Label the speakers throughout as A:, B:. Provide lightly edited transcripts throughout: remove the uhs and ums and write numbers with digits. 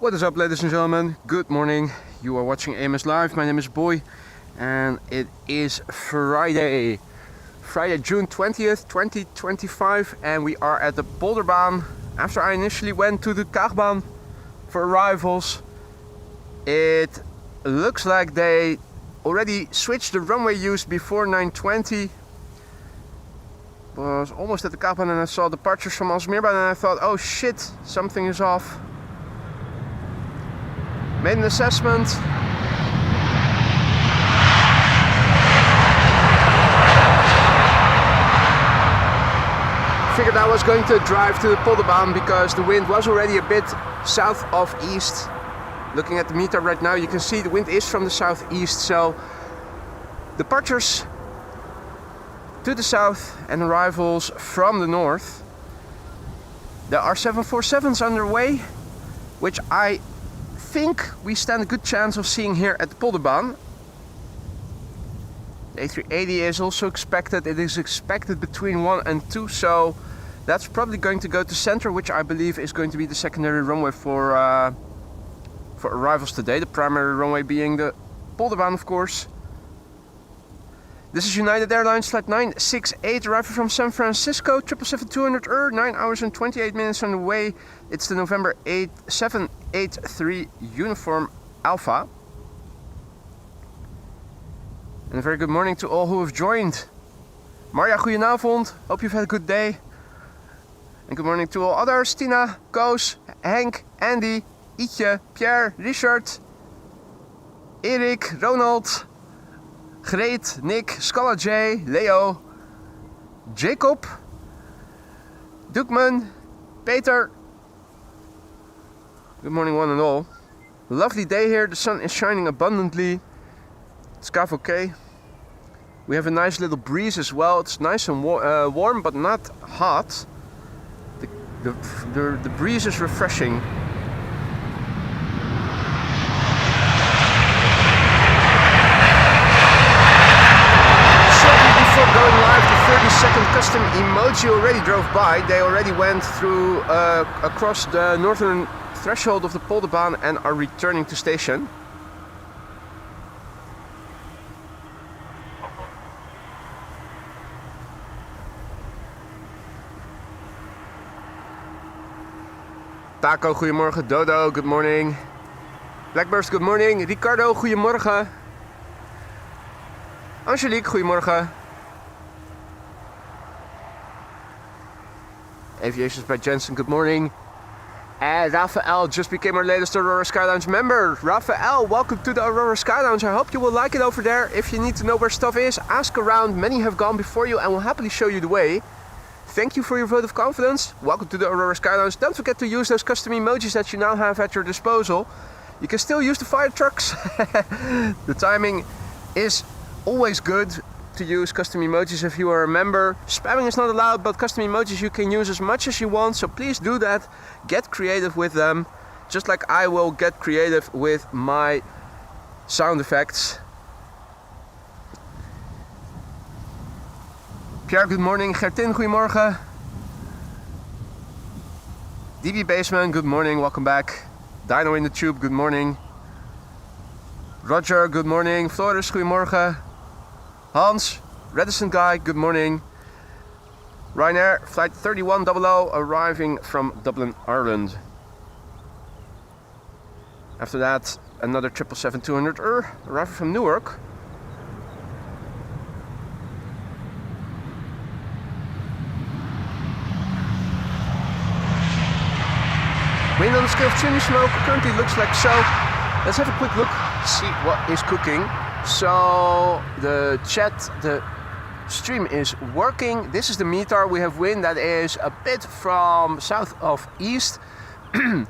A: What is up, ladies and gentlemen? Good morning. You are watching AMS Live. My name is Boy and it is Friday June 20th 2025, and we are at the Polderbaan. After I initially went to the Cargo for arrivals, it looks like they already switched the runway use before 9:20. Was almost at the Cargo and I saw departures from Amsterdam and I thought, oh shit, something is off. Made an assessment. Figured I was going to drive to the Polderbaan because the wind was already a bit south of east. Looking at the meter right now, you can see the wind is from the southeast, so departures to the south and arrivals from the north. There are 747s underway, which I think we stand a good chance of seeing here at the Polderbaan. The A380 is also expected. It is expected between 1 and 2, so that's probably going to go to center, which I believe is going to be the secondary runway for arrivals today. The primary runway being the Polderbaan, of course. This is United Airlines flight 968 arriving from San Francisco, 777-200 9 hours and 28 minutes on the way. It's the November 783 Uniform Alpha. And a very good morning to all who have joined. Marja, goedenavond. Hope you've had a good day. And good morning to all others. Tina, Koos, Henk, Andy, Ietje, Pierre, Richard, Erik, Ronald, Greet, Nick, Scala J, Leo, Jacob, Dukman, Peter. Good morning one and all. Lovely day here, the sun is shining abundantly. It's kind of okay. We have a nice little breeze as well. It's nice and warm but not hot. The breeze is refreshing. Going live, the 30-second custom emoji already drove by. They already went through across the northern threshold of the Polderbaan and are returning to station. Taco, goedemorgen. Dodo, good morning. Blackburst, good morning. Ricardo, goedemorgen. Angelique, goedemorgen. Aviations by Jensen, good morning. And Raphael just became our latest Aurora Sky Lounge member. Raphael, welcome to the Aurora Sky Lounge. I hope you will like it over there. If you need to know where stuff is, ask around. Many have gone before you and will happily show you the way. Thank you for your vote of confidence. Welcome to the Aurora Sky Lounge. Don't forget to use those custom emojis that you now have at your disposal. You can still use the fire trucks. The timing is always good to use custom emojis if you are a member. Spamming is not allowed, but custom emojis you can use as much as you want, so please do that. Get creative with them, just like I will get creative with my sound effects. Pierre, good morning. Gertin, goedemorgen. DB Basement, good morning, welcome back. Dino in the Tube, good morning. Roger, good morning. Floris, goedemorgen. Hans, Reticent Guy, good morning. Ryanair, flight 3100 arriving from Dublin, Ireland. After that, another 777-200 arriving from Newark. Wind on the scale of chimney smoke currently looks like so. Let's have a quick look, see what is cooking. So the chat, the stream is working. This is the meter. We have wind that is a bit from south of east,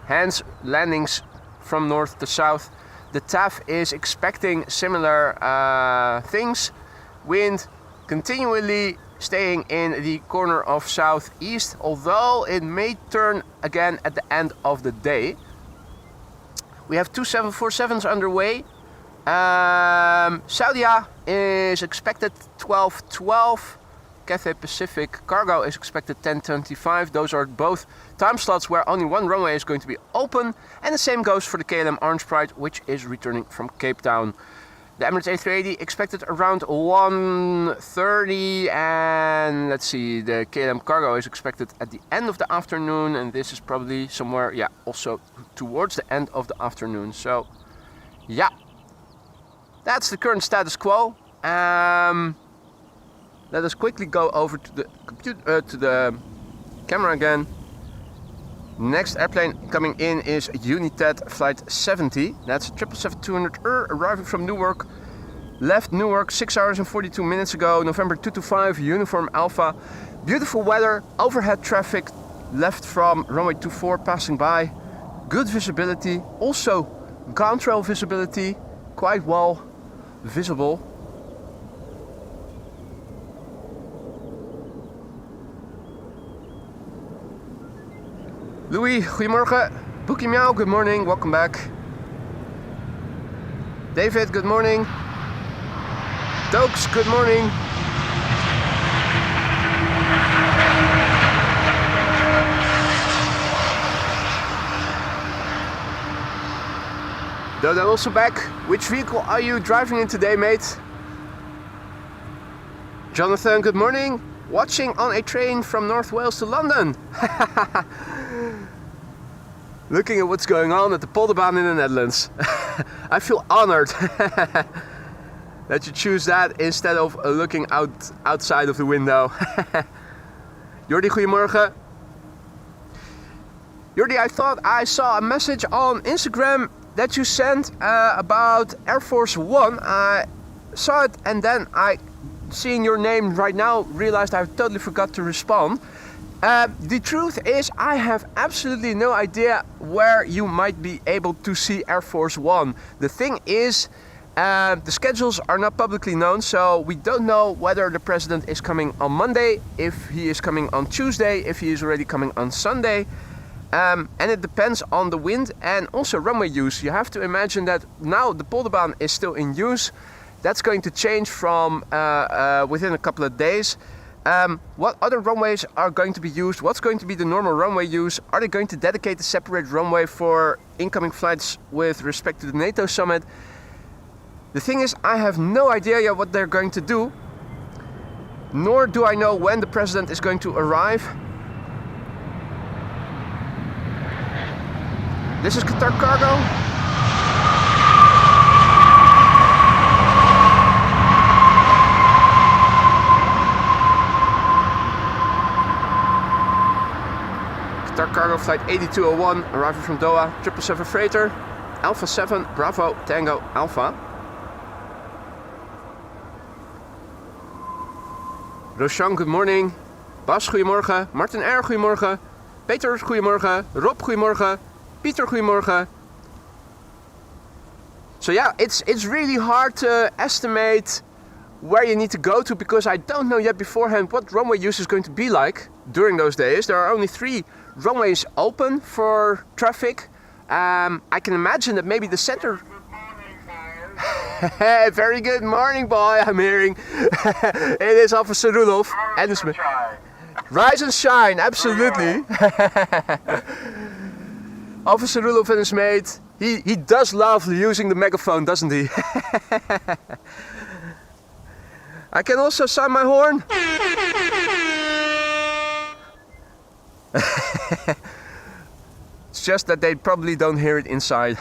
A: hence landings from north to south. The TAF is expecting similar things. Wind continually staying in the corner of southeast, although it may turn again at the end of the day. We have two 747s underway. Saudia is expected 12:12, Cathay Pacific Cargo is expected 10:25. Those are both time slots where only one runway is going to be open. And the same goes for the KLM Orange Pride, which is returning from Cape Town. The Emirates A380 expected around 1:30, and let's see, the KLM Cargo is expected at the end of the afternoon, and this is probably somewhere, yeah, also towards the end of the afternoon. So, yeah, that's the current status quo. Let us quickly go over to the computer, to the camera again. Next airplane coming in is United Flight 70. That's 777-200 arriving from Newark. Left Newark 6 hours and 42 minutes ago. November 225, Uniform Alpha. Beautiful weather, overhead traffic left from runway 24 passing by. Good visibility, also ground trail visibility, quite well visible. Louis, goedemorgen. Boekie Miauw, good morning, welcome back. David, good morning. Dokes, good morning. Dodo also back. Which vehicle are you driving in today, mate? Jonathan, good morning. Watching on a train from North Wales to London. Looking at what's going on at the Polderbaan in the Netherlands. I feel honored that you choose that instead of looking outside of the window. Jordi, goedemorgen. Jordi, I thought I saw a message on Instagram that you sent about Air Force One. I saw it and then seeing your name right now, realized I totally forgot to respond. The truth is, I have absolutely no idea where you might be able to see Air Force One. The thing is, the schedules are not publicly known, so we don't know whether the president is coming on Monday, if he is coming on Tuesday, if he is already coming on Sunday. And it depends on the wind and also runway use. You have to imagine that now the Polderbaan is still in use. That's going to change from within a couple of days. What other runways are going to be used? What's going to be the normal runway use? Are they going to dedicate a separate runway for incoming flights with respect to the NATO summit? The thing is, I have no idea yet what they're going to do. Nor do I know when the president is going to arrive. This is Qatar Cargo. Qatar Cargo Flight 8201, arriving from Doha, 777 freighter, Alpha 7, Bravo, Tango, Alpha. Roshan, good morning. Bas, goedemorgen. Martin R, goedemorgen. Peter, goedemorgen. Rob, goedemorgen. Peter, goedemorgen. So yeah, it's really hard to estimate where you need to go to, because I don't know yet beforehand what runway use is going to be like during those days. There are only 3 runways open for traffic. I can imagine that maybe the center... Very good morning, boy, I'm hearing. It is Officer Rudolph. And it's Rise and shine, absolutely. Officer Rudolph and his mate. He does love using the megaphone, doesn't he? I can also sound my horn. It's just that they probably don't hear it inside.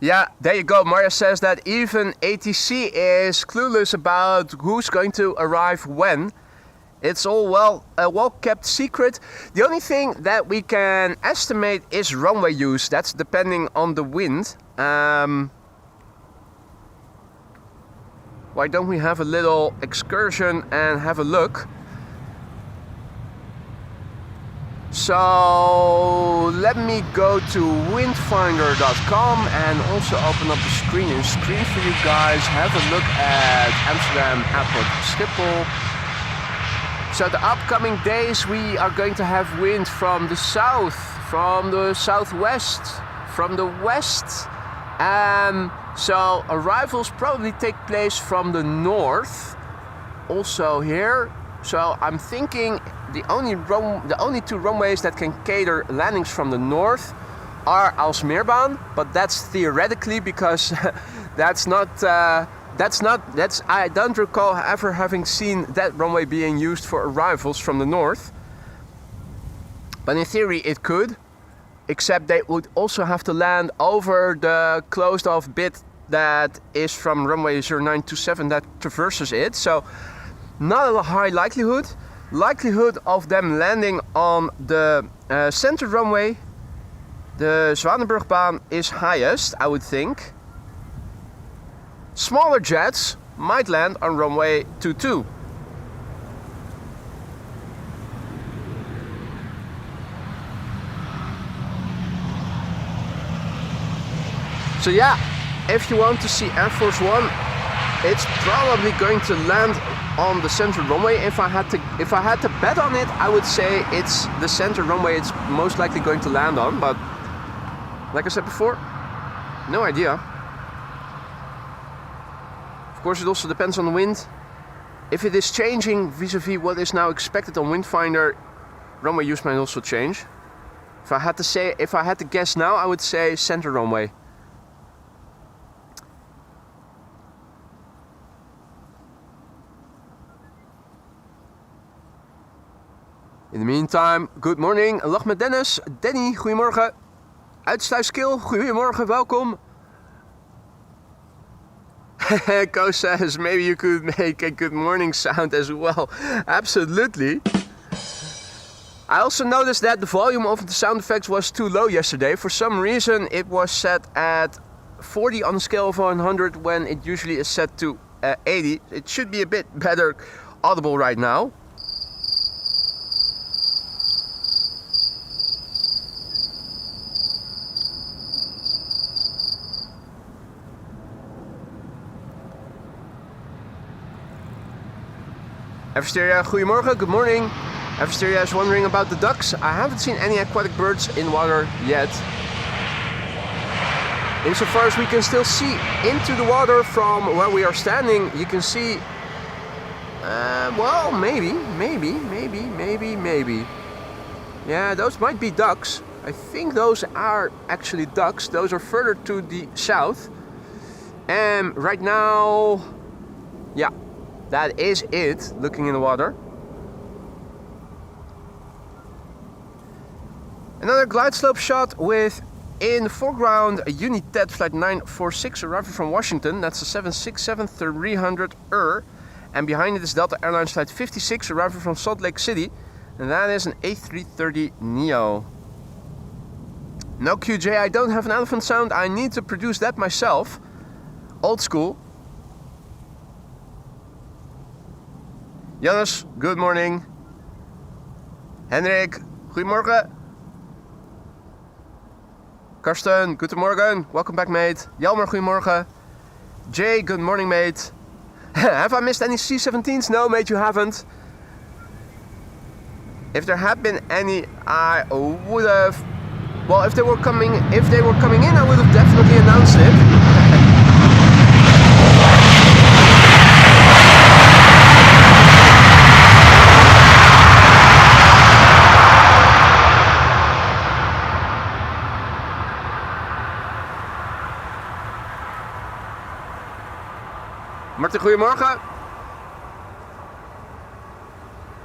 A: Yeah, there you go. Maria says that even ATC is clueless about who's going to arrive when. It's all a well-kept secret. The only thing that we can estimate is runway use. That's depending on the wind. Why don't we have a little excursion and have a look? So let me go to windfinder.com and also open up the screen for you guys. Have a look at Amsterdam Schiphol. So the upcoming days we are going to have wind from the south from the southwest, from the west. So arrivals probably take place from the north, also here. So I'm thinking the only two runways that can cater landings from the north are Alsmeerbaan, but that's theoretically because I don't recall ever having seen that runway being used for arrivals from the north. But in theory it could, except they would also have to land over the closed off bit that is from runway 0927 that traverses it. So not a high likelihood. Likelihood of them landing on the center runway, the Zwanenburgbaan, is highest, I would think. Smaller jets might land on runway 22. So yeah, if you want to see Air Force One, it's probably going to land on the center runway. If I had to bet on it, I would say it's the center runway it's most likely going to land on, but like I said before, no idea. Of course, it also depends on the wind. If it is changing vis-a-vis what is now expected on Windfinder, runway use might also change. If I had to guess now, I would say center runway. In the meantime, good morning. Lach met Dennis. Danny, goedemorgen. Uitstuiskil, goedemorgen, welkom. Ko says, maybe you could make a good morning sound as well. Absolutely. I also noticed that the volume of the sound effects was too low yesterday. For some reason it was set at 40 on a scale of 100 when it usually is set to 80. It should be a bit better audible right now. Eversteria, goedemorgen, good morning. Eversteria is wondering about the ducks. I haven't seen any aquatic birds in water yet. Insofar as we can still see into the water from where we are standing, you can see, well, maybe. Yeah, those might be ducks. I think those are actually ducks. Those are further to the south. And right now, yeah. That is it, looking in the water. Another glide slope shot with, in the foreground, a United Flight 946 arriving from Washington. That's a 767-300ER. And behind it is Delta Airlines Flight 56 arriving from Salt Lake City. And that is an A330neo. No QJ, I don't have an elephant sound. I need to produce that myself. Old school. Janus, good morning. Henrik, goedemorgen. Karsten, goedemorgen. Welcome back, mate. Jelmer, goedemorgen. Jay, good morning, mate. Have I missed any C-17s? No, mate, you haven't. If there had been any, I would have. Well, if they were coming in, I would have definitely announced it. Martin, goedemorgen.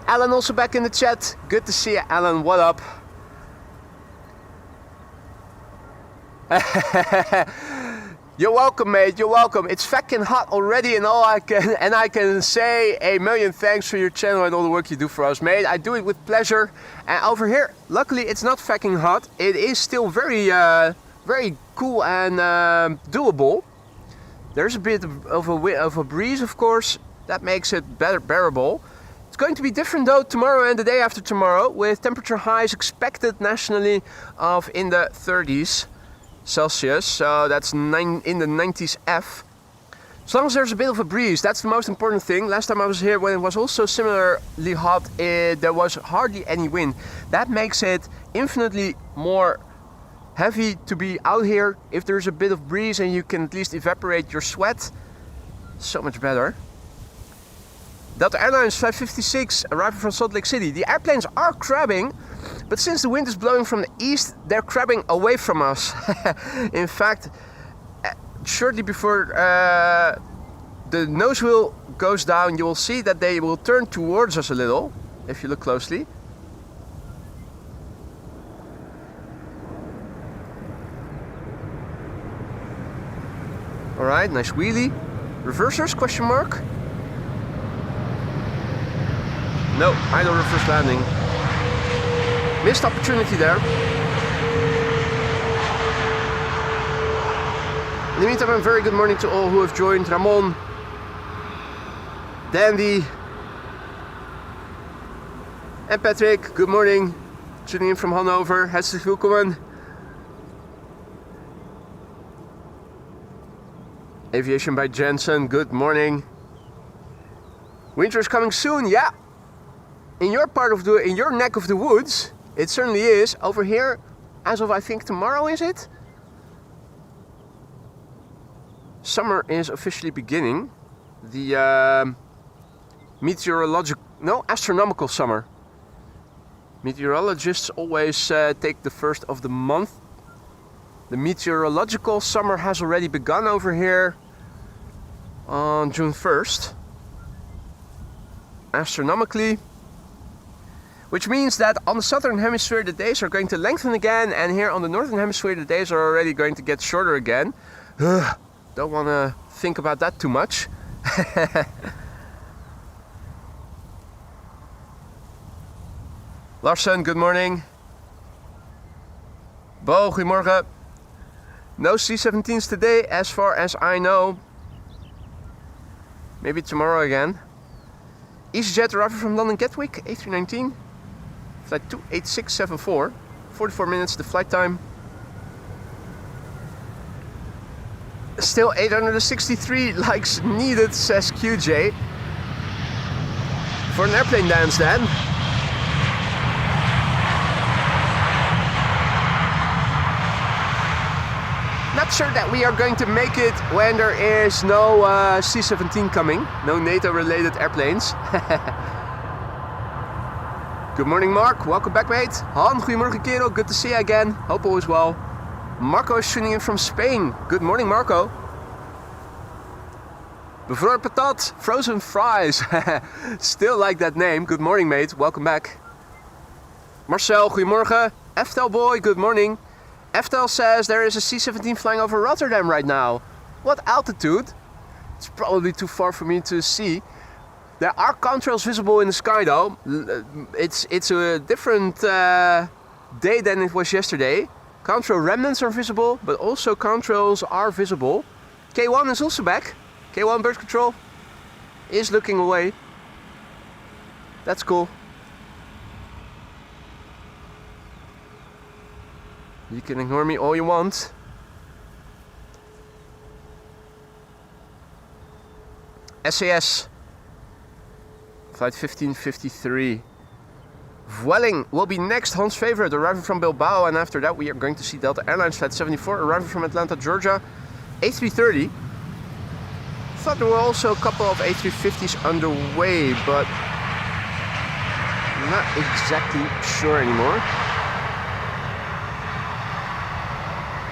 A: Alan also back in the chat. Good to see you, Alan. What up? You're welcome, mate. You're welcome. It's fucking hot already, and I can say a million thanks for your channel and all the work you do for us, mate. I do it with pleasure. And over here, luckily, it's not fucking hot. It is still very, very cool and doable. There's a bit of a breeze, of course. That makes it better bearable. It's going to be different though tomorrow and the day after tomorrow, with temperature highs expected nationally of in the 30s Celsius. So that's in the 90s F. As long as there's a bit of a breeze, that's the most important thing. Last time I was here when it was also similarly hot, there was hardly any wind. That makes it infinitely more heavy to be out here. If there's a bit of breeze and you can at least evaporate your sweat, so much better. Delta Airlines Flight 56 arriving from Salt Lake City. The airplanes are crabbing, but since the wind is blowing from the east, they're crabbing away from us. In fact, shortly before the nose wheel goes down, you will see that they will turn towards us a little, if you look closely. Alright, nice wheelie. Reversers, question mark? No, idle reverse landing. Missed opportunity there. In the meantime, a very good morning to all who have joined. Ramon, Dandy, and Patrick, good morning. Tuning in from Hanover, herzlich willkommen. Aviation by Jensen, good morning. Winter is coming soon, yeah. In your in your neck of the woods, it certainly is. Over here, as of I think tomorrow, is it? Summer is officially beginning. The astronomical summer. Meteorologists always take the first of the month. The meteorological summer has already begun over here on June 1st. Astronomically. Which means that on the southern hemisphere the days are going to lengthen again, and here on the northern hemisphere the days are already going to get shorter again. Don't want to think about that too much. Larsen, good morning. Bo, goedemorgen. No C-17s today as far as I know. Maybe tomorrow again. EasyJet arriving from London Gatwick, A319. Flight 28674. 44 minutes the flight time. Still 863 likes needed, says QJ. For an airplane dance then. Not sure that we are going to make it when there is no C-17 coming. No NATO related airplanes. Good morning Mark, welcome back mate. Han, goedemorgen kerel, good to see you again. Hope all is well. Marco is tuning in from Spain. Good morning Marco. Bevroren patat, frozen fries. Still like that name. Good morning mate, welcome back. Marcel, goedemorgen. Eftel boy, good morning. Eftel says there is a C-17 flying over Rotterdam right now. What altitude? It's probably too far for me to see. There are contrails visible in the sky though. It's a different day than it was yesterday. Contrail remnants are visible, but also contrails are visible. K1 is also back. K1 bird control is looking away. That's cool. You can ignore me all you want. SAS. Flight 1553. Vueling will be next. Hans Favorite arriving from Bilbao, and after that we are going to see Delta Airlines Flight 74 arriving from Atlanta, Georgia. A330. Thought there were also a couple of A350s underway, but not exactly sure anymore.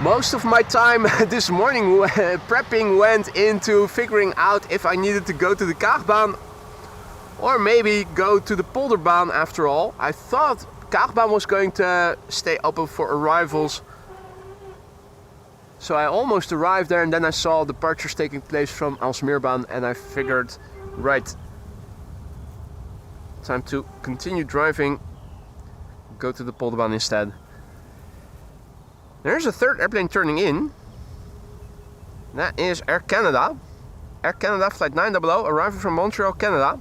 A: Most of my time this morning prepping went into figuring out if I needed to go to the Kaagbaan or maybe go to the Polderbaan after all. I thought Kaagbaan was going to stay open for arrivals. So I almost arrived there, and then I saw departures taking place from Aalsmeerbaan, and I figured, right, time to continue driving, go to the Polderbaan instead. There's a third airplane turning in. That is Air Canada. Air Canada Flight 900 arriving from Montreal, Canada.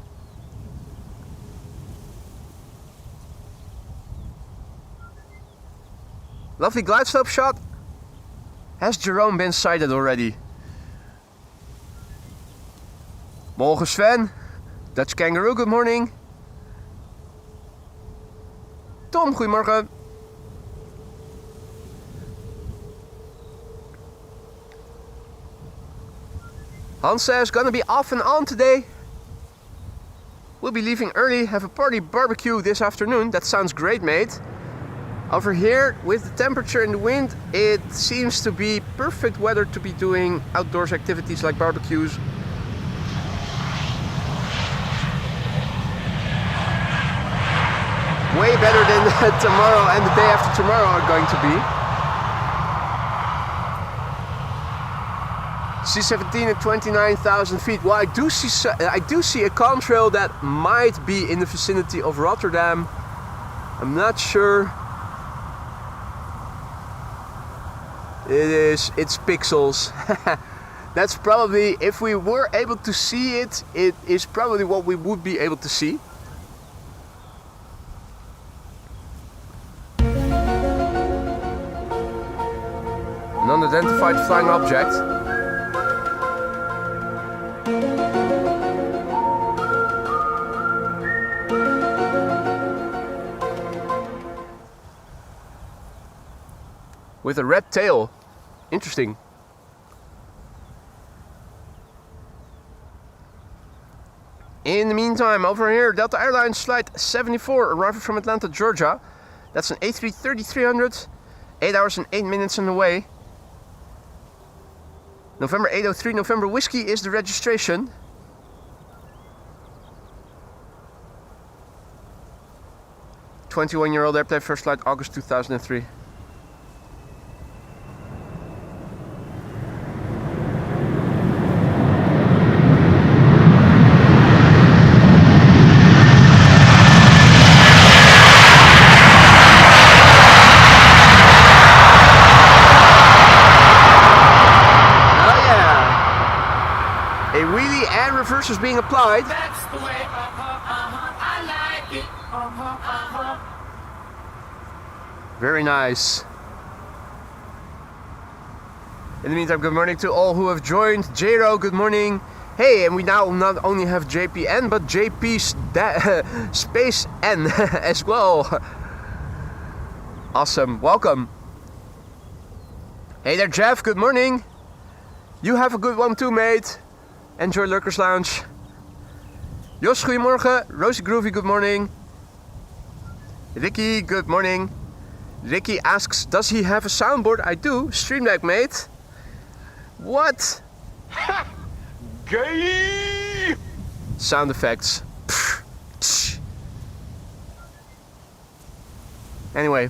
A: Lovely glide slope shot. Has Jerome been sighted already? Morgen Sven. Dutch Kangaroo, good morning. Tom, goedemorgen. Hans says, gonna be off and on today. We'll be leaving early, have a party barbecue this afternoon. That sounds great, mate. Over here, with the temperature and the wind, it seems to be perfect weather to be doing outdoors activities like barbecues. Way better than tomorrow and the day after tomorrow are going to be. C-17 at 29,000 feet. Well, I do see a contrail that might be in the vicinity of Rotterdam. I'm not sure. It's pixels. That's probably, if we were able to see it, it is probably what we would be able to see. An unidentified flying object. With a red tail. Interesting. In the meantime, over here, Delta Airlines Flight 74 arriving from Atlanta, Georgia. That's an A330-300. 8 hours and 8 minutes on the way. November 803, November Whiskey is the registration. "21-year-old airplane, first flight August 2003. Is being applied. That's the way, I like it. Very nice. In the meantime, good morning to all who have joined. Jero, good morning. Hey, and we now not only have JPN, but JP's Space N as well. Awesome, welcome. Hey there, Jeff, good morning. You have a good one too, mate. Enjoy Lurkers Lounge. Jos, goedemorgen. Rosie Groovy, good morning. Ricky, good morning. Ricky asks, does he have a soundboard? I do. Stream Deck, mate. What? Ha! Gay! Sound effects. Anyway.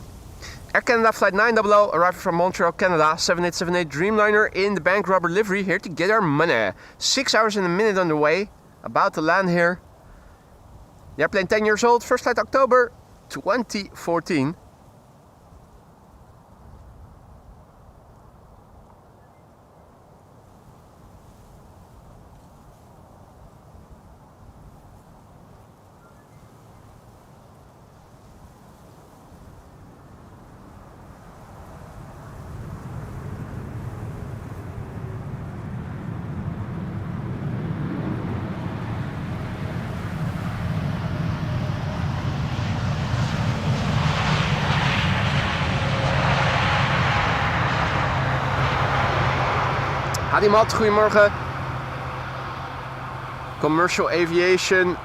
A: Air Canada Flight 900 arriving from Montreal, Canada, 7878 Dreamliner in the bank rubber livery, here to get our money. 6 hours and a minute on the way, about to land here. The airplane 10 years old, first flight October 2014. Hadimat, goedemorgen. Commercial Aviation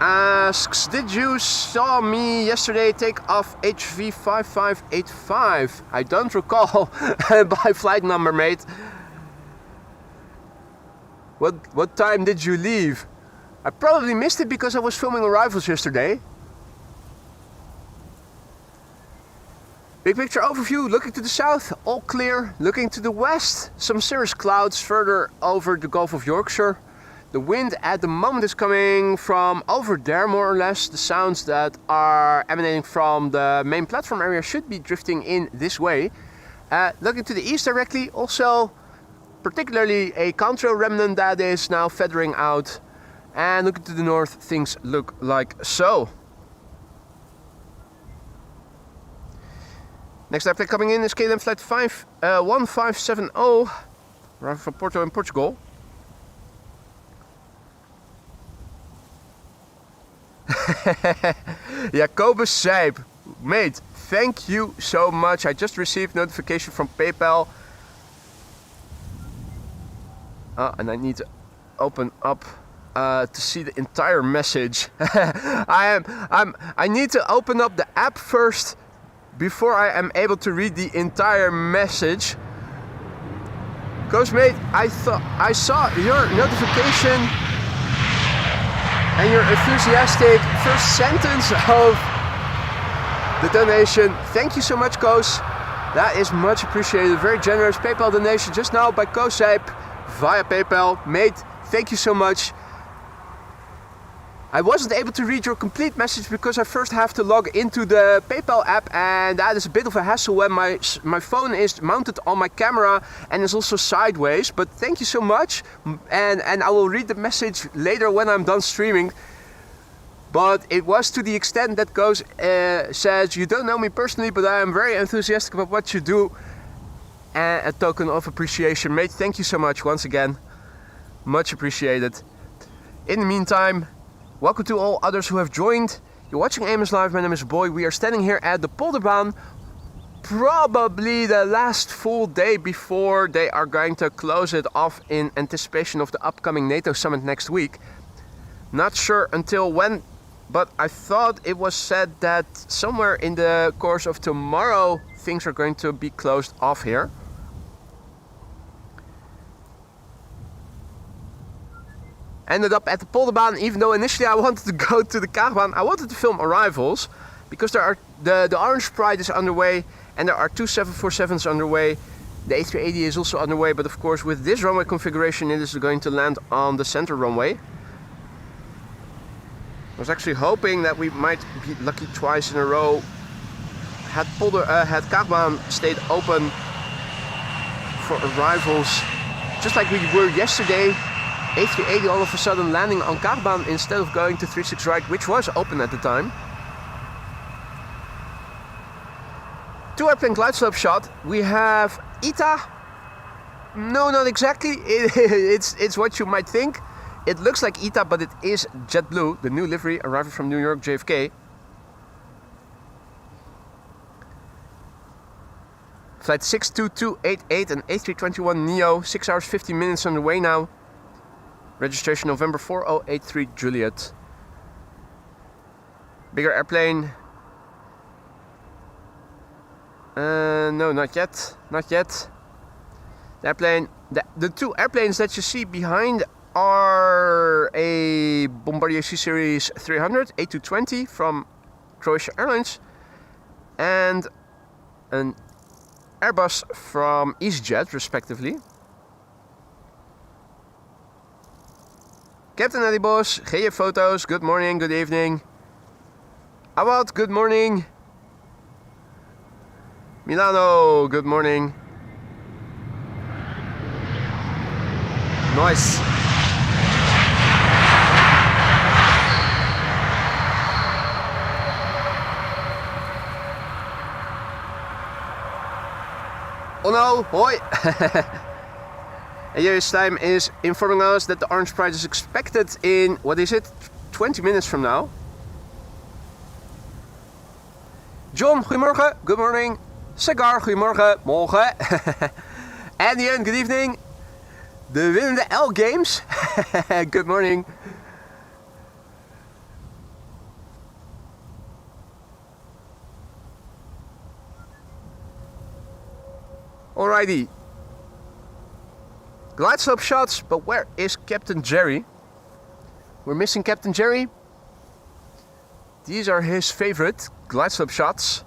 A: asks, did you saw me yesterday take off HV5585? I don't recall by flight number, mate. What time did you leave? I probably missed it because I was filming arrivals yesterday. Big picture overview, looking to the south, all clear. Looking to the west, some cirrus clouds further over the Gulf of Yorkshire. The wind at the moment is coming from over there, more or less. The sounds that are emanating from the main platform area should be drifting in this way. Looking to the east directly, also particularly a contrail remnant that is now feathering out. And looking to the north, things look like so. Next airplane coming in is KLM Flight 1570, arriving from Porto in Portugal. Jacobus Seip, mate, thank you so much. I just received notification from PayPal. And I need to open up to see the entire message. I need to open up the app first before I am able to read the entire message. Coach mate, I saw your notification and your enthusiastic first sentence of the donation. Thank you so much, Coach. That is much appreciated. Very generous PayPal donation just now by Coach Seip via PayPal. Mate, thank you so much. I wasn't able to read your complete message because I first have to log into the PayPal app, and that is a bit of a hassle when my phone is mounted on my camera and is also sideways. But thank you so much, and I will read the message later when I'm done streaming. But it was to the extent that goes says, you don't know me personally, but I am very enthusiastic about what you do. A token of appreciation. Mate, thank you so much once again. Much appreciated. In the meantime, welcome to all others who have joined. You're watching Amos Live. My name is Boy. We are standing here at the Polderbaan. Probably the last full day before they are going to close it off in anticipation of the upcoming NATO summit next week. Not sure until when, but I thought it was said that somewhere in the course of tomorrow things are going to be closed off here. Ended up at the Polderbaan, even though initially I wanted to go to the Kaagbaan. I wanted to film arrivals because there are the Orange Pride is underway and there are two 747s underway. The A380 is also underway, but of course with this runway configuration it is going to land on the center runway. I was actually hoping that we might be lucky twice in a row. Had Kaagbaan stayed open for arrivals, just like we were yesterday. A380 all of a sudden landing on Kaagbaan instead of going to 36 right, which was open at the time. Two airplane glide slope shot. We have ETA. No, not exactly. It's what you might think. It looks like ETA, but it is JetBlue, the new livery arriving from New York JFK. Flight 62288 and A321neo, 6 hours 50 minutes on the way now. Registration November 4083 Juliet. Bigger airplane. No, not yet. Not yet. The airplane, the two airplanes that you see behind are a Bombardier C Series 300 A220 from Croatia Airlines and an Airbus from EasyJet, respectively. Captain Eddie Bos, GJ Photos, good morning, good evening. Awad, good morning. Milano, good morning. Nice. Oh no, hoi. Yes, time is informing us that the Orange Pride is expected in, what is it, 20 minutes from now. John, goedemorgen, good morning. Sagar, goedemorgen, morgen. And Ian, good evening. The winnende L Games, good morning. Alrighty. Glide slope shots, but where is Captain Jerry? We're missing Captain Jerry. These are his favorite glide slope shots.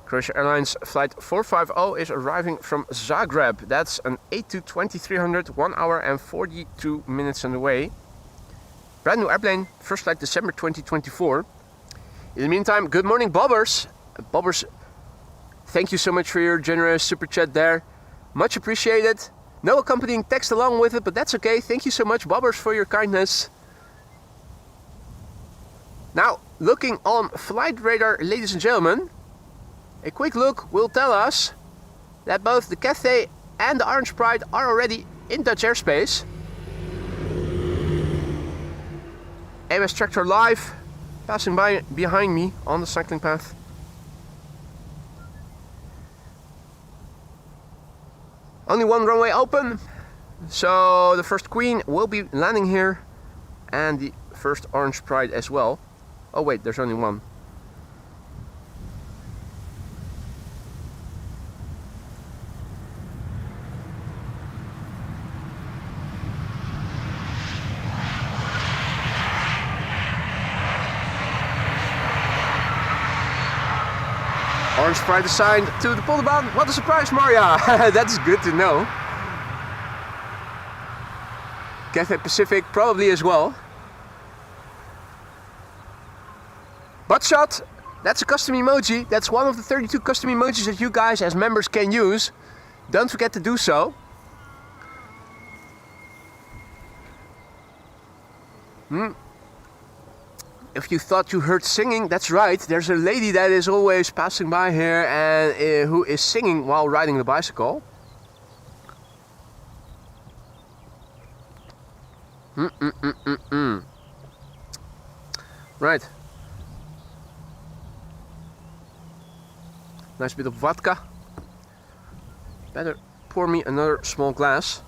A: Croatia Airlines flight 450 is arriving from Zagreb. That's an A220-300, 1 hour and 42 minutes on the way. Brand new airplane, first flight December 2024. In the meantime, good morning, Bobbers. Bobbers, thank you so much for your generous super chat there. Much appreciated. No accompanying text along with it, but that's okay. Thank you so much, Bobbers, for your kindness. Now, looking on flight radar, ladies and gentlemen, a quick look will tell us that both the Cathay and the Orange Pride are already in Dutch airspace. AMS tractor live, passing by behind me on the cycling path. Only one runway open, so the first Queen will be landing here, and the first Orange Pride as well. Oh wait, there's only one. Orange Pride assigned to the Polderbaan. What a surprise, Maria! That's good to know. Cathay Pacific probably as well. Buttshot, that's a custom emoji. That's one of the 32 custom emojis that you guys as members can use. Don't forget to do so. If you thought you heard singing, that's right. There's a lady that is always passing by here and who is singing while riding the bicycle. Right. Nice bit of vodka. Better pour me another small glass.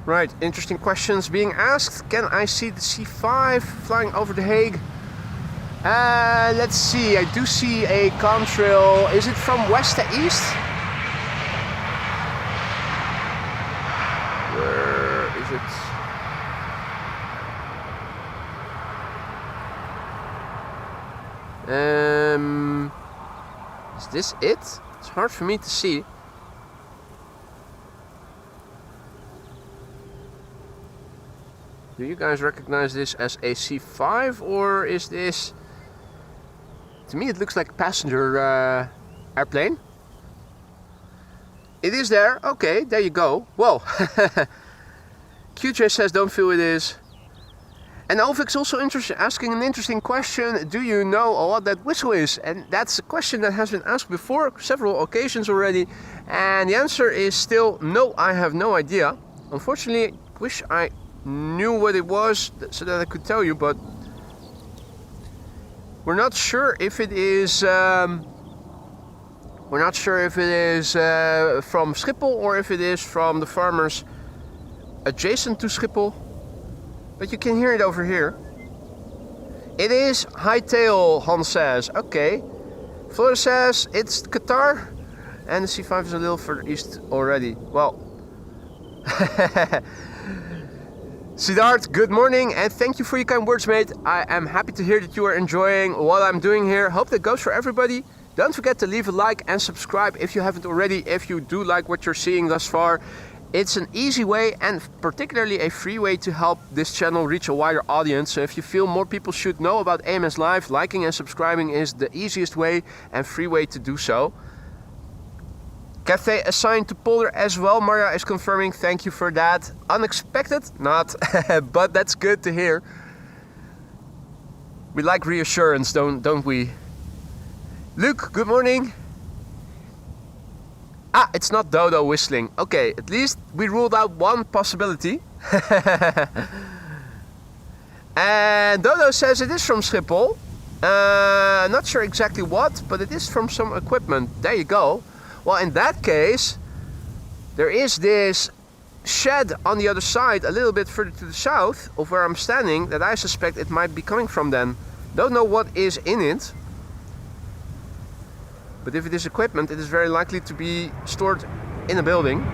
A: Right, interesting questions being asked. Can I see the C5 flying over The Hague? Let's see, I do see a contrail. Is it from west to east? Where is it? Is this it? It's hard for me to see. Do you guys recognize this as a C5, or is this... To me it looks like a passenger airplane. It is there. Okay, there you go. Whoa. QJ says don't feel it is. And Ovix also asking an interesting question. Do you know what that whistle is? And that's a question that has been asked before, several occasions already. And the answer is still no, I have no idea. Unfortunately, wish I knew what it was so that I could tell you, but we're not sure if it is from Schiphol or if it is from the farmers adjacent to Schiphol, but you can hear it over here. It is hightail, Hans says. Okay. Flora says it's Qatar, and the C5 is a little further east already. Well, Siddharth, good morning and thank you for your kind words, mate. I am happy to hear that you are enjoying what I'm doing here. Hope that goes for everybody. Don't forget to leave a like and subscribe if you haven't already. If you do like what you're seeing thus far, it's an easy way and particularly a free way to help this channel reach a wider audience. So if you feel more people should know about AMS Live, liking and subscribing is the easiest way and free way to do so. Cathay assigned to Polder as well, Maria is confirming. Thank you for that. Unexpected? Not, but that's good to hear. We like reassurance, don't we? Luke, good morning. Ah, it's not Dodo whistling. Okay, at least we ruled out one possibility. And Dodo says it is from Schiphol. Not sure exactly what, but it is from some equipment. There you go. Well, in that case, there is this shed on the other side, a little bit further to the south of where I'm standing, that I suspect it might be coming from then. Don't know what is in it. But if it is equipment, it is very likely to be stored in a building.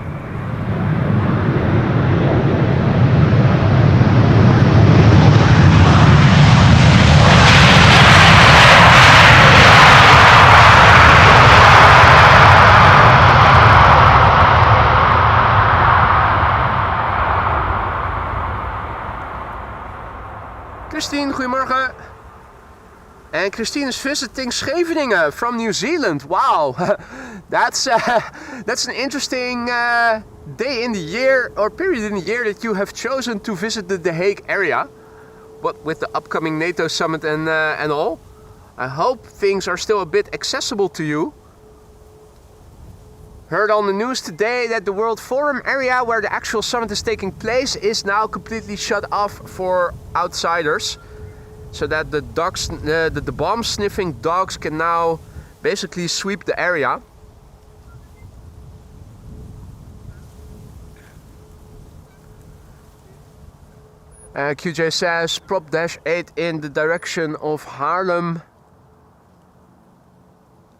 A: Christine, goedemorgen. And Christine is visiting Scheveningen from New Zealand. Wow, that's an interesting day in the year or period in the year that you have chosen to visit the The Hague area. What with the upcoming NATO summit and all. I hope things are still a bit accessible to you. Heard on the news today that the World Forum area where the actual summit is taking place is now completely shut off for outsiders. So that the dogs, the bomb sniffing dogs can now basically sweep the area. QJ says prop dash 8 in the direction of Haarlem.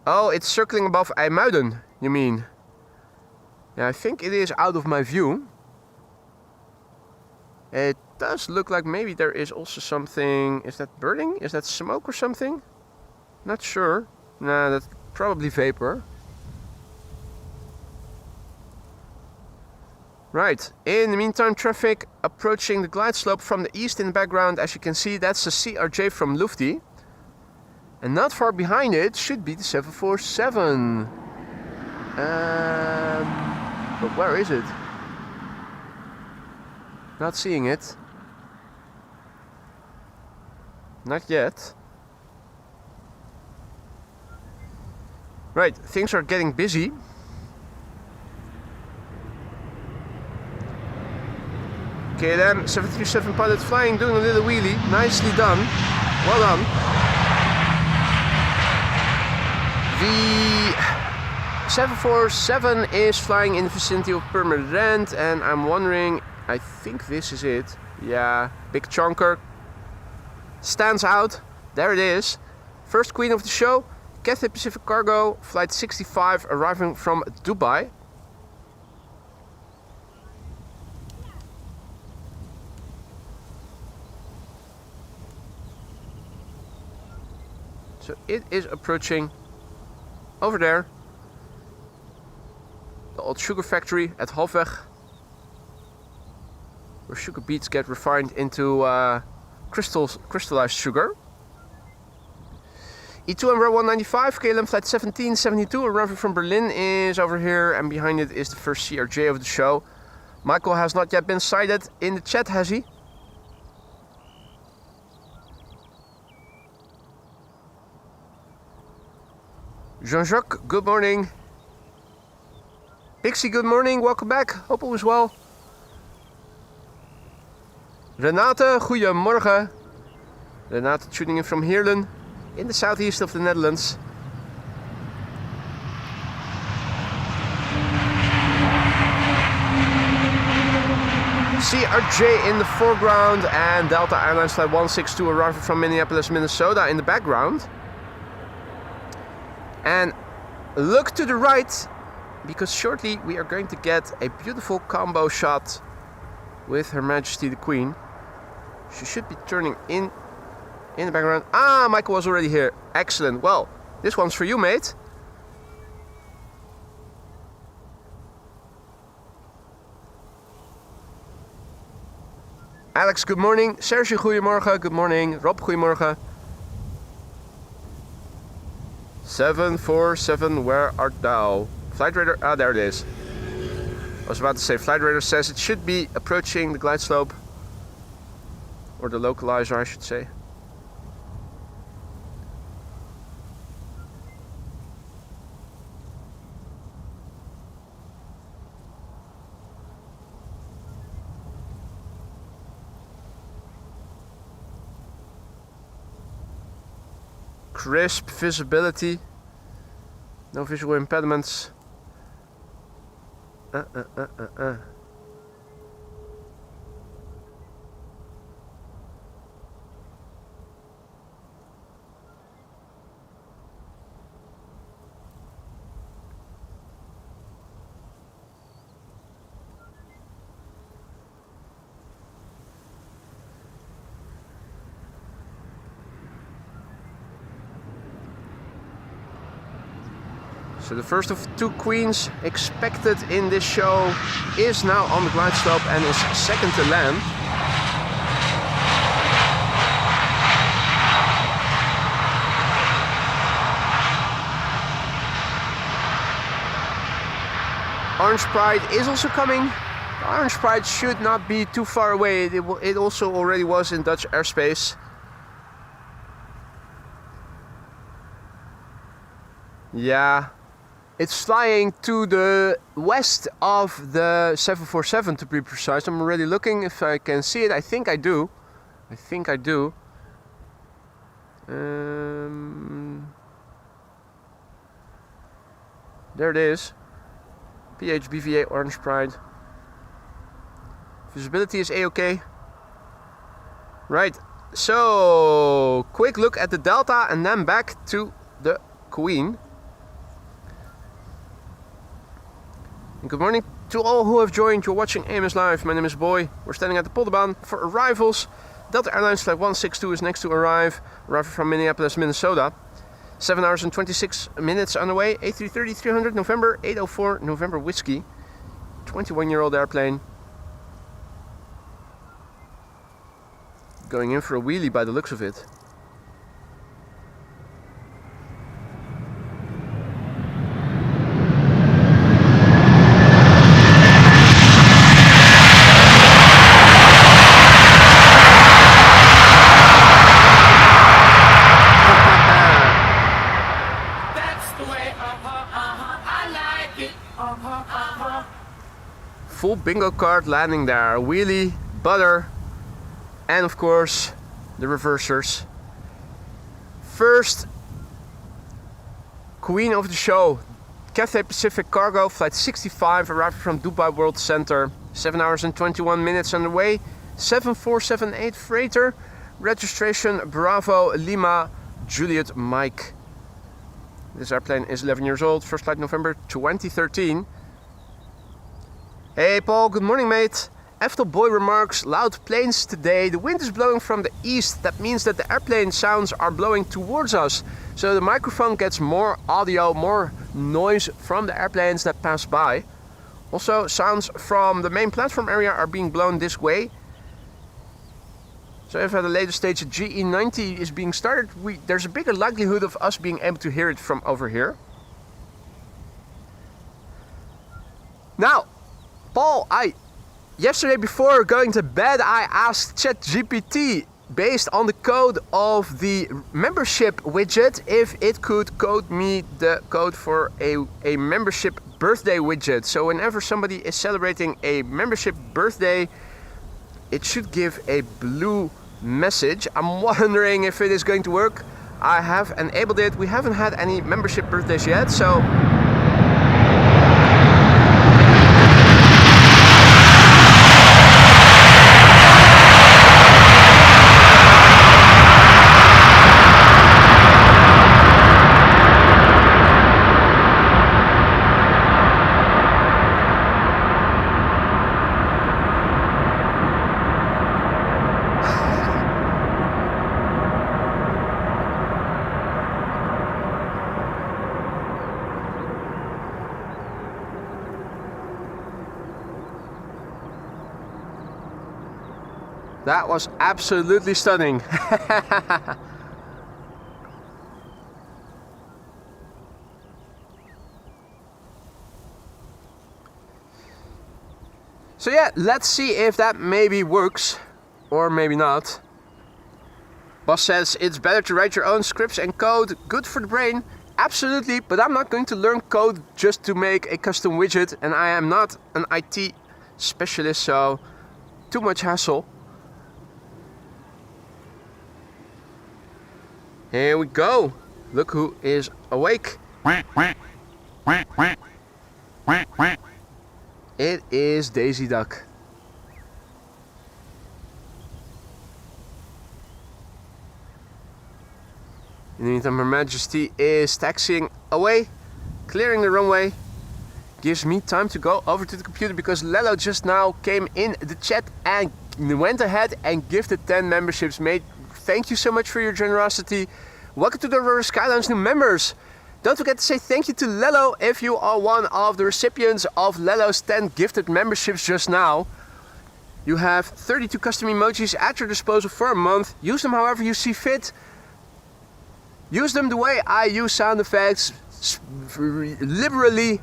A: Oh, it's circling above IJmuiden, you mean? Yeah, I think it is out of my view. It does look like maybe there is also something. Is that burning? Is that smoke or something? Not sure. Nah, that's probably vapor. Right, in the meantime, traffic approaching the glide slope from the east in the background. As you can see, that's the CRJ from Lufty. And not far behind it should be the 747. But where is it? Not seeing it. Not yet. Right, things are getting busy. KLM 737 pilot flying, doing a little wheelie. Nicely done. Well done. The 747 is flying in the vicinity of Purmerend, and I'm wondering, I think this is it. Yeah, big chunker. Stands out. There it is. First queen of the show, Cathay Pacific Cargo, flight 65, arriving from Dubai. So it is approaching over there. The old sugar factory at Halfweg, where sugar beets get refined into crystallized sugar. E2 Embraer 195, KLM flight 1772, arriving from Berlin, is over here, and behind it is the first CRJ of the show. Michael has not yet been sighted in the chat, has he? Jean-Jacques, good morning. Pixie, good morning, welcome back. Hope all was well. Renate, goedemorgen. Renate tuning in from Heerlen, in the southeast of the Netherlands. CRJ in the foreground and Delta Airlines flight 162 arriving from Minneapolis, Minnesota in the background. And look to the right, because shortly we are going to get a beautiful combo shot with Her Majesty the Queen. She should be turning in the background. Ah, Michael was already here. Excellent. Well, this one's for you, mate. Alex, good morning. Sergio, goedemorgen. Good morning. Rob, goedemorgen. 747, where art thou? Flight radar, ah, there it is. I was about to say, flight radar says it should be approaching the glide slope. Or the localizer, I should say. Crisp visibility, no visual impediments. So the first of two queens expected in this show is now on the glide slope and is second to land. Orange Pride is also coming. The Orange Pride should not be too far away. It also already was in Dutch airspace. Yeah, it's flying to the west of the 747 to be precise. I'm already looking if I can see it. I think I do. There it is. PHBVA Orange Pride. Visibility is A-OK. Right, so quick look at the Delta and then back to the Queen. And good morning to all who have joined. You're watching AMS Live. My name is Boy. We're standing at the Polderbaan for arrivals. Delta Airlines flight 162 is next to arrive. Arriving from Minneapolis, Minnesota. 7 hours and 26 minutes on the way. A330-300 November 804 November Whiskey. 21-year-old airplane. Going in for a wheelie by the looks of it. Full bingo card landing there. Wheelie, butter, and of course the reversers. First queen of the show, Cathay Pacific Cargo flight 65, arriving from Dubai World Center. 7 hours and 21 minutes on the way. 7478 freighter, registration Bravo Lima Juliet Mike. This airplane is 11 years old. First flight November 2013. Hey Paul, good morning mate. After Boy remarks, loud planes today. The wind is blowing from the east. That means that the airplane sounds are blowing towards us. So the microphone gets more audio, more noise from the airplanes that pass by. Also, sounds from the main platform area are being blown this way. So if at a later stage a GE90 is being started, there's a bigger likelihood of us being able to hear it from over here. Now, Paul, yesterday before going to bed, I asked ChatGPT, based on the code of the membership widget, if it could code me the code for a membership birthday widget. So whenever somebody is celebrating a membership birthday, it should give a blue message. I'm wondering if it is going to work. I have enabled it. We haven't had any membership birthdays yet, so that was absolutely stunning. So yeah, let's see if that maybe works or maybe not. Boss says it's better to write your own scripts and code. Good for the brain. Absolutely, but I'm not going to learn code just to make a custom widget, and I am not an IT specialist, so too much hassle. Here we go. Look who is awake. It is Daisy Duck. In the meantime, Her Majesty is taxiing away, clearing the runway. Gives me time to go over to the computer because Lello just now came in the chat and went ahead and gifted 10 memberships. Mate, thank you so much for your generosity. Welcome to the Aurora Skylounge new members. Don't forget to say thank you to Lello if you are one of the recipients of Lello's 10 gifted memberships just now. You have 32 custom emojis at your disposal for a month. Use them however you see fit. Use them the way I use sound effects, liberally.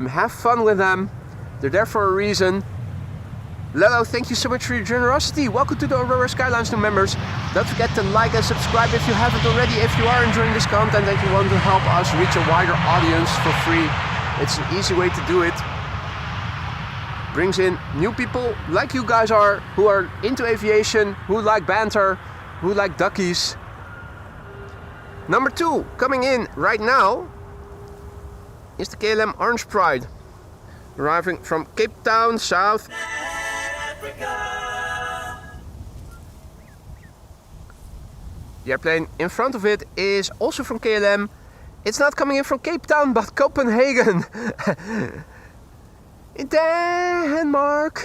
A: Have fun with them. They're there for a reason. Lelo, thank you so much for your generosity. Welcome to the Aurora Skylounge new members. Don't forget to like and subscribe if you haven't already. If you are enjoying this content and you want to help us reach a wider audience for free, it's an easy way to do it. Brings in new people like you guys are, who are into aviation, who like banter, who like duckies. Number 2 coming in right now is the KLM Orange Pride, arriving from Cape Town, South Africa. The airplane in front of it is also from KLM. It's not coming in from Cape Town, but Copenhagen. In Denmark.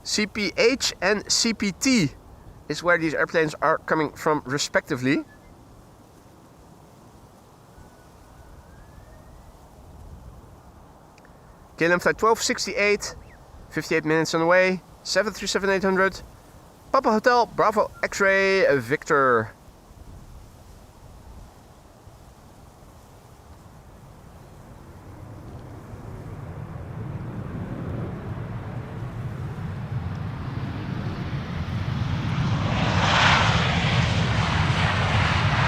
A: CPH and CPT is where these airplanes are coming from respectively. KLM flight 1268, 58 minutes on the way, 737-800, Papa Hotel, Bravo X-Ray, Victor.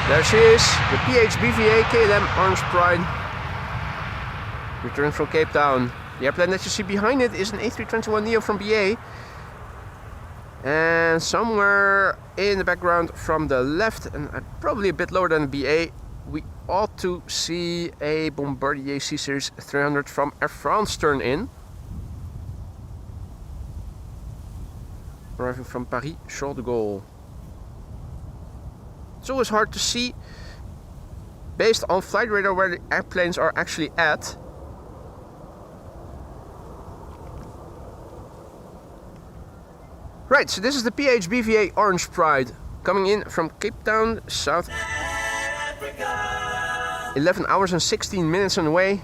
A: There she is, the PHBVA KLM Orange Pride, returned from Cape Town. The airplane that you see behind it is an A321neo from BA. And somewhere in the background from the left, and probably a bit lower than the BA, we ought to see a Bombardier C-Series 300 from Air France turn in. Arriving from Paris, Charles de Gaulle. It's always hard to see, based on flight radar, where the airplanes are actually at. Right, so this is the PHBVA Orange Pride, coming in from Cape Town, South Africa. 11 hours and 16 minutes on the way.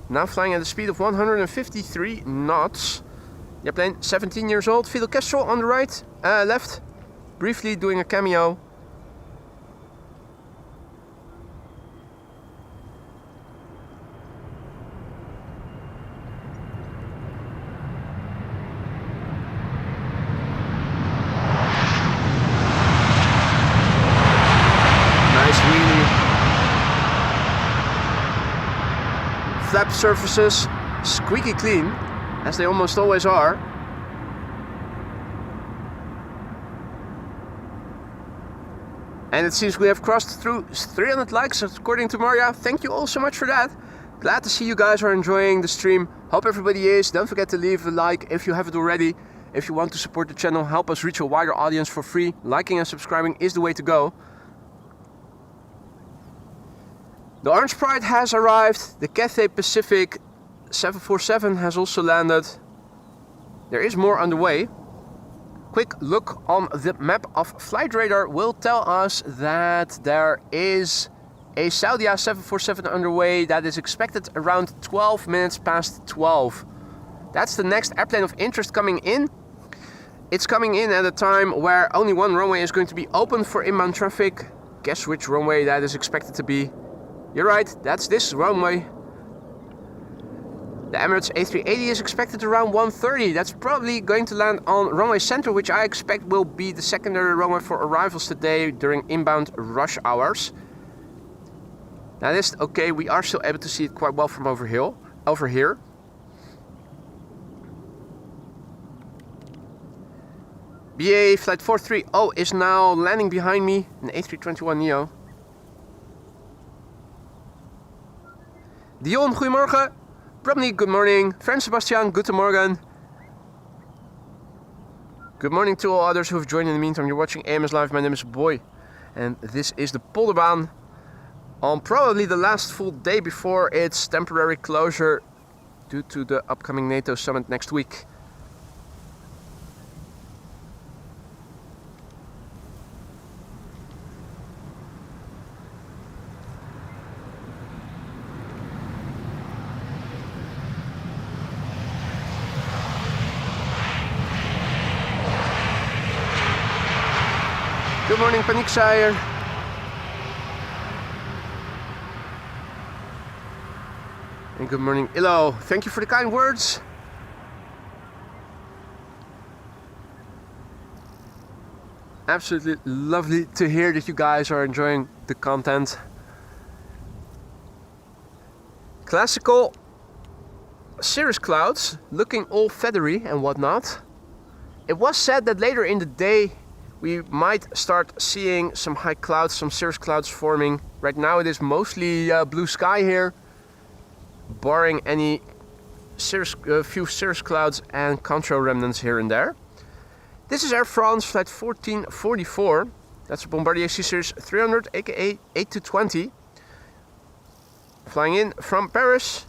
A: Now flying at a speed of 153 knots. The airplane 17 years old. Fidel Castro on the right, left, briefly doing a cameo. Flap surfaces squeaky clean, as they almost always are. And it seems we have crossed through 300 likes according to Maria. Thank you all so much for that. Glad to see you guys are enjoying the stream. Hope everybody is. Don't forget to leave a like if you haven't already. If you want to support the channel, help us reach a wider audience for free, liking and subscribing is the way to go. The Orange Pride has arrived. The Cathay Pacific 747 has also landed. There is more on the way. Quick look on the map of flight radar will tell us that there is a Saudia 747 underway that is expected around 12 minutes past 12. That's the next airplane of interest coming in. It's coming in at a time where only one runway is going to be open for inbound traffic. Guess which runway that is expected to be. You're right, that's this runway. The Emirates A380 is expected around 1:30. That's probably going to land on runway center, which I expect will be the secondary runway for arrivals today during inbound rush hours. Now this, okay, we are still able to see it quite well from over here. BA flight 430 is now landing behind me, an A321neo. Dion, goedemorgen. Probably good morning. Friend Sebastian, guten Morgen. Good morning to all others who have joined in the meantime. You're watching AMS Live. My name is Boy. And this is the Polderbaan on probably the last full day before its temporary closure due to the upcoming NATO summit next week. Good morning, Paniek. And good morning, Ilo. Thank you for the kind words. Absolutely lovely to hear that you guys are enjoying the content. Classical cirrus clouds, looking all feathery and whatnot. It was said that later in the day we might start seeing some high clouds, some cirrus clouds forming. Right now it is mostly blue sky here, barring any few cirrus clouds and contrail remnants here and there. This is Air France flight 1444. That's a Bombardier C-Series 300 aka A220. Flying in from Paris,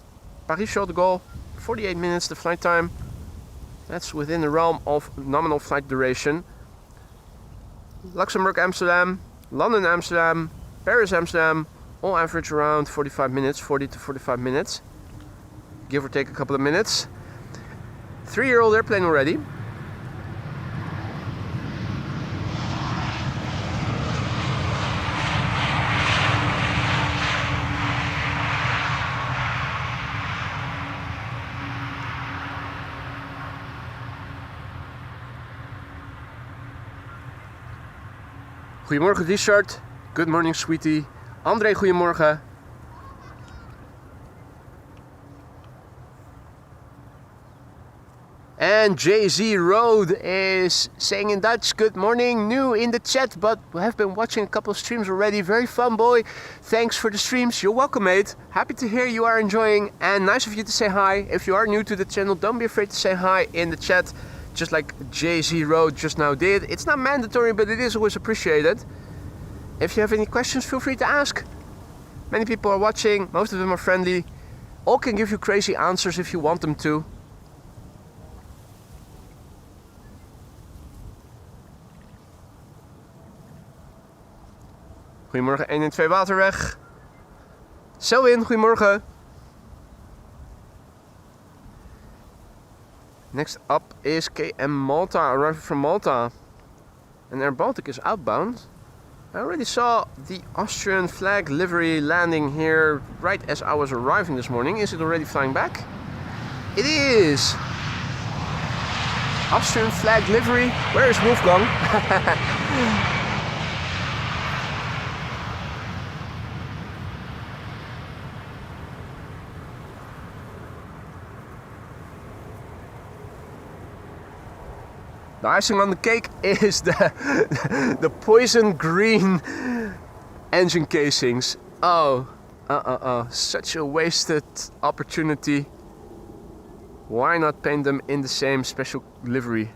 A: Paris-Charles de Gaulle, 48 minutes the flight time. That's within the realm of nominal flight duration. Luxembourg, Amsterdam, London, Amsterdam, Paris, Amsterdam, all average around 45 minutes, 40 to 45 minutes. Give or take a couple of minutes. 3-year-old airplane already. Goedemorgen Richard, good morning sweetie. André, goedemorgen. And JZ Road is saying in Dutch, good morning, new in the chat, but we have been watching a couple of streams already. Very fun, boy. Thanks for the streams. You're welcome, mate. Happy to hear you are enjoying, and nice of you to say hi. If you are new to the channel, don't be afraid to say hi in the chat. Just like JZ Road just now did. It's not mandatory, but it is always appreciated. If you have any questions, feel free to ask. Many people are watching, most of them are friendly. All can give you crazy answers if you want them to. Goedemorgen 112 Waterweg. Selwyn, goedemorgen. Next up is KM Malta, arriving from Malta. And Air Baltic is outbound. I already saw the Austrian flag livery landing here right as I was arriving this morning. Is it already flying back? It is! Austrian flag livery. Where is Wolfgang? The icing on the cake is the poison green engine casings. Oh, such a wasted opportunity. Why not paint them in the same special livery?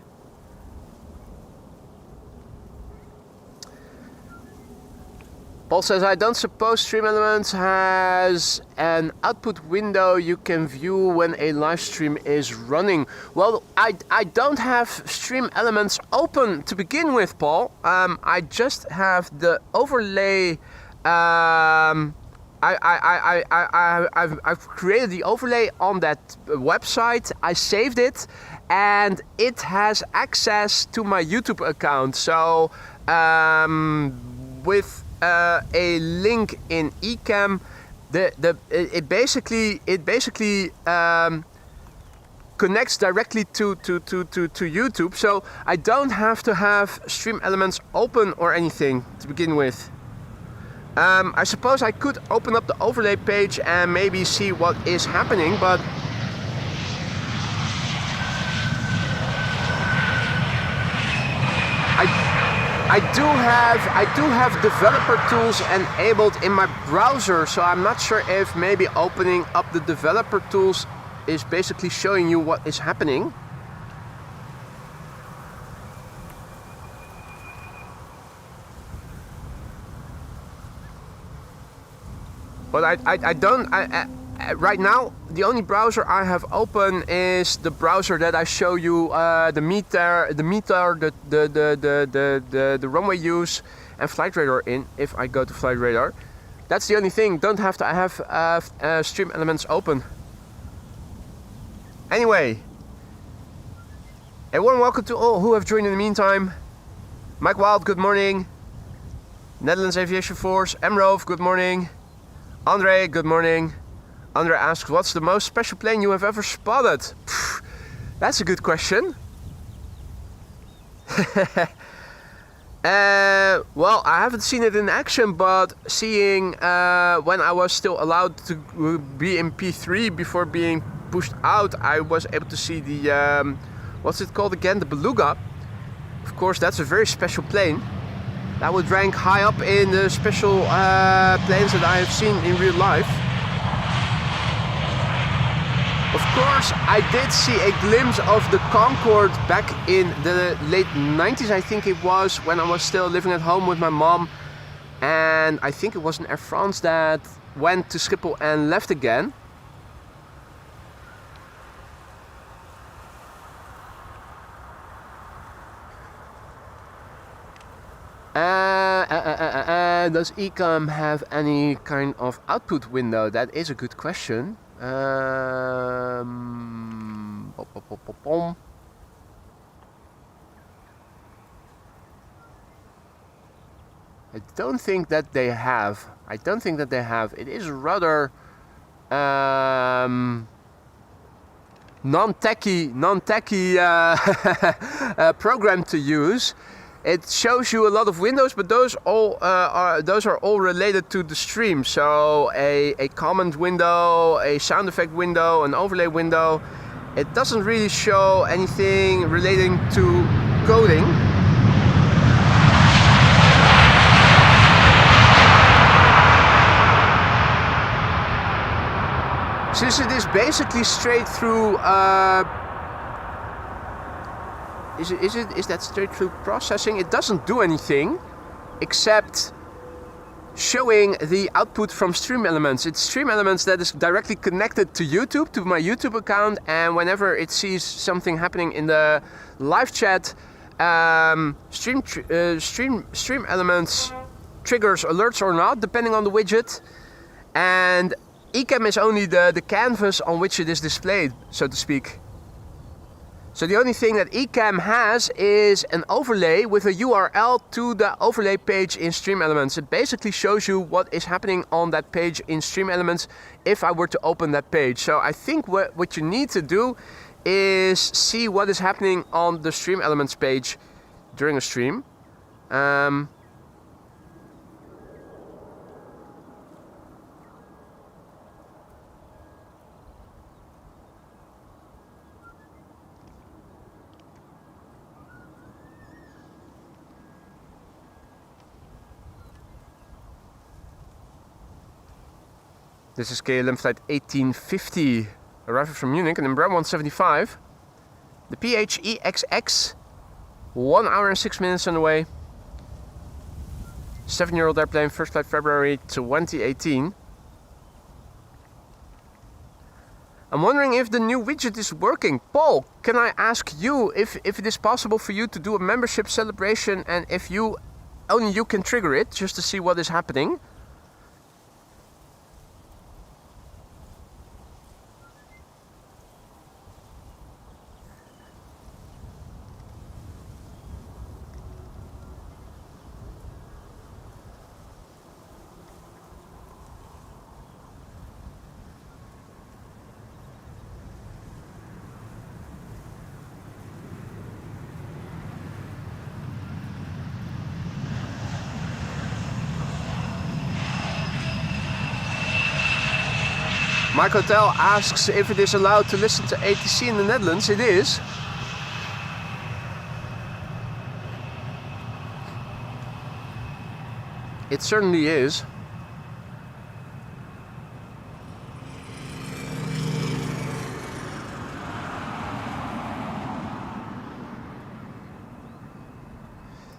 A: Paul says, I don't suppose Stream Elements has an output window you can view when a live stream is running. Well, I don't have Stream Elements open to begin with, Paul. I just have the overlay. I've created the overlay on that website. I saved it, and it has access to my YouTube account. So with a link in EHAM, it basically connects directly to YouTube. So I don't have to have Stream Elements open or anything to begin with. I suppose I could open up the overlay page and maybe see what is happening, but I do have developer tools enabled in my browser, so I'm not sure if maybe opening up the developer tools is basically showing you what is happening. But I don't right now. The only browser I have open is the browser that I show you, the runway use and flight radar in. If I go to flight radar, that's the only thing. Don't have to have Stream Elements open. Anyway, a warm welcome to all who have joined in the meantime. Mike Wild, good morning. Netherlands Aviation Force, Emrove, good morning. Andre, good morning. Andre asks, what's the most special plane you have ever spotted? Pfft, that's a good question. Well, I haven't seen it in action, but seeing when I was still allowed to be in P3 before being pushed out, I was able to see the, what's it called again? The Beluga. Of course, that's a very special plane. That would rank high up in the special planes that I have seen in real life. Of course, I did see a glimpse of the Concorde back in the late 90s, I think it was, when I was still living at home with my mom. And I think it was an Air France that went to Schiphol and left again. Does EHAM have any kind of output window? That is a good question. I don't think that they have. It is rather non-techy program to use. It shows you a lot of windows, but those are all related to the stream. So a comment window, a sound effect window, an overlay window. It doesn't really show anything relating to coding. Since it is basically straight through. Is that straight through processing? It doesn't do anything except showing the output from stream elements. It's stream elements that is directly connected to YouTube, to my YouTube account, and whenever it sees something happening in the live chat, stream elements triggers alerts or not, depending on the widget. And EHAM is only the canvas on which it is displayed, so to speak. So the only thing that EHAM has is an overlay with a URL to the overlay page in Stream Elements. It basically shows you what is happening on that page in Stream Elements if I were to open that page. So I think what you need to do is see what is happening on the Stream Elements page during a stream. This is KLM flight 1850, arriving from Munich and in Embraer 175. The PHEXX, 1 hour and 6 minutes on the way. 7-year-old airplane, first flight February 2018. I'm wondering if the new widget is working. Paul, can I ask you if it is possible for you to do a membership celebration and if only you can trigger it just to see what is happening? Mike Hotel asks if it is allowed to listen to ATC in the Netherlands. It is. It certainly is.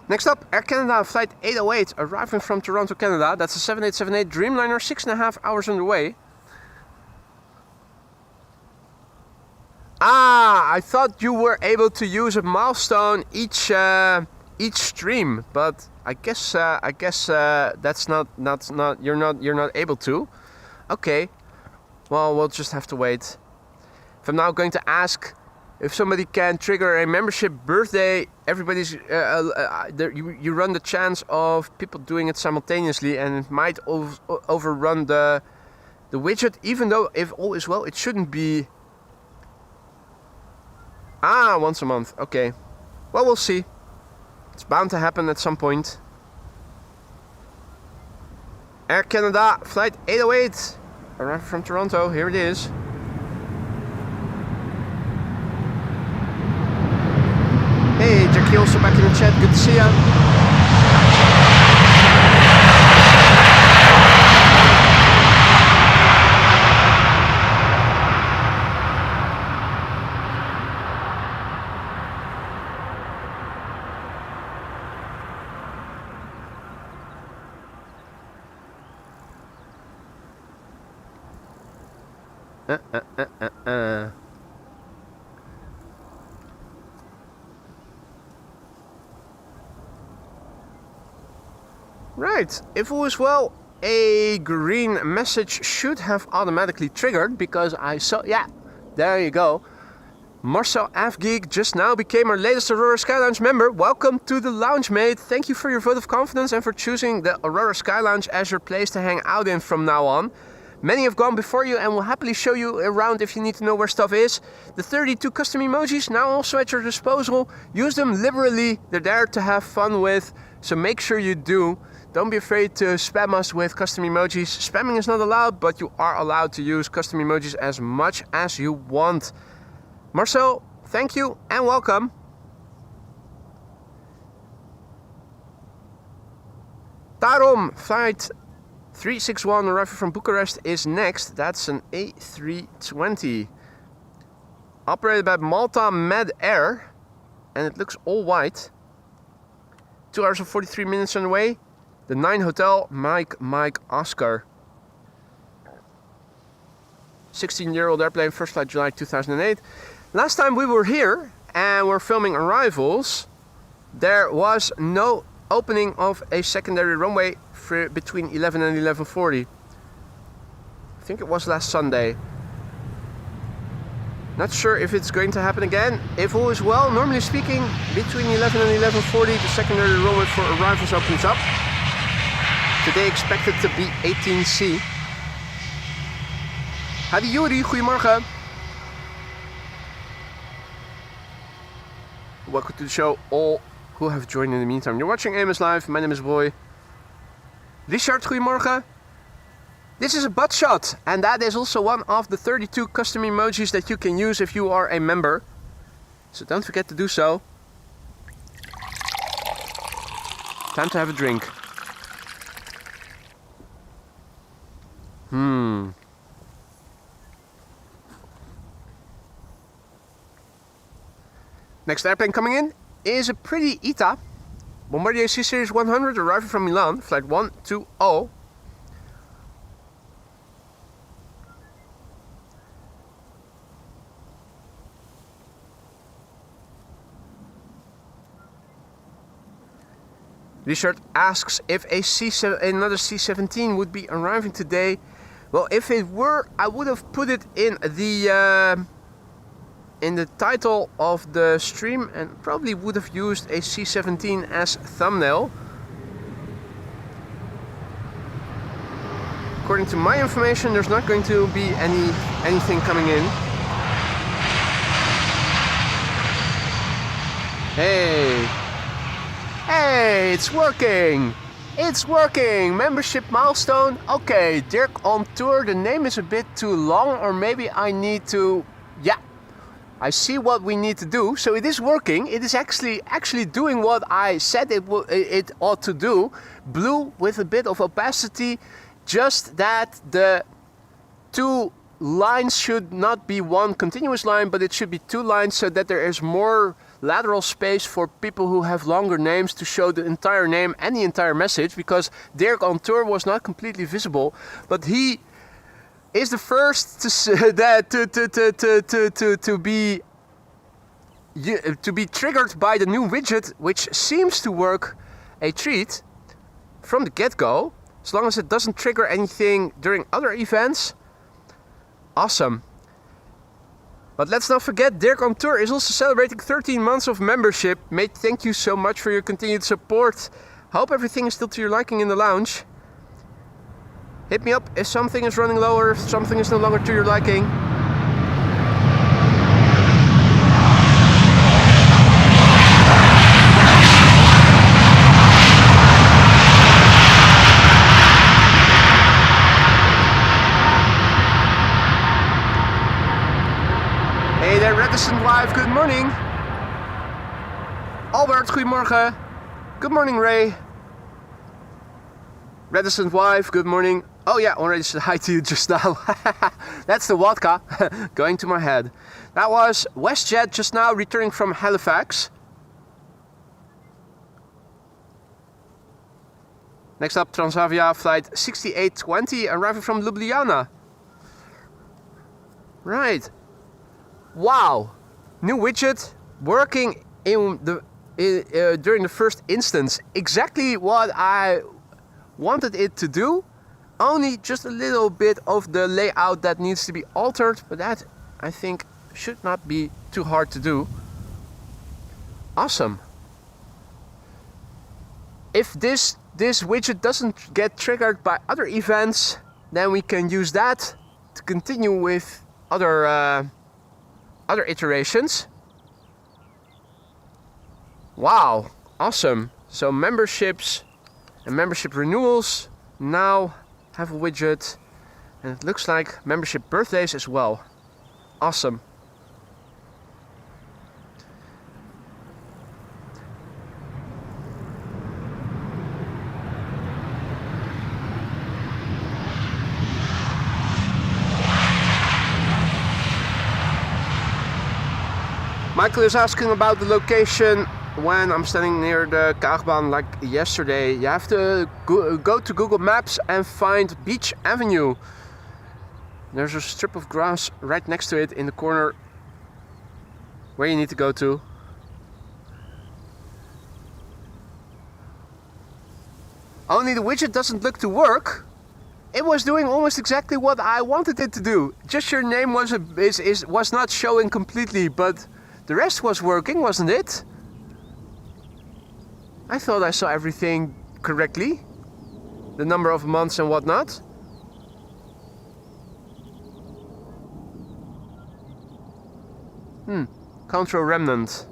A: Next up, Air Canada flight 808 arriving from Toronto, Canada. That's a 7878 Dreamliner, 6.5 hours on the way. Ah, I thought you were able to use a milestone each stream, but I guess that's not you're not able to. Okay, well we'll just have to wait. If I'm now going to ask if somebody can trigger a membership birthday, everybody's you run the chance of people doing it simultaneously, and it might overrun the The widget, even though if all is well, it shouldn't be... Ah, once a month. Okay. Well, we'll see. It's bound to happen at some point. Air Canada, flight 808. Arriving from Toronto. Here it is. Hey, Jackie, also back in the chat. Good to see ya. Right, if all is well, a green message should have automatically triggered because I saw, yeah, there you go. Marcel avgeek just now became our latest Aurora Sky Lounge member. Welcome to the lounge, mate. Thank you for your vote of confidence and for choosing the Aurora Sky Lounge as your place to hang out in from now on. Many have gone before you and will happily show you around if you need to know where stuff is. The 32 custom emojis now also at your disposal. Use them liberally. They're there to have fun with, so make sure you do. Don't be afraid to spam us with custom emojis. Spamming is not allowed, but you are allowed to use custom emojis as much as you want. Marcel, thank you and welcome. Daarom, flight 361 arriving from Bucharest is next. That's an A320. Operated by Malta Med Air. And it looks all white. 2 hours and 43 minutes on the way. The 9 Hotel Mike Oscar. 16-year-old airplane, first flight July 2008. Last time we were here and were filming arrivals, there was no opening of a secondary runway for between 11 and 11:40. I think it was last Sunday. Not sure if it's going to happen again. If all is well, normally speaking, between 11 and 11:40 the secondary runway for arrivals opens up. Today expected to be 18C. Hadi Yuri, goedemorgen. Welcome to the show, all who have joined in the meantime. You're watching AMS Live, my name is Boy. Richard, goedemorgen. This is a butt shot, and that is also one of the 32 custom emojis that you can use if you are a member. So don't forget to do so. Time to have a drink. Next airplane coming in is a pretty ETA. Bombardier C-Series 100 arriving from Milan, flight 120. Richard asks if another C-17 would be arriving today. Well, if it were, I would have put it in the title of the stream and probably would have used a C-17 as thumbnail. According to my information, there's not going to be anything coming in. Hey, it's working! It's working! Membership milestone. Okay, Dirk on tour. The name is a bit too long, or maybe I need to... Yeah, I see what we need to do. So it is working. It is actually doing what I said it ought to do. Blue with a bit of opacity. Just that the two lines should not be one continuous line, but it should be two lines so that there is more lateral space for people who have longer names to show the entire name and the entire message, because Dirk on tour was not completely visible, but he is the first to be triggered by the new widget, which seems to work a treat from the get-go, as long as it doesn't trigger anything during other events. Awesome. But let's not forget, Dirk on tour is also celebrating 13 months of membership. Mate, thank you so much for your continued support. Hope everything is still to your liking in the lounge. Hit me up if something is running low or if something is no longer to your liking. Hey there, Reticent Wife, good morning. Albert, goedemorgen. Good morning, Ray. Reticent Wife, good morning. Oh yeah, already said hi to you just now. That's the vodka going to my head. That was WestJet just now returning from Halifax. Next up, Transavia flight 6820 arriving from Ljubljana. Right. Wow. New widget working in the during the first instance. Exactly what I wanted it to do. Only just a little bit of the layout that needs to be altered, but that I think should not be too hard to do. Awesome. If this widget doesn't get triggered by other events, then we can use that to continue with other iterations. Wow, awesome. So memberships and membership renewals now have a widget, and it looks like membership birthdays as well. Awesome. Michael is asking about the location when I'm standing near the Cargbaan like yesterday. You have to go to Google Maps and find Beach Avenue. There's a strip of grass right next to it in the corner where you need to go to. Only the widget doesn't look to work. It was doing almost exactly what I wanted it to do. Just your name was not showing completely, but the rest was working, wasn't it? I thought I saw everything correctly. The number of months and whatnot. Control remnant.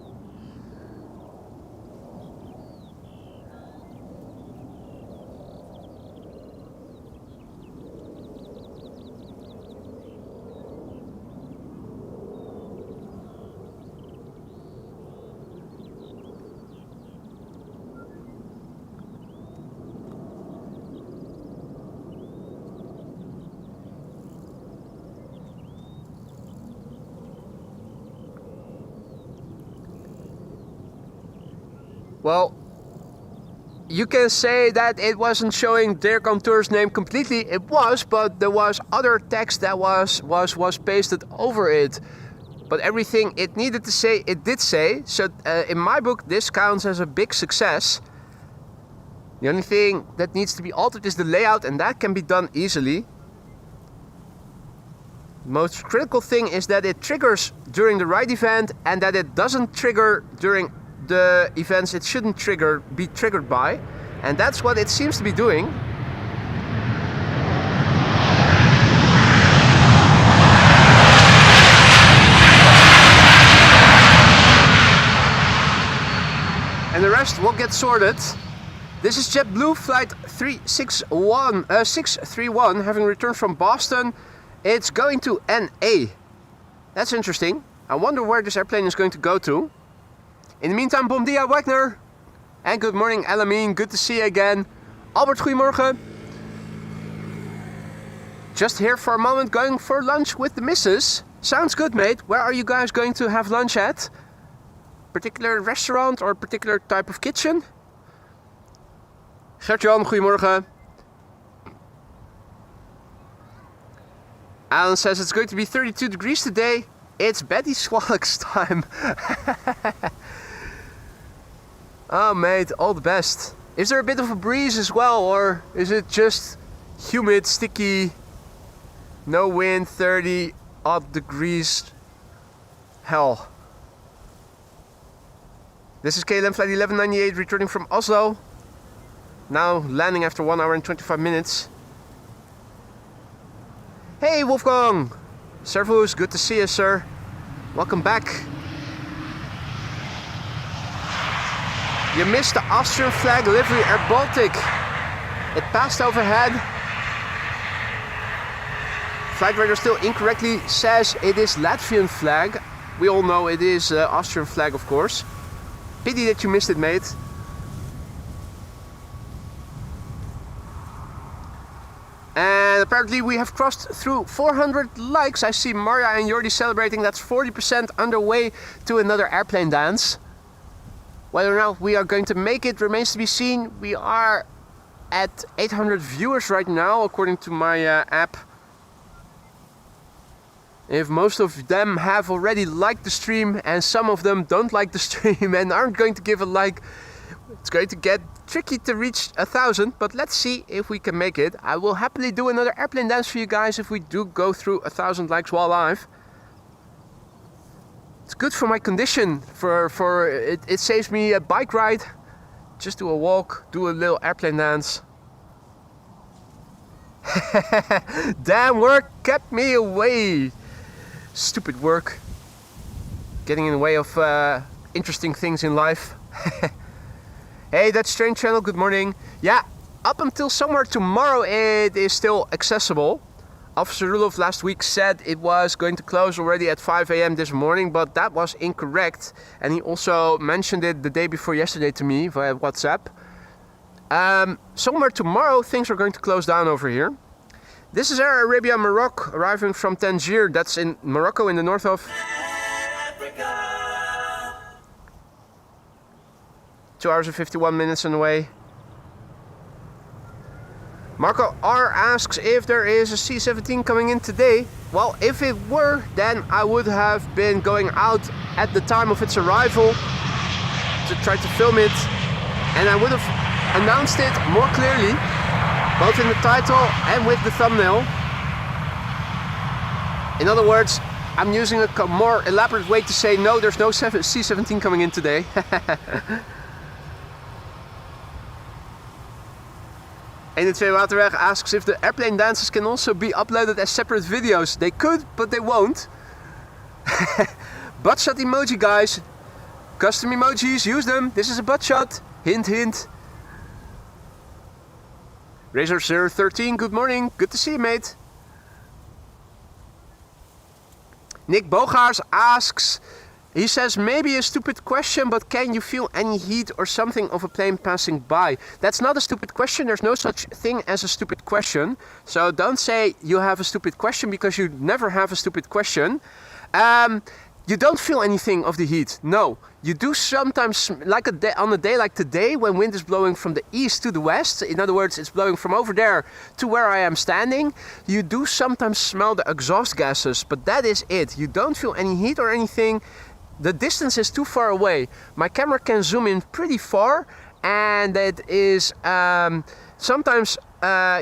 A: Well, you can say that it wasn't showing their contours name completely. It was, but there was other text that was pasted over it. But everything it needed to say, it did say. So in my book, this counts as a big success. The only thing that needs to be altered is the layout, and that can be done easily. The most critical thing is that it triggers during the ride event and that it doesn't trigger during the events it shouldn't be triggered by, and that's what it seems to be doing. And the rest will get sorted. This is JetBlue flight 631 having returned from Boston. It's going to NA. That's interesting. I wonder where this airplane is going to go to. In the meantime, bom dia Wagner. And good morning Elamine, good to see you again. Albert, goedemorgen. Just here for a moment, going for lunch with the missus. Sounds good, mate. Where are you guys going to have lunch at? Particular restaurant or particular type of kitchen? Gert-Jan, goedemorgen. Alan says it's going to be 32 degrees today. It's Betty Swallock's time. Oh mate, all the best. Is there a bit of a breeze as well, or is it just humid, sticky, no wind, 30 odd degrees hell? This is KLM flight 1198 returning from Oslo. Now landing after 1 hour and 25 minutes. Hey Wolfgang! Servus, good to see you, sir. Welcome back. You missed the Austrian flag livery Air Baltic. It passed overhead. Flight radar still incorrectly says it is Latvian flag. We all know it is Austrian flag, of course. Pity that you missed it, mate. And apparently we have crossed through 400 likes. I see Maria and Jordi celebrating. That's 40% underway to another airplane dance. Whether or not we are going to make it remains to be seen. We are at 800 viewers right now, according to my app. If most of them have already liked the stream and some of them don't like the stream and aren't going to give a like, it's going to get tricky to reach 1,000, but let's see if we can make it. I will happily do another airplane dance for you guys if we do go through 1,000 likes while live. It's good for my condition, it saves me a bike ride. Just do a walk, do a little airplane dance. Damn, work kept me away. Stupid work. Getting in the way of interesting things in life. Hey, that's Strange Channel, good morning. Yeah, up until somewhere tomorrow it is still accessible. Officer Rudolph last week said it was going to close already at 5 AM this morning, but that was incorrect. And he also mentioned it the day before yesterday to me via WhatsApp. Somewhere tomorrow things are going to close down over here. This is Air Arabia Morocco arriving from Tangier, that's in Morocco in the north of Africa. 2 hours and 51 minutes on the way. Marco R asks if there is a C-17 coming in today. Well, if it were, then I would have been going out at the time of its arrival to try to film it, and I would have announced it more clearly, both in the title and with the thumbnail. In other words, I'm using a more elaborate way to say no, there's no C-17 coming in today. Ene2 Waterweg asks if the airplane dances can also be uploaded as separate videos. They could, but they won't. Butt shot emoji, guys. Custom emojis, use them. This is a butt shot. Hint, hint. Razor013, good morning. Good to see you, mate. Nick Bogaars asks, he says, maybe a stupid question, but can you feel any heat or something of a plane passing by? That's not a stupid question. There's no such thing as a stupid question. So don't say you have a stupid question, because you never have a stupid question. You don't feel anything of the heat. No, you do sometimes, like on a day like today, when wind is blowing from the east to the west. In other words, it's blowing from over there to where I am standing. You do sometimes smell the exhaust gases, but that is it. You don't feel any heat or anything. The distance is too far away. My camera can zoom in pretty far, and it is sometimes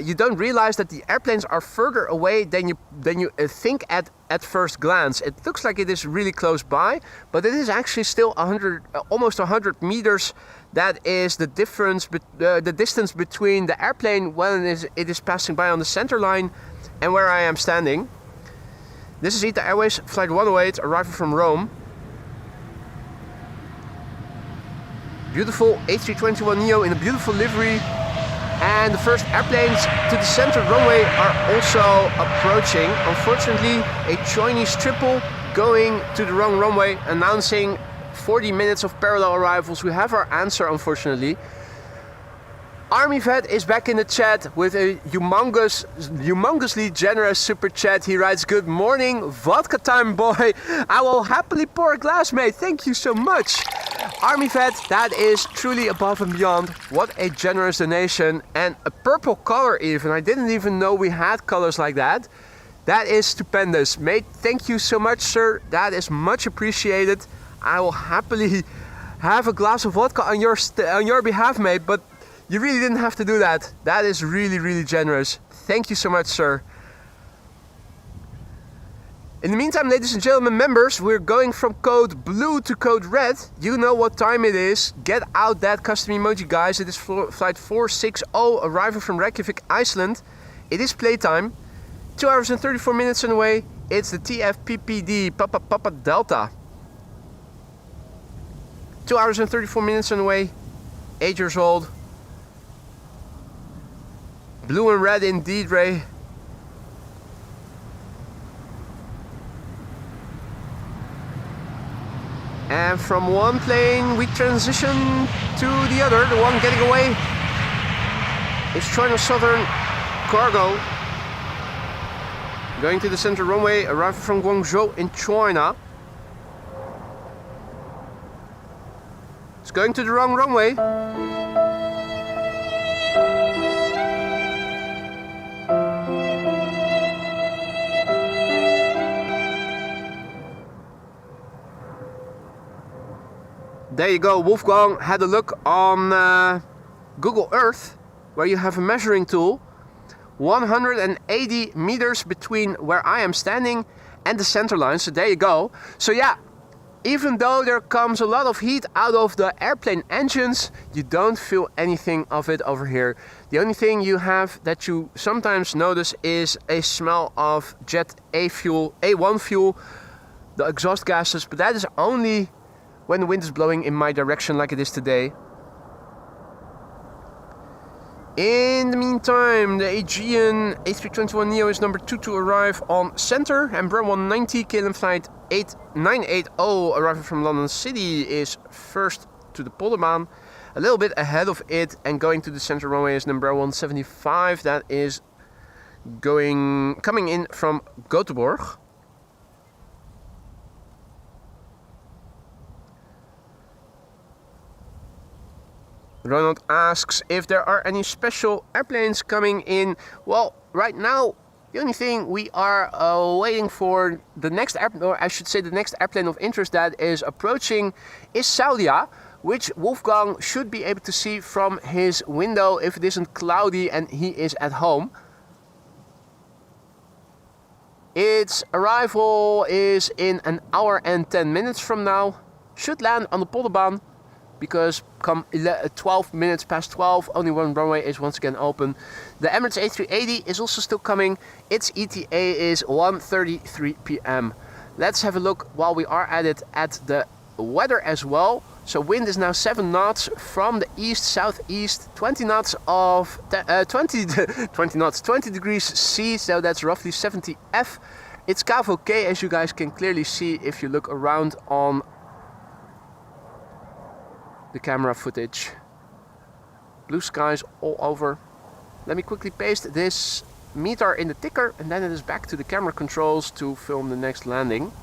A: you don't realize that the airplanes are further away than you think at first glance. It looks like it is really close by, but it is actually still almost 100 meters. That is the difference, the distance between the airplane when it is passing by on the center line and where I am standing. This is ITA Airways Flight 108 arriving from Rome. Beautiful A321neo in a beautiful livery. And the first airplanes to the center runway are also approaching. Unfortunately, a Chinese triple going to the wrong runway, announcing 40 minutes of parallel arrivals. We have our answer, unfortunately. Army Vet is back in the chat with a humongously generous super chat. He writes, good morning, vodka time, boy. I will happily pour a glass, mate. Thank you so much. Army Vet, that is truly above and beyond. What a generous donation. And a purple color even. I didn't even know we had colors like that. That is stupendous. Mate, thank you so much, sir. That is much appreciated. I will happily have a glass of vodka on your behalf, mate. But you really didn't have to do that. That is really, really generous. Thank you so much, sir. In the meantime, ladies and gentlemen, members, we're going from code blue to code red. You know what time it is. Get out that custom emoji, guys. It is flight 460 arriving from Reykjavik, Iceland. It is playtime. 2 hours and 34 minutes on the way. It's the TFPPD Papa Papa Delta. 2 hours and 34 minutes on the way. 8 years old. Blue and red indeed, Ray. And from one plane we transition to the other. The one getting away is China Southern Cargo. Going to the center runway, arriving from Guangzhou in China. It's going to the wrong runway. There you go, Wolfgang had a look on Google Earth, where you have a measuring tool. 180 meters between where I am standing and the center line, so there you go. So yeah, even though there comes a lot of heat out of the airplane engines, you don't feel anything of it over here. The only thing you have that you sometimes notice is a smell of jet A fuel, A1 fuel, the exhaust gases, but that is only when the wind is blowing in my direction like it is today. In the meantime, the Aegean A321neo is number 2 to arrive on center, and Embraer 190 KLM flight 8980 arriving from London City is first to the Polderbaan. A little bit ahead of it and going to the center runway is number 175, that is coming in from Göteborg. Ronald asks if there are any special airplanes coming in. Well, right now, the only thing we are waiting for, the next the next airplane of interest that is approaching is Saudia, which Wolfgang should be able to see from his window if it isn't cloudy and he is at home. Its arrival is in an hour and 10 minutes from now. Should land on the Polderbaan, because come 12 minutes past 12, only one runway is once again open. The Emirates A380 is also still coming. Its ETA is 1:33 p.m. Let's have a look while we are at it at the weather as well. So wind is now 7 knots from the east southeast, 20 knots of 20 degrees C, so that's roughly 70 F. It's Cavo K, as you guys can clearly see if you look around on the camera footage. Blue skies all over. Let me quickly paste this meter in the ticker and then it is back to the camera controls to film the next landing.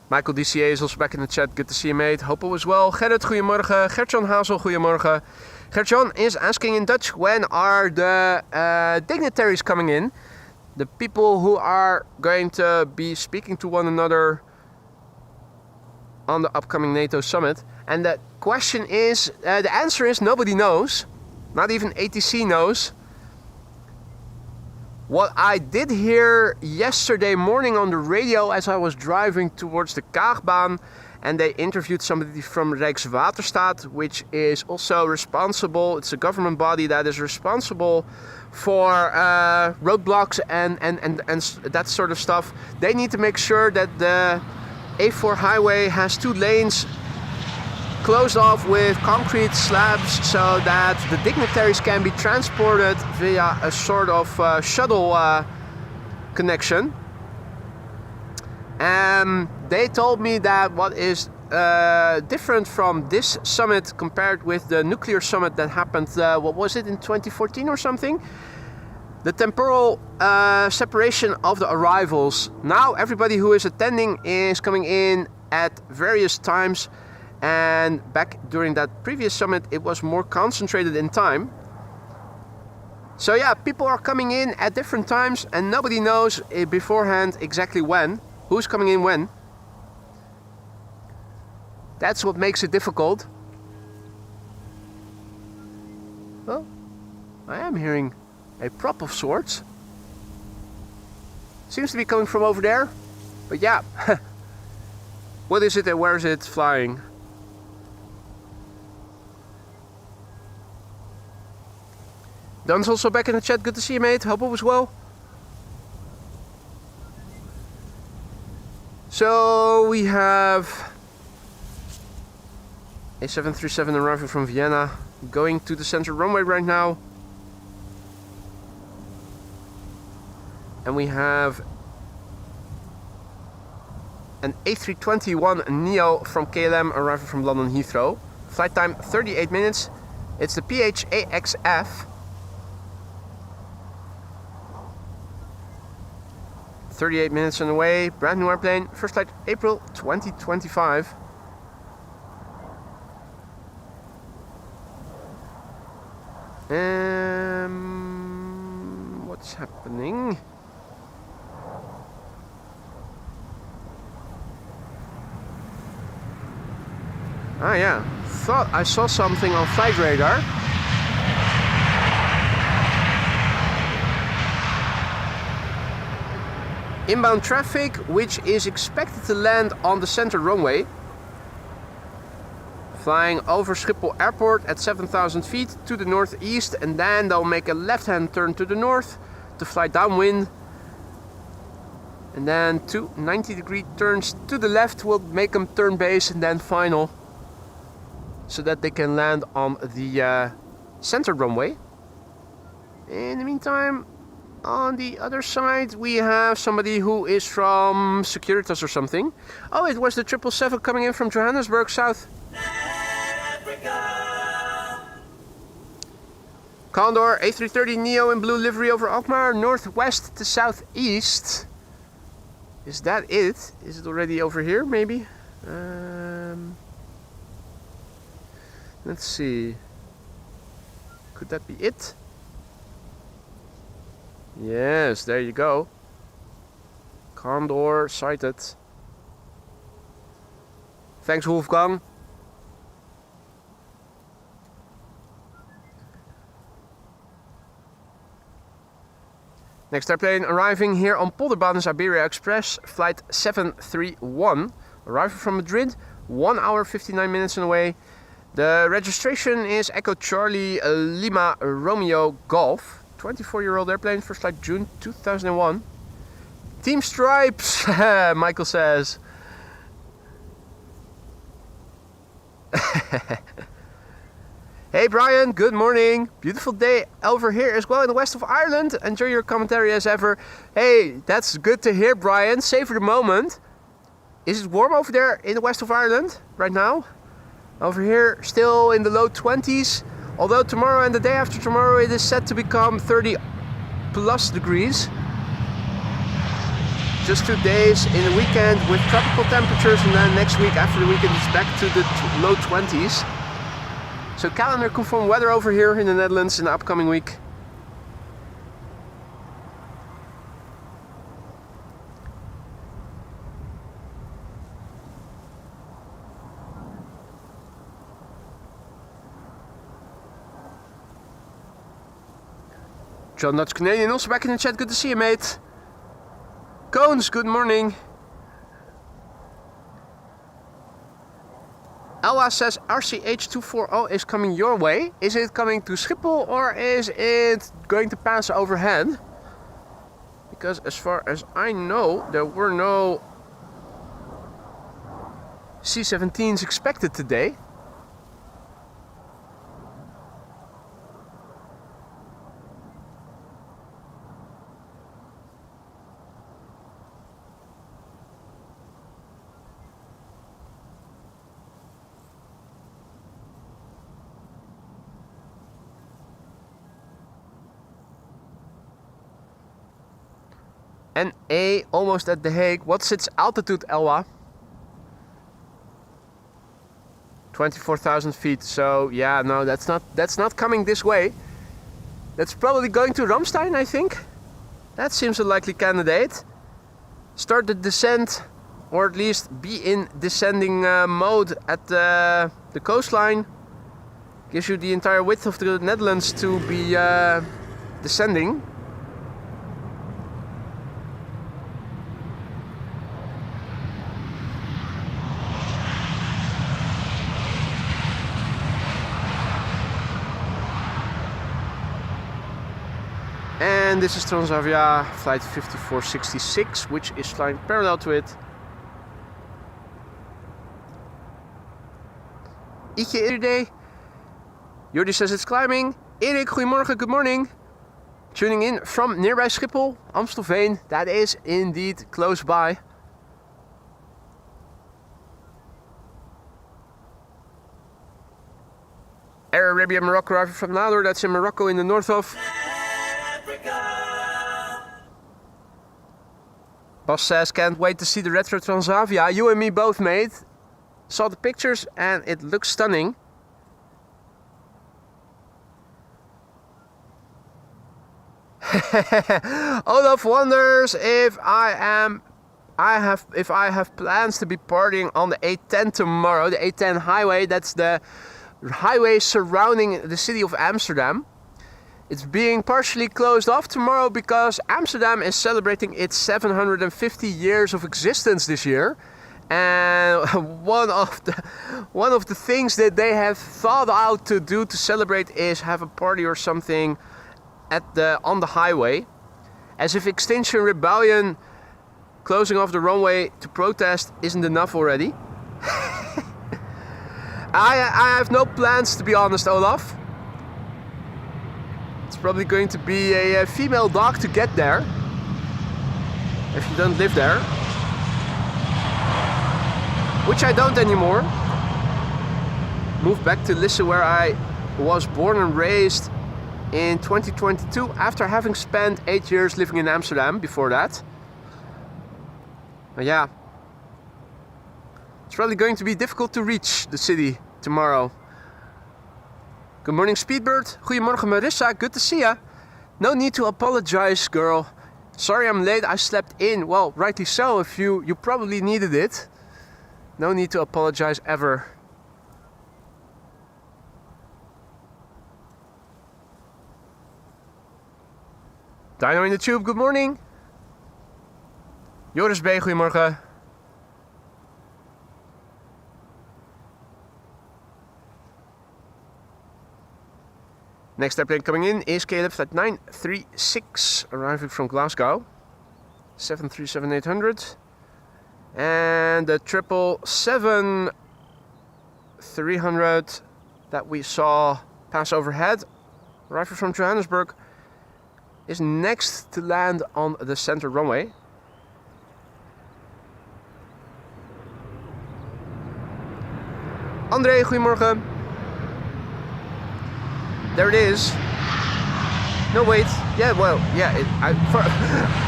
A: Michael DCA is also back in the chat. Good to see you, mate. Hope all is well. Gerrit, goedemorgen. Gertjan Hazel, goedemorgen. Gertjan is asking in Dutch, when are the dignitaries coming in? The people who are going to be speaking to one another on the upcoming NATO summit. And the question is, the answer is nobody knows. Not even ATC knows. What I did hear yesterday morning on the radio as I was driving towards the Kaagbaan, and they interviewed somebody from Rijkswaterstaat, which is also responsible, it's a government body that is responsible for roadblocks and that sort of stuff. They need to make sure that the A4 highway has 2 lanes closed off with concrete slabs so that the dignitaries can be transported via a sort of shuttle connection. And they told me that what is different from this summit compared with the nuclear summit that happened, what was it, in 2014 or something? The temporal separation of the arrivals. Now everybody who is attending is coming in at various times, and back during that previous summit it was more concentrated in time. So yeah, people are coming in at different times and nobody knows beforehand exactly when. Who's coming in when? That's what makes it difficult. Well, I am hearing a prop of sorts. Seems to be coming from over there. But yeah, what is it and where is it flying? Don's also back in the chat. Good to see you, mate. Hope all was well. So we have a 737 arriving from Vienna, going to the central runway right now. And we have an A321neo from KLM arriving from London Heathrow. Flight time 38 minutes. It's the PHAXF. 38 minutes on the way. Brand new airplane. First flight April 2025. What's happening? Ah yeah, thought I saw something on flight radar. Inbound traffic, which is expected to land on the center runway. Flying over Schiphol Airport at 7,000 feet to the northeast, and then they'll make a left-hand turn to the north to fly downwind. And then 2 90-degree turns to the left will make them turn base and then final, so that they can land on the center runway. In the meantime, on the other side, we have somebody who is from Securitas or something. Oh, it was the 777 coming in from Johannesburg, South Africa. Condor A330 Neo in blue livery over Alkmaar, northwest to southeast. Is that it? Is it already over here, maybe? Let's see. Could that be it? Yes, there you go. Condor sighted. Thanks, Wolfgang. Next airplane arriving here on Polderbaan is Iberia Express, flight 731. Arriving from Madrid, 1 hour 59 minutes on the way. The registration is Echo Charlie Lima Romeo Golf. 24-year-old airplane, first flight June 2001. Team Stripes, Michael says. Hey Brian, good morning. Beautiful day over here as well in the west of Ireland. Enjoy your commentary as ever. Hey, that's good to hear, Brian. Savor the moment. Is it warm over there in the west of Ireland right now? Over here, still in the low 20s. Although tomorrow and the day after tomorrow it is set to become 30 plus degrees. Just 2 days in the weekend with tropical temperatures, and then next week after the weekend it's back to the low 20s. So calendar confirmed weather over here in the Netherlands in the upcoming week. John Dutch Canadian also back in the chat. Good to see you, mate. Cones, good morning. Elwa says RCH240 is coming your way. Is it coming to Schiphol or is it going to pass overhead? Because as far as I know, there were no C-17s expected today. NA almost at The Hague. What's its altitude, Elwa? 24,000 feet. So yeah, no, that's not coming this way. That's probably going to Ramstein, I think. That seems a likely candidate. Start the descent, or at least be in descending mode at the coastline. Gives you the entire width of the Netherlands to be descending. And this is Transavia flight 5466, which is flying parallel to it. Ietje Iride. Jordi says it's climbing. Erik, goedemorgen, good morning. Tuning in from nearby Schiphol, Amstelveen. That is indeed close by. Air Arabia Morocco arriving from Nador, that's in Morocco in the north of Africa. Boss says, can't wait to see the retro Transavia. You and me both, mate. Saw the pictures and it looks stunning. Olaf wonders if I have plans to be partying on the A10 tomorrow. The A10 highway, that's the highway surrounding the city of Amsterdam. It's being partially closed off tomorrow because Amsterdam is celebrating its 750 years of existence this year. And one of the things that they have thought out to do to celebrate is have a party or something on the highway, as if Extinction Rebellion closing off the runway to protest isn't enough already. I have no plans, to be honest, Olaf. It's probably going to be a female dog to get there, if you don't live there, which I don't anymore. Moved back to Lisse, where I was born and raised, in 2022, after having spent 8 years living in Amsterdam before that. But yeah, it's probably going to be difficult to reach the city tomorrow. Good morning, Speedbird. Goedemorgen, Marissa. Good to see ya. No need to apologize, girl. Sorry I'm late, I slept in. Well, rightly so, if you probably needed it. No need to apologize ever. Dino in the tube, good morning. Joris B, goedemorgen. Next airplane coming in is KLM flight 936, arriving from Glasgow. 737-800. And the 777-300 that we saw pass overhead, arriving from Johannesburg, is next to land on the center runway. André, goedemorgen. There it is. No, wait. Yeah, well, yeah.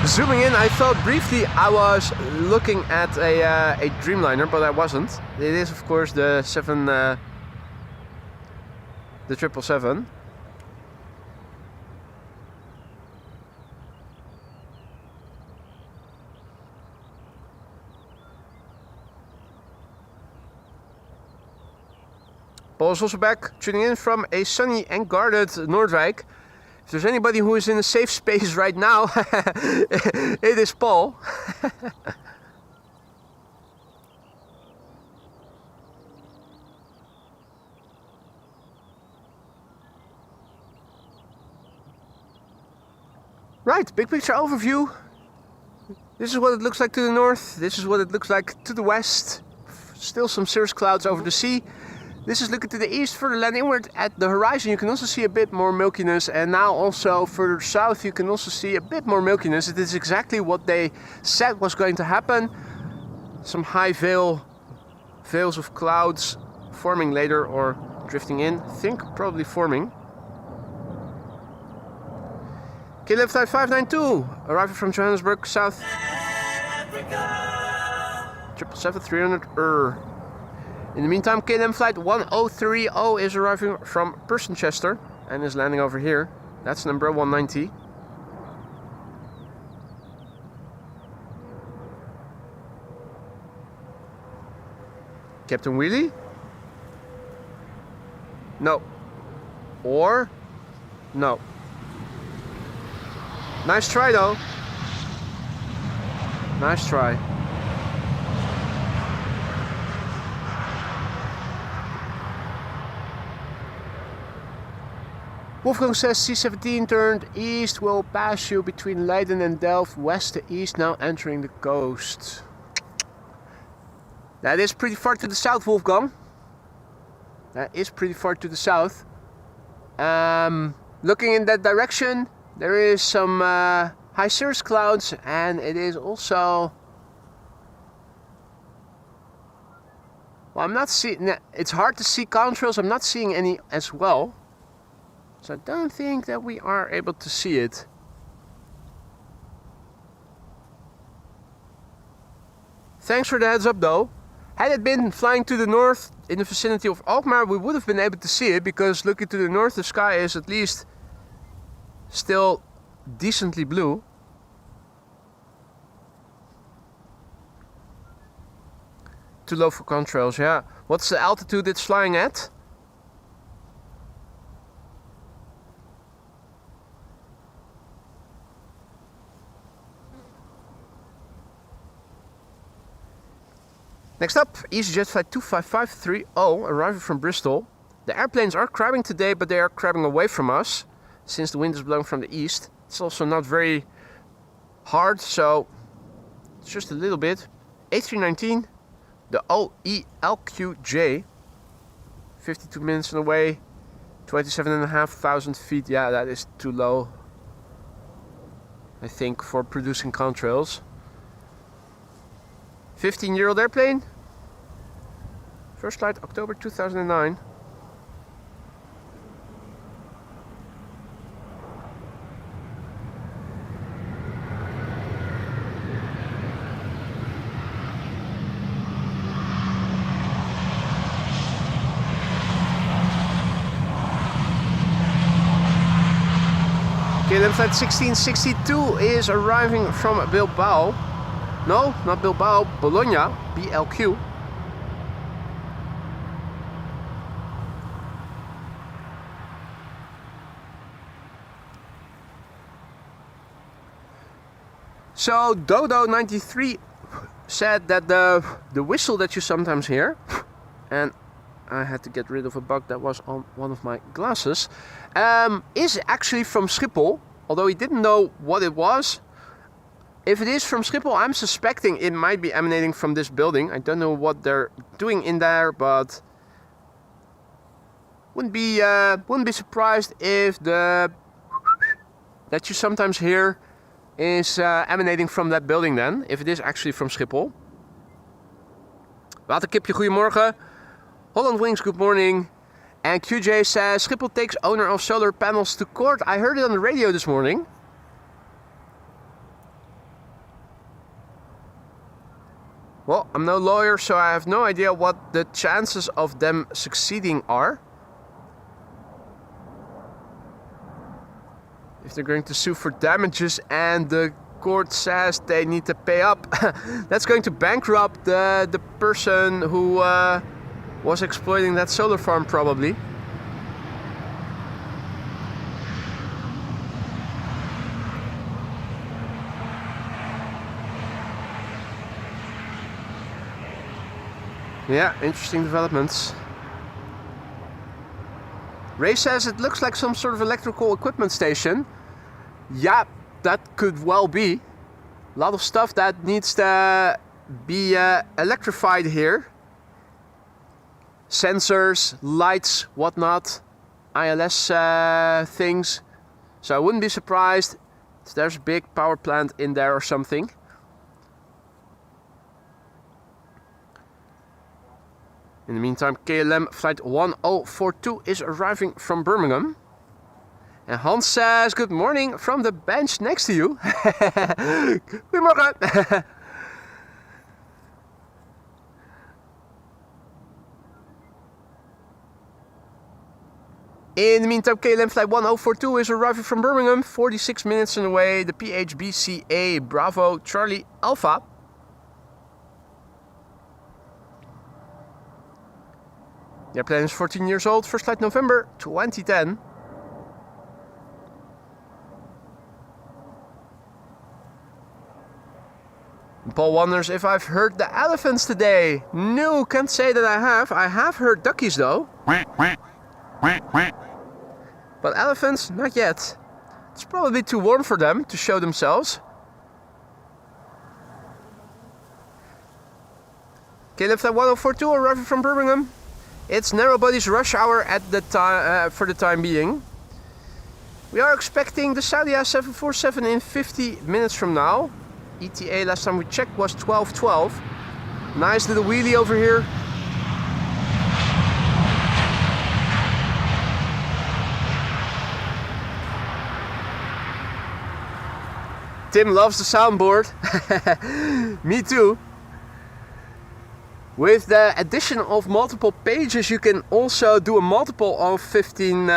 A: Zooming in, I thought briefly I was looking at a Dreamliner, but I wasn't. It is, of course, the 777. Paul is also back, tuning in from a sunny and guarded Noordwijk. If there's anybody who is in a safe space right now, it is Paul. Right, big picture overview. This is what it looks like to the north. This is what it looks like to the west. Still some cirrus clouds over the sea. This is looking to the east, further land inward at the horizon. You can also see a bit more milkiness, and now also further south you can also see a bit more milkiness. It is exactly what they said was going to happen. Some high veils of clouds forming later or drifting in. I think probably forming. KLM flight 592, arriving from Johannesburg, South Africa. 777-300. In the meantime, KLM flight 1030 is arriving from Persenchester and is landing over here. That's number 190. Captain Wheelie? No. Or? No. Nice try though. Nice try. Wolfgang says C17 turned east, will pass you between Leiden and Delft, west to east, now entering the coast. That is pretty far to the south, Wolfgang. That is pretty far to the south. Looking in that direction, there is some high cirrus clouds, and it is also... Well, I'm not seeing... It's hard to see contrails, I'm not seeing any as well. So I don't think that we are able to see it. Thanks for the heads up though. Had it been flying to the north in the vicinity of Alkmaar, we would have been able to see it, because looking to the north, the sky is at least still decently blue. Too low for contrails, yeah. What's the altitude it's flying at? Next up, EasyJet flight 25530 arriving from Bristol. The airplanes are crabbing today, but they are crabbing away from us since the wind is blowing from the east. It's also not very hard, so it's just a little bit. A319, the OELQJ, 52 minutes on the way, 27,500 feet. Yeah, that is too low, I think, for producing contrails. 15-year-old airplane. First flight October 2009. KLM flight 1662 is arriving from Bilbao. No, not Bilbao, Bologna, BLQ. So Dodo93 said that the whistle that you sometimes hear, and I had to get rid of a bug that was on one of my glasses, is actually from Schiphol, although he didn't know what it was. If it is from Schiphol, I'm suspecting it might be emanating from this building. I don't know what they're doing in there, but wouldn't be surprised if that you sometimes hear is emanating from that building then, if it is actually from Schiphol. Waterkipje, goedemorgen. Holland Wings, good morning. And QJ says, Schiphol takes owner of solar panels to court. I heard it on the radio this morning. Well, I'm no lawyer, so I have no idea what the chances of them succeeding are. If they're going to sue for damages and the court says they need to pay up, that's going to bankrupt the person who was exploiting that solar farm, probably. Yeah, interesting developments. Ray says it looks like some sort of electrical equipment station. Yeah, that could well be. A lot of stuff that needs to be electrified here. Sensors, lights, whatnot. ILS things. So I wouldn't be surprised if there's a big power plant in there or something. In the meantime, KLM flight 1042 is arriving from Birmingham. And Hans says, good morning from the bench next to you. Goedemorgen. In the meantime, KLM flight 1042 is arriving from Birmingham. 46 minutes on the way. The PHBCA Bravo Charlie Alpha. The airplane is 14 years old, first flight November 2010. And Paul wonders if I've heard the elephants today. No, can't say that I have. I have heard duckies though. But But elephants, not yet. It's probably too warm for them to show themselves. KLF 1042 arriving from Birmingham. It's narrow bodies rush hour at the time for the time being. We are expecting the Saudia 747 in 50 minutes from now. ETA last time we checked was 12:12. Nice little wheelie over here. Tim loves the soundboard. Me too. With the addition of multiple pages, you can also do a multiple of 15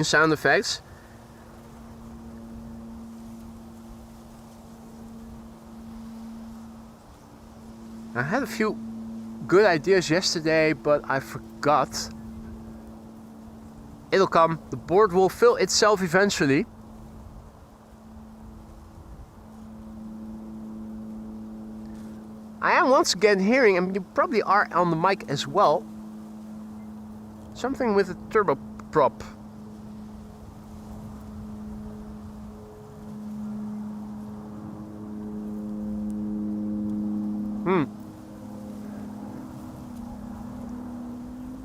A: sound effects. I had a few good ideas yesterday, but I forgot. It'll come. The board will fill itself eventually. I am once again hearing, and you probably are on the mic as well, something with a turboprop.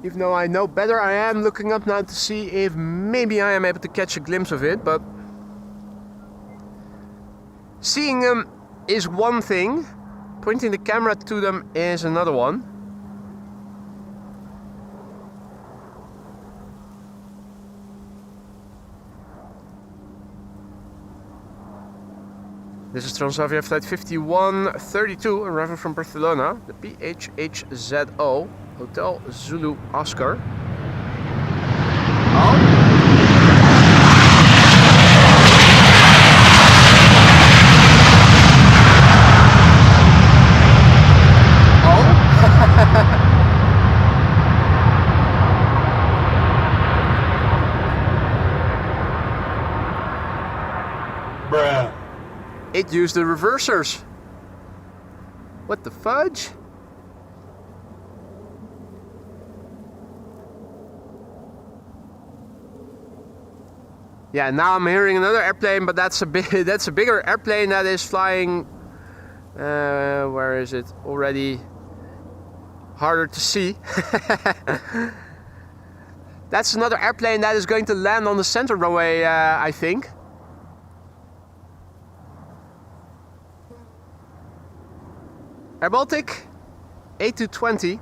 A: Even though I know better, I am looking up now to see if maybe I am able to catch a glimpse of it, but seeing them is one thing, pointing the camera to them is another one. This is Transavia flight 5132 arriving from Barcelona, the PHHZO, Hotel Zulu Oscar. Oh.
B: Bruh.
A: It used the reversers. What the fudge? Yeah, now I'm hearing another airplane, but that's a bigger airplane that is flying. Where is it? Already harder to see. That's another airplane that is going to land on the center runway, I think. Air Baltic A220,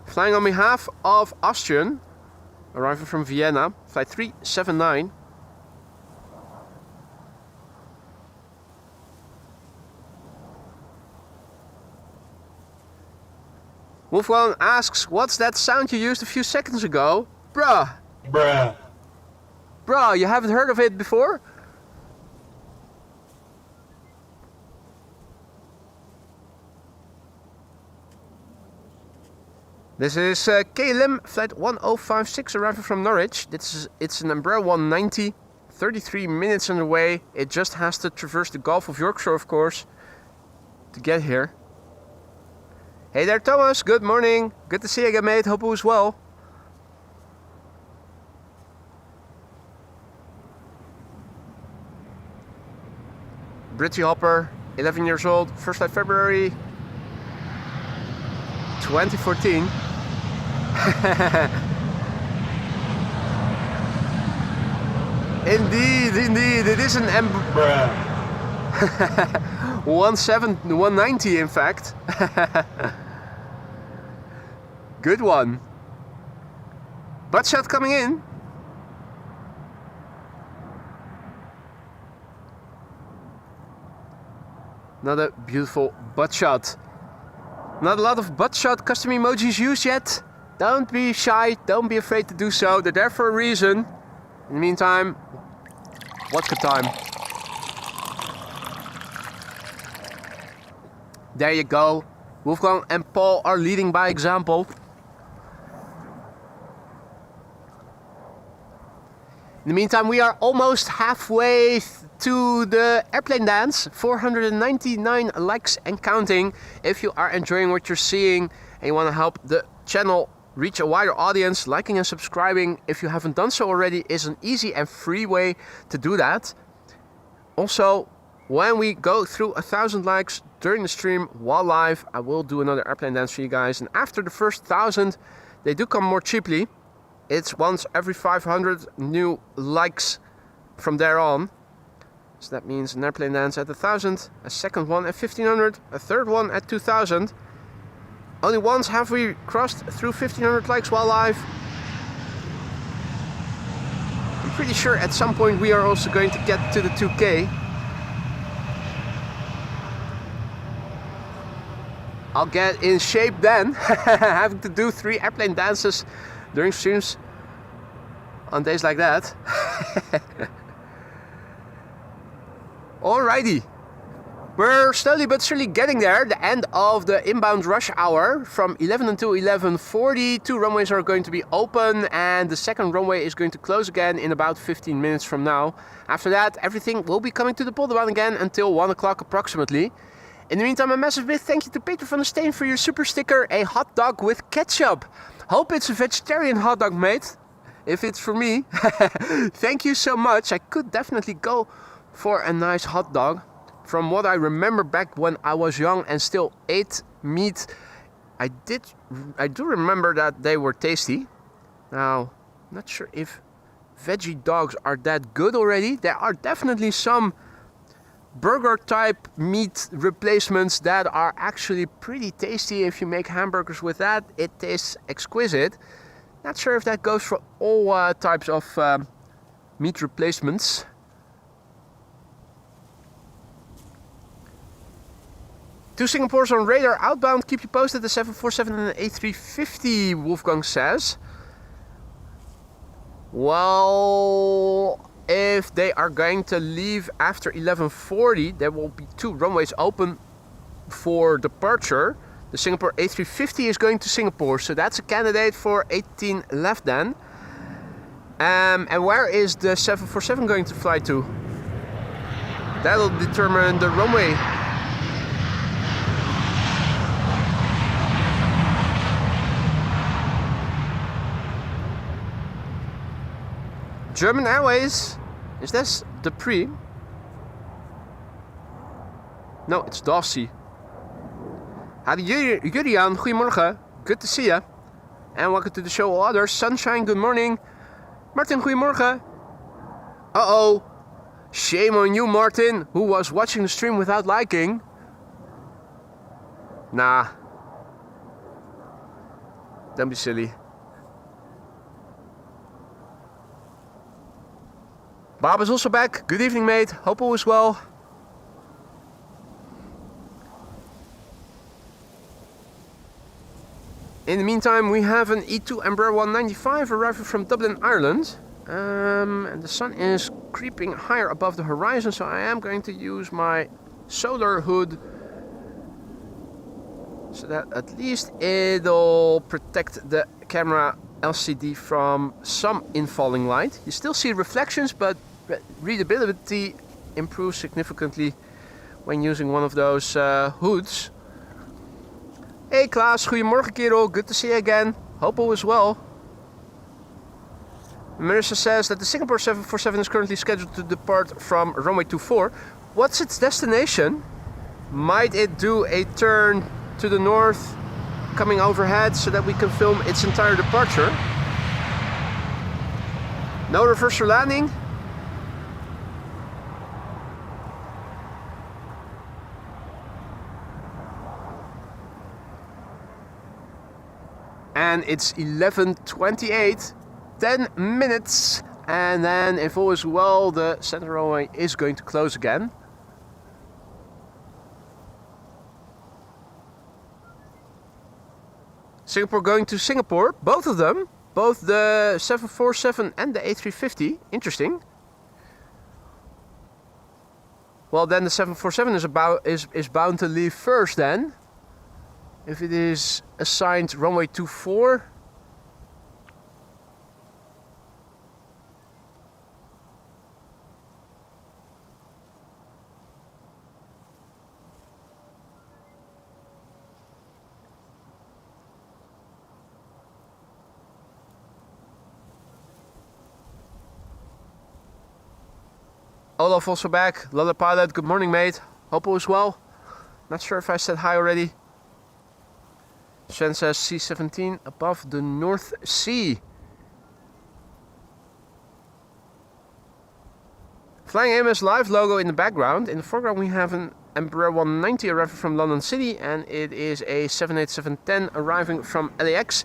A: flying on behalf of Austrian, arriving from Vienna, flight 379. Wolfgang asks, what's that sound you used a few seconds ago? Bruh.
B: Bruh.
A: Bruh, you haven't heard of it before? This is KLM flight 1056 arriving from Norwich. It's an Embraer 190, 33 minutes on the way. It just has to traverse the Gulf of Yorkshire, of course, to get here. Hey there, Thomas. Good morning. Good to see you again, mate. Hope all is well. Britty Hopper, 11 years old, first flight February 2014. Indeed, it is an
B: Bruh.
A: 190 in fact. Good one. Butt shot coming in. Another beautiful butt shot. Not a lot of butt shot custom emojis used yet. Don't be shy, don't be afraid to do so. They're there for a reason. In the meantime, vodka time. There you go. Wolfgang and Paul are leading by example. In the meantime, we are almost halfway to the airplane dance. 499 likes and counting. If you are enjoying what you're seeing and you want to help the channel reach a wider audience. Liking and subscribing, if you haven't done so already, is an easy and free way to do that. Also, when we go through 1,000 likes during the stream while live, I will do another airplane dance for you guys. And after the first 1,000, they do come more cheaply. It's once every 500 new likes from there on. So that means an airplane dance at 1,000, a second one at 1,500, a third one at 2,000. Only once have we crossed through 1,500 likes while live. I'm pretty sure at some point we are also going to get to the 2K. I'll get in shape then, having to do 3 airplane dances during streams on days like that. Alrighty, we're slowly but surely getting there. The end of the inbound rush hour from 11 until 11:40. 2 runways are going to be open and the second runway is going to close again in about 15 minutes from now. After that, everything will be coming to the Polderbaan again until 1 o'clock approximately. In the meantime, a massive big thank you to Peter van der Steen for your super sticker, a hot dog with ketchup. Hope it's a vegetarian hot dog, mate. If it's for me. Thank you so much. I could definitely go for a nice hot dog. From what I remember back when I was young and still ate meat, I do remember that they were tasty. Now, I'm not sure if veggie dogs are that good already. There are definitely some burger type meat replacements that are actually pretty tasty. If you make hamburgers with that, it tastes exquisite. Not sure if that goes for all types of meat replacements. Two Singapores on radar outbound. Keep you posted. The 747 and the A350, Wolfgang says. Well, if they are going to leave after 11:40, there will be 2 runways open for departure. The Singapore A350 is going to Singapore, so that's a candidate for 18 left then. And where is the 747 going to fly to? That'll determine the runway. German Airways, is this the pre? No, it's Dossie. Howdy Julian, goedemorgen. Good to see you. And welcome to the show all others. Sunshine, good morning. Martin, goedemorgen. Uh-oh. Shame on you, Martin, who was watching the stream without liking. Nah. Don't be silly. Bob is also back. Good evening, mate. Hope all is well. In the meantime, we have an E2 Embraer 195 arriving from Dublin, Ireland. And the sun is creeping higher above the horizon, so I am going to use my solar hood so that at least it'll protect the camera LCD from some infalling light. You still see reflections, but readability improves significantly when using one of those hoods. Hey Klaas, goedemorgen kerel, good to see you again. Hope all is well. Marissa says that the Singapore 747 is currently scheduled to depart from runway 24. What's its destination? Might it do a turn to the north, coming overhead so that we can film its entire departure? No reversal landing? And it's 11:28, 10 minutes, and then if all is well, the center runway is going to close again. Singapore going to Singapore, both of them, both the 747 and the A350. Interesting. Well, then the 747 is bound to leave first then. If it is assigned runway 24. Olaf also back. Lola Pilot, good morning, mate. Hope all is well. Not sure if I said hi already. Sven says C-17 above the North Sea. Flying AMS Live logo in the background. In the foreground we have an Embraer 190 arriving from London City, and it is a 787-10 arriving from LAX.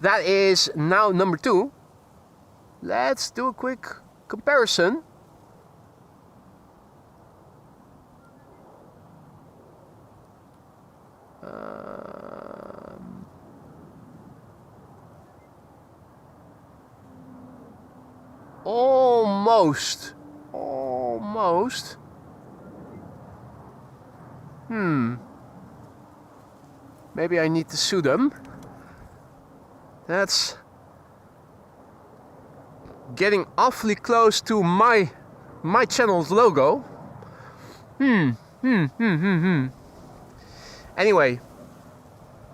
A: That is now number 2. Let's do a quick comparison. Almost. Maybe I need to sue them. That's getting awfully close to my channel's logo. Anyway,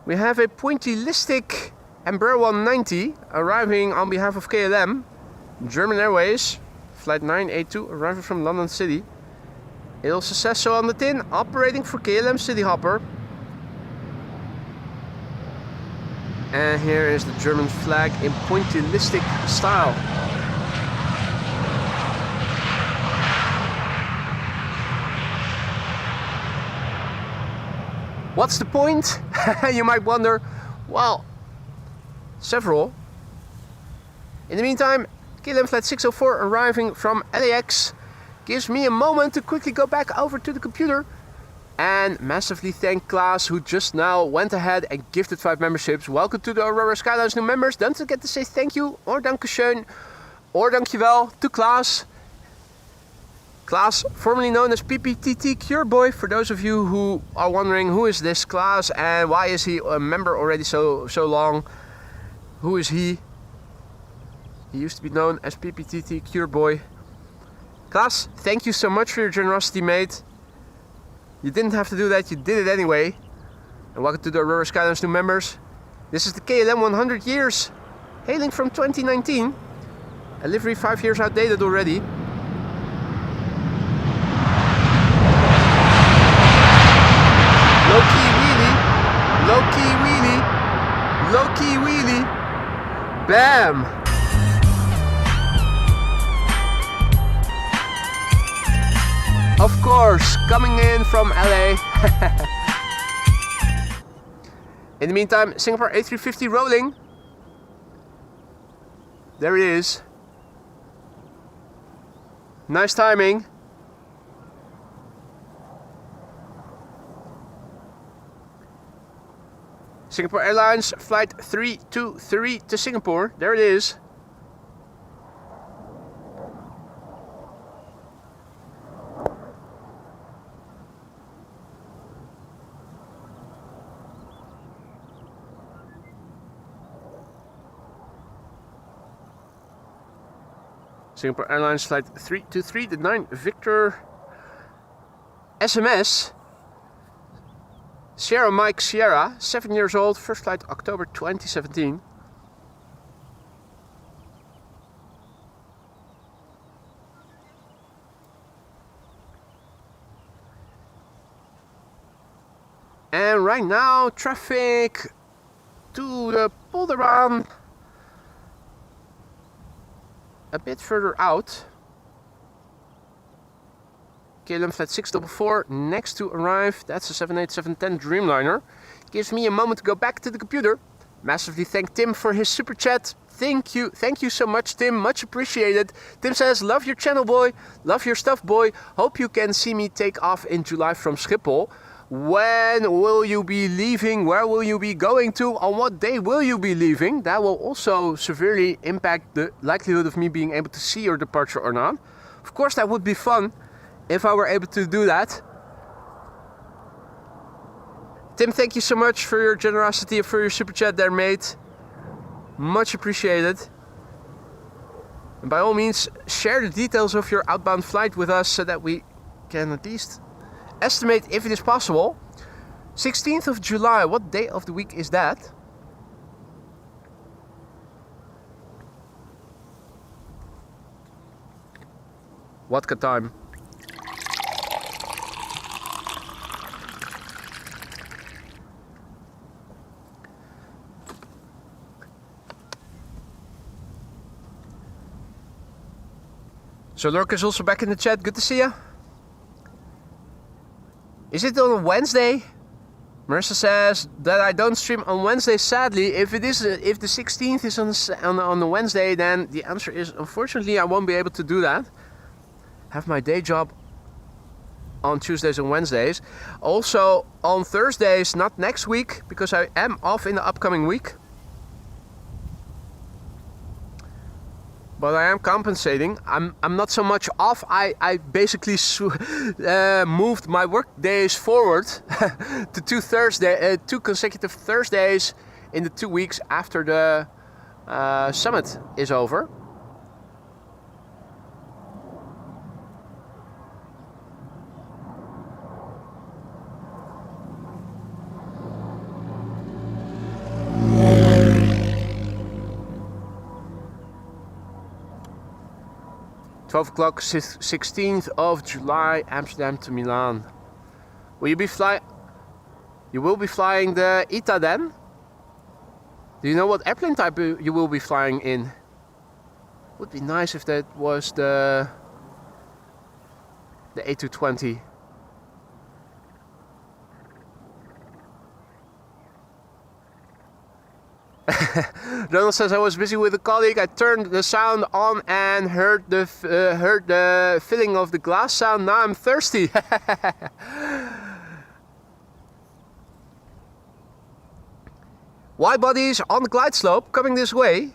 A: we have a pointillistic Embraer 190 arriving on behalf of KLM, German Airways, flight 982 arriving from London City. It also says so on the tin, operating for KLM City Hopper. And here is the German flag in pointillistic style. What's the point? You might wonder. Well, several. In the meantime, KLM Flight 604 arriving from LAX gives me a moment to quickly go back over to the computer and massively thank Klaas, who just now went ahead and gifted 5 memberships. Welcome to the Aurora Skylounge new members. Don't forget to say thank you or dankeschön or dankjewel to Klaas. Klaas, formerly known as PPTT Cureboy. For those of you who are wondering who is this Klaas and why is he a member already so long, who is he? He used to be known as PPTT Cureboy. Klaas, thank you so much for your generosity, mate. You didn't have to do that, you did it anyway. And welcome to the Aurora Skylounge new members. This is the KLM 100 years, hailing from 2019. A livery 5 years outdated already. Low-key wheelie, low-key wheelie, low-key wheelie. Bam! Of course, coming in from LA. In the meantime, Singapore A350 rolling. There it is. Nice timing. Singapore Airlines flight 323 to Singapore. There it is. Singapore Airlines flight 323, the 9 Victor SMS. Sierra Mike Sierra, 7 years old, first flight October 2017. And right now, traffic to the Polderbaan. A bit further out. KLM Flight 644 next to arrive. That's a 787-10 Dreamliner. Gives me a moment to go back to the computer. Massively thank Tim for his super chat. Thank you so much, Tim. Much appreciated. Tim says, love your channel, boy. Love your stuff, boy. Hope you can see me take off in July from Schiphol. When will you be leaving? Where will you be going to? On what day will you be leaving? That will also severely impact the likelihood of me being able to see your departure or not. Of course, that would be fun if I were able to do that. Tim, thank you so much for your generosity and for your super chat there, mate. Much appreciated. And by all means, share the details of your outbound flight with us so that we can at least estimate if it is possible. 16th of July, what day of the week is that? What time? So Lurk is also back in the chat. Good to see you. Is it on a Wednesday? Marissa says that I don't stream on Wednesday. Sadly, if the 16th is on the Wednesday, then the answer is unfortunately I won't be able to do that. Have my day job on Tuesdays and Wednesdays. Also on Thursdays, not next week, because I am off in the upcoming week. But I am compensating. I'm not so much off. I basically moved my work days forward to two consecutive Thursdays in the 2 weeks after the summit is over. $12 o'clock, 16th of July, Amsterdam to Milan. Will you be flying? You will be flying the ITA then? Do you know what airplane type you will be flying in? Would be nice if that was the A320. Ronald says I was busy with a colleague. I turned the sound on and heard the filling of the glass sound. Now I'm thirsty. Widebodies on the glide slope coming this way.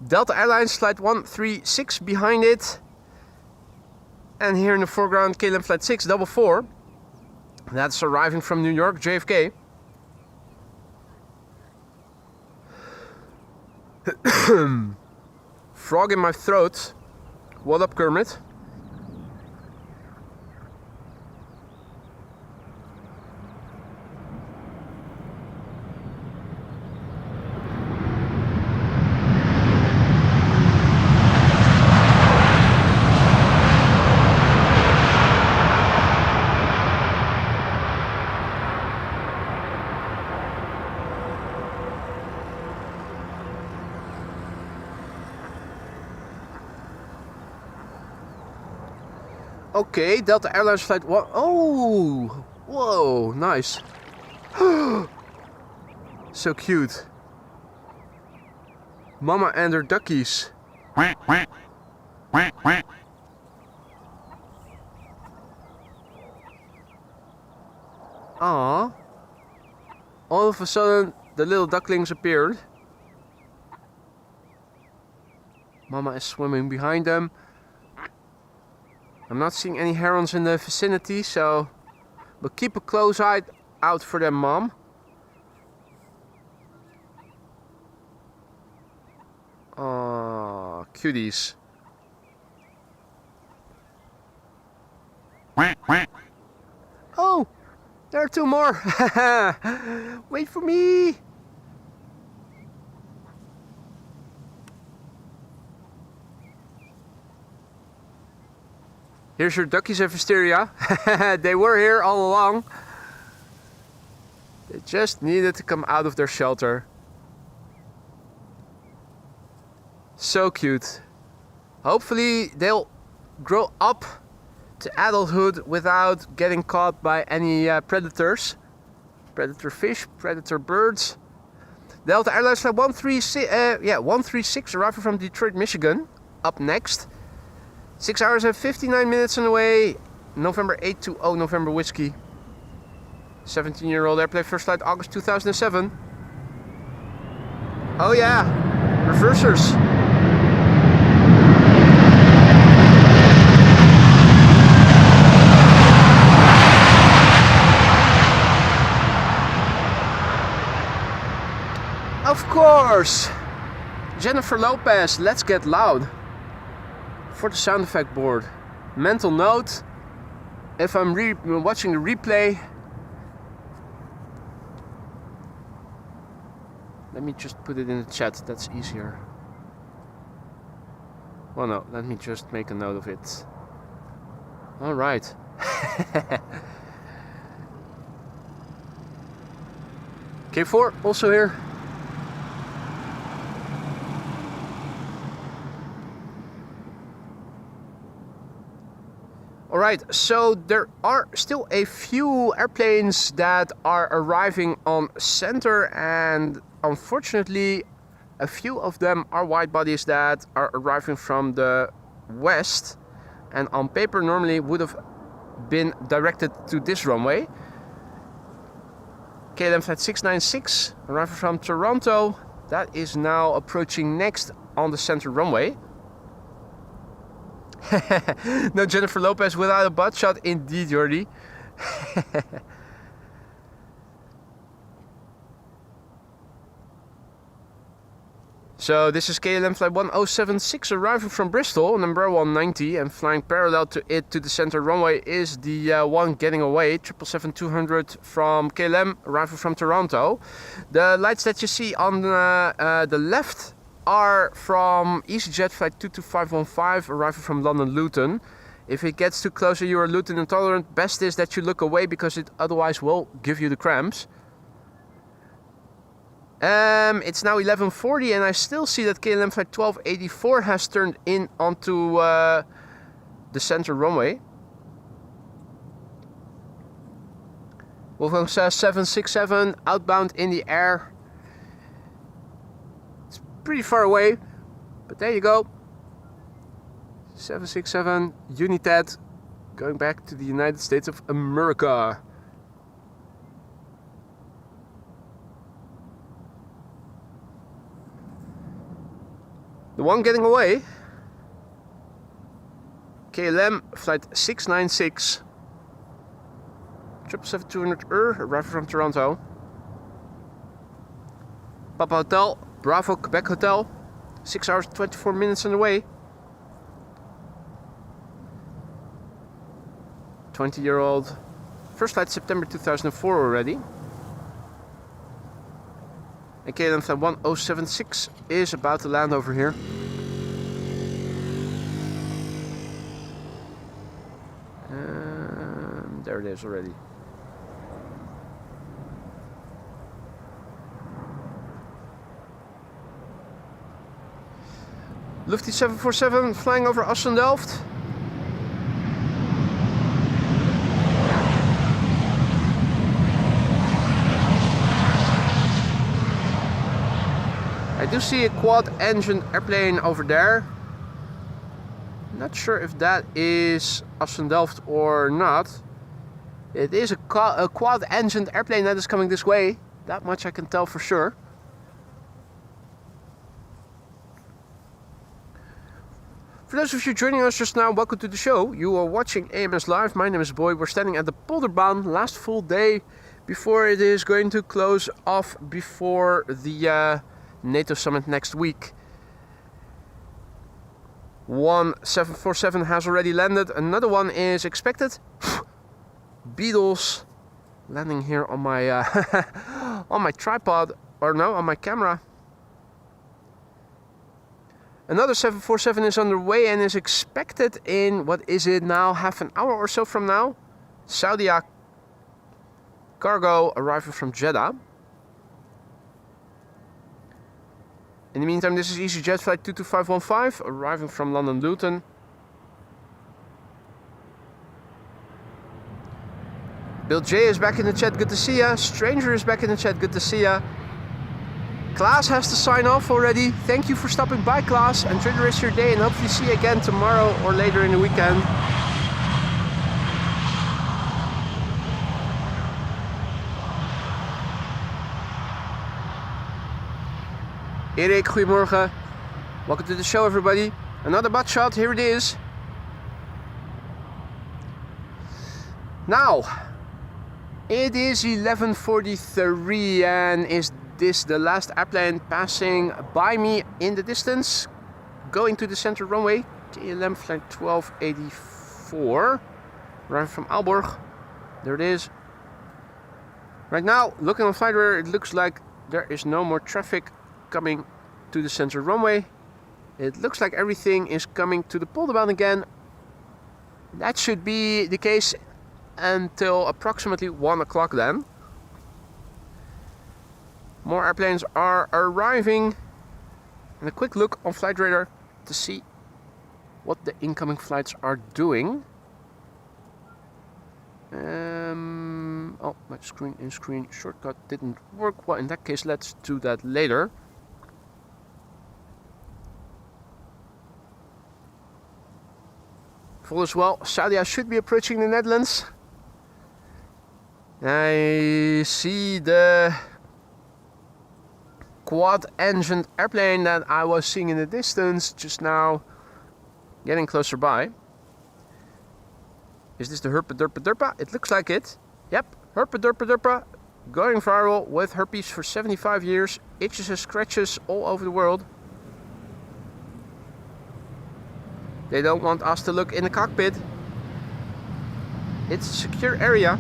A: Delta Airlines flight 136 behind it. And here in the foreground KLM flight 644. That's arriving from New York, JFK. Frog in my throat. What up, Kermit? Okay, Delta Airlines flight 1. Oh, whoa, nice. So cute. Mama and her duckies. Ah. All of a sudden, the little ducklings appeared. Mama is swimming behind them. I'm not seeing any herons in the vicinity, so but keep a close eye out for them, Mom. Oh, cuties. Oh, there are two more. Wait for me. Here's your duckies of hysteria. They were here all along. They just needed to come out of their shelter. So cute. Hopefully they'll grow up to adulthood without getting caught by any predators. Predator fish, predator birds. Delta Airlines flight 136 arriving from Detroit, Michigan. Up next. 6 hours and 59 minutes on the way. November 820, November Whiskey. 17-year-old airplane, first flight August 2007. Oh yeah, reversers. Of course. Jennifer Lopez, Let's Get Loud. For the sound effect board. Mental note, if I'm watching the replay, let me just put it in the chat, that's easier. Well no, let me just make a note of it. Alright. K4 also here. Alright, so there are still a few airplanes that are arriving on center, and unfortunately a few of them are wide bodies that are arriving from the west, and on paper normally would have been directed to this runway. KLM flight 696 arriving from Toronto, that is now approaching next on the center runway. No Jennifer Lopez without a butt shot, indeed, Jordi. So this is KLM flight 1076 arriving from Bristol, number 190, and flying parallel to it to the center runway is the one getting away, 777-200 from KLM arriving from Toronto. The lights that you see on the left are from EasyJet flight 22515 arriving from London Luton. If it gets too close and you are Luton intolerant, best is that you look away because it otherwise will give you the cramps. It's now 11:40 and I still see that KLM flight 1284 has turned in onto the center runway. Lufthansa 767 outbound in the air. Pretty far away, but there you go. 767 United going back to the United States of America. The one getting away, KLM flight 696 777-200 arriving from Toronto. Papa Hotel Bravo Quebec Hotel, 6 hours 24 minutes on the way. 20-year-old, first flight September 2004 already. And KLM flight 1076 is about to land over here. There it is already. Lufty 747 flying over Assendelft. I do see a quad engine airplane over there. Not sure if that is Assendelft or not. It is a quad engined airplane that is coming this way. That much I can tell for sure. For those of you joining us just now, welcome to the show. You are watching AMS Live. My name is Boy. We're standing at the Polderbaan, last full day before it is going to close off before the NATO summit next week. 1747 has already landed. Another one is expected. Beatles landing here on my on my tripod, or no, on my camera. Another 747 is underway and is expected in, what is it now, half an hour or so from now. Saudia Cargo arriving from Jeddah. In the meantime, this is EasyJet flight 22515 arriving from London Luton. Bill J is back in the chat, good to see ya. Stranger is back in the chat, good to see ya. Klaas has to sign off already. Thank you for stopping by, Klaas. Enjoy the rest of your day and hopefully see you again tomorrow or later in the weekend. Erik, goedemorgen. Welcome to the show, everybody. Another butt shot, here it is. Now, it is 11:43 and is this the last airplane passing by me in the distance, going to the center runway. KLM flight 1284, arriving from Aalborg. There it is. Right now, looking on flight radar, it looks like there is no more traffic coming to the center runway. It looks like everything is coming to the Polderbaan again. That should be the case until approximately 1 o'clock then. More airplanes are arriving. And a quick look on flight radar to see what the incoming flights are doing. Oh, my screen shortcut didn't work. Well, in that case, let's do that later. Full as well. Saudia should be approaching the Netherlands. I see the quad-engined airplane that I was seeing in the distance just now getting closer by. Is this the Herpa? It looks like it. Yep, Herpa going viral with herpes for 75 years, itches and scratches all over the world. They don't want us to look in the cockpit. It's a secure area.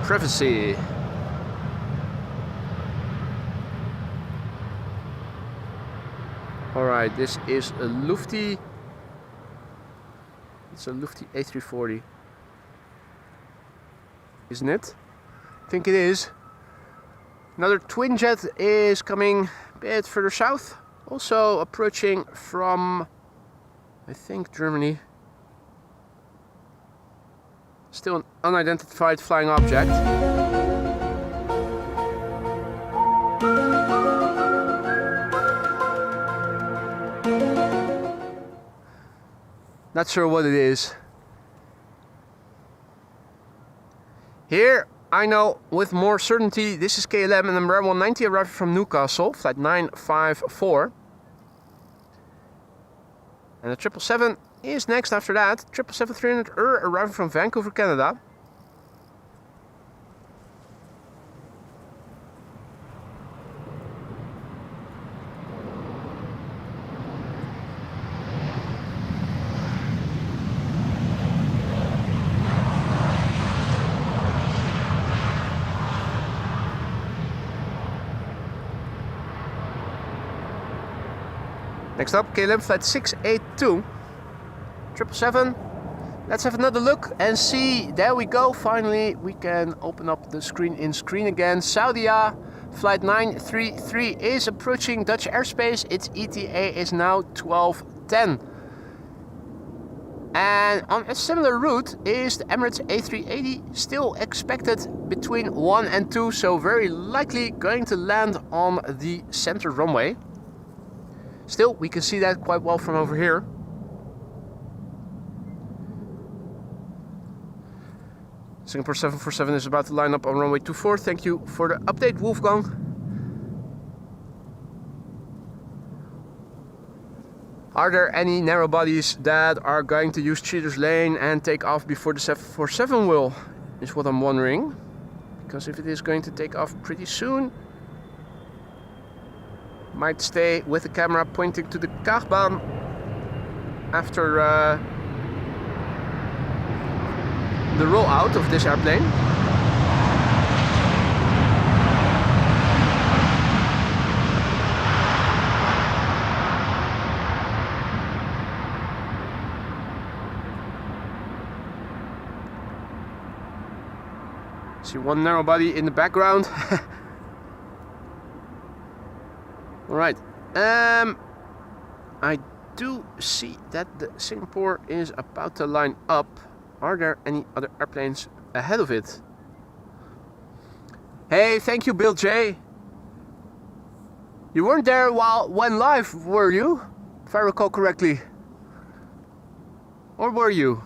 A: Privacy. Alright, this is a Lufty. It's a Lufty A340. Isn't it? I think it is. Another twin jet is coming a bit further south. Also approaching from, I think, Germany. Still an unidentified flying object. Not sure what it is. Here, I know with more certainty, this is KLM and Embraer 190 arriving from Newcastle, flight 954. And the 777 is next after that. 777-300 arriving from Vancouver, Canada. Next up, KLM flight 682, 777. Let's have another look and see. There we go. Finally, we can open up the screen again. Saudia flight 933 is approaching Dutch airspace. Its ETA is now 12:10. And on a similar route is the Emirates A380, still expected between 1 and 2, so very likely going to land on the center runway. Still, we can see that quite well from over here. Singapore 747 is about to line up on runway 24. Thank you for the update, Wolfgang. Are there any narrow bodies that are going to use cheaters lane and take off before the 747 will? Is what I'm wondering. Because if it is going to take off pretty soon, might stay with the camera pointing to the Cargbaan after the rollout of this airplane. See one narrow body in the background. Alright, I do see that the Singapore is about to line up. Are there any other airplanes ahead of it? Hey, thank you, Bill J. You weren't there when live, were you? If I recall correctly. Or were you?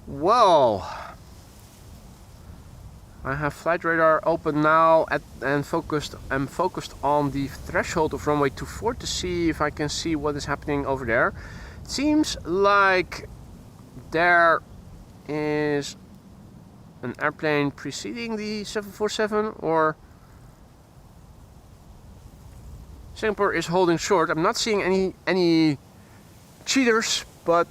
A: Well, I have flight radar open now and focused. I'm focused on the threshold of runway 24 to see if I can see what is happening over there. It seems like there is an airplane preceding the 747, or Singapore is holding short. I'm not seeing any cheaters, but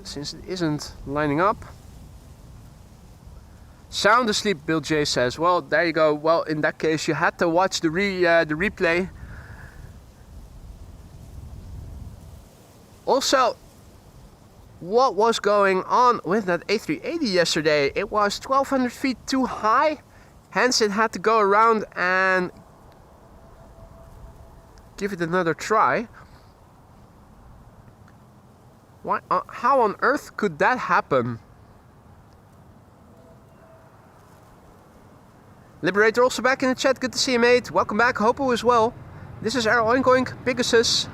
A: since it isn't lining up. Sound asleep, Bill J says. Well, there you go. Well, in that case, you had to watch the replay. Also, what was going on with that A380 yesterday? It was 1200 feet too high, hence it had to go around and give it another try. Why, how on earth could that happen? Liberator also back in the chat. Good to see you, mate. Welcome back. Hopo as well. This is our ongoing Pegasus,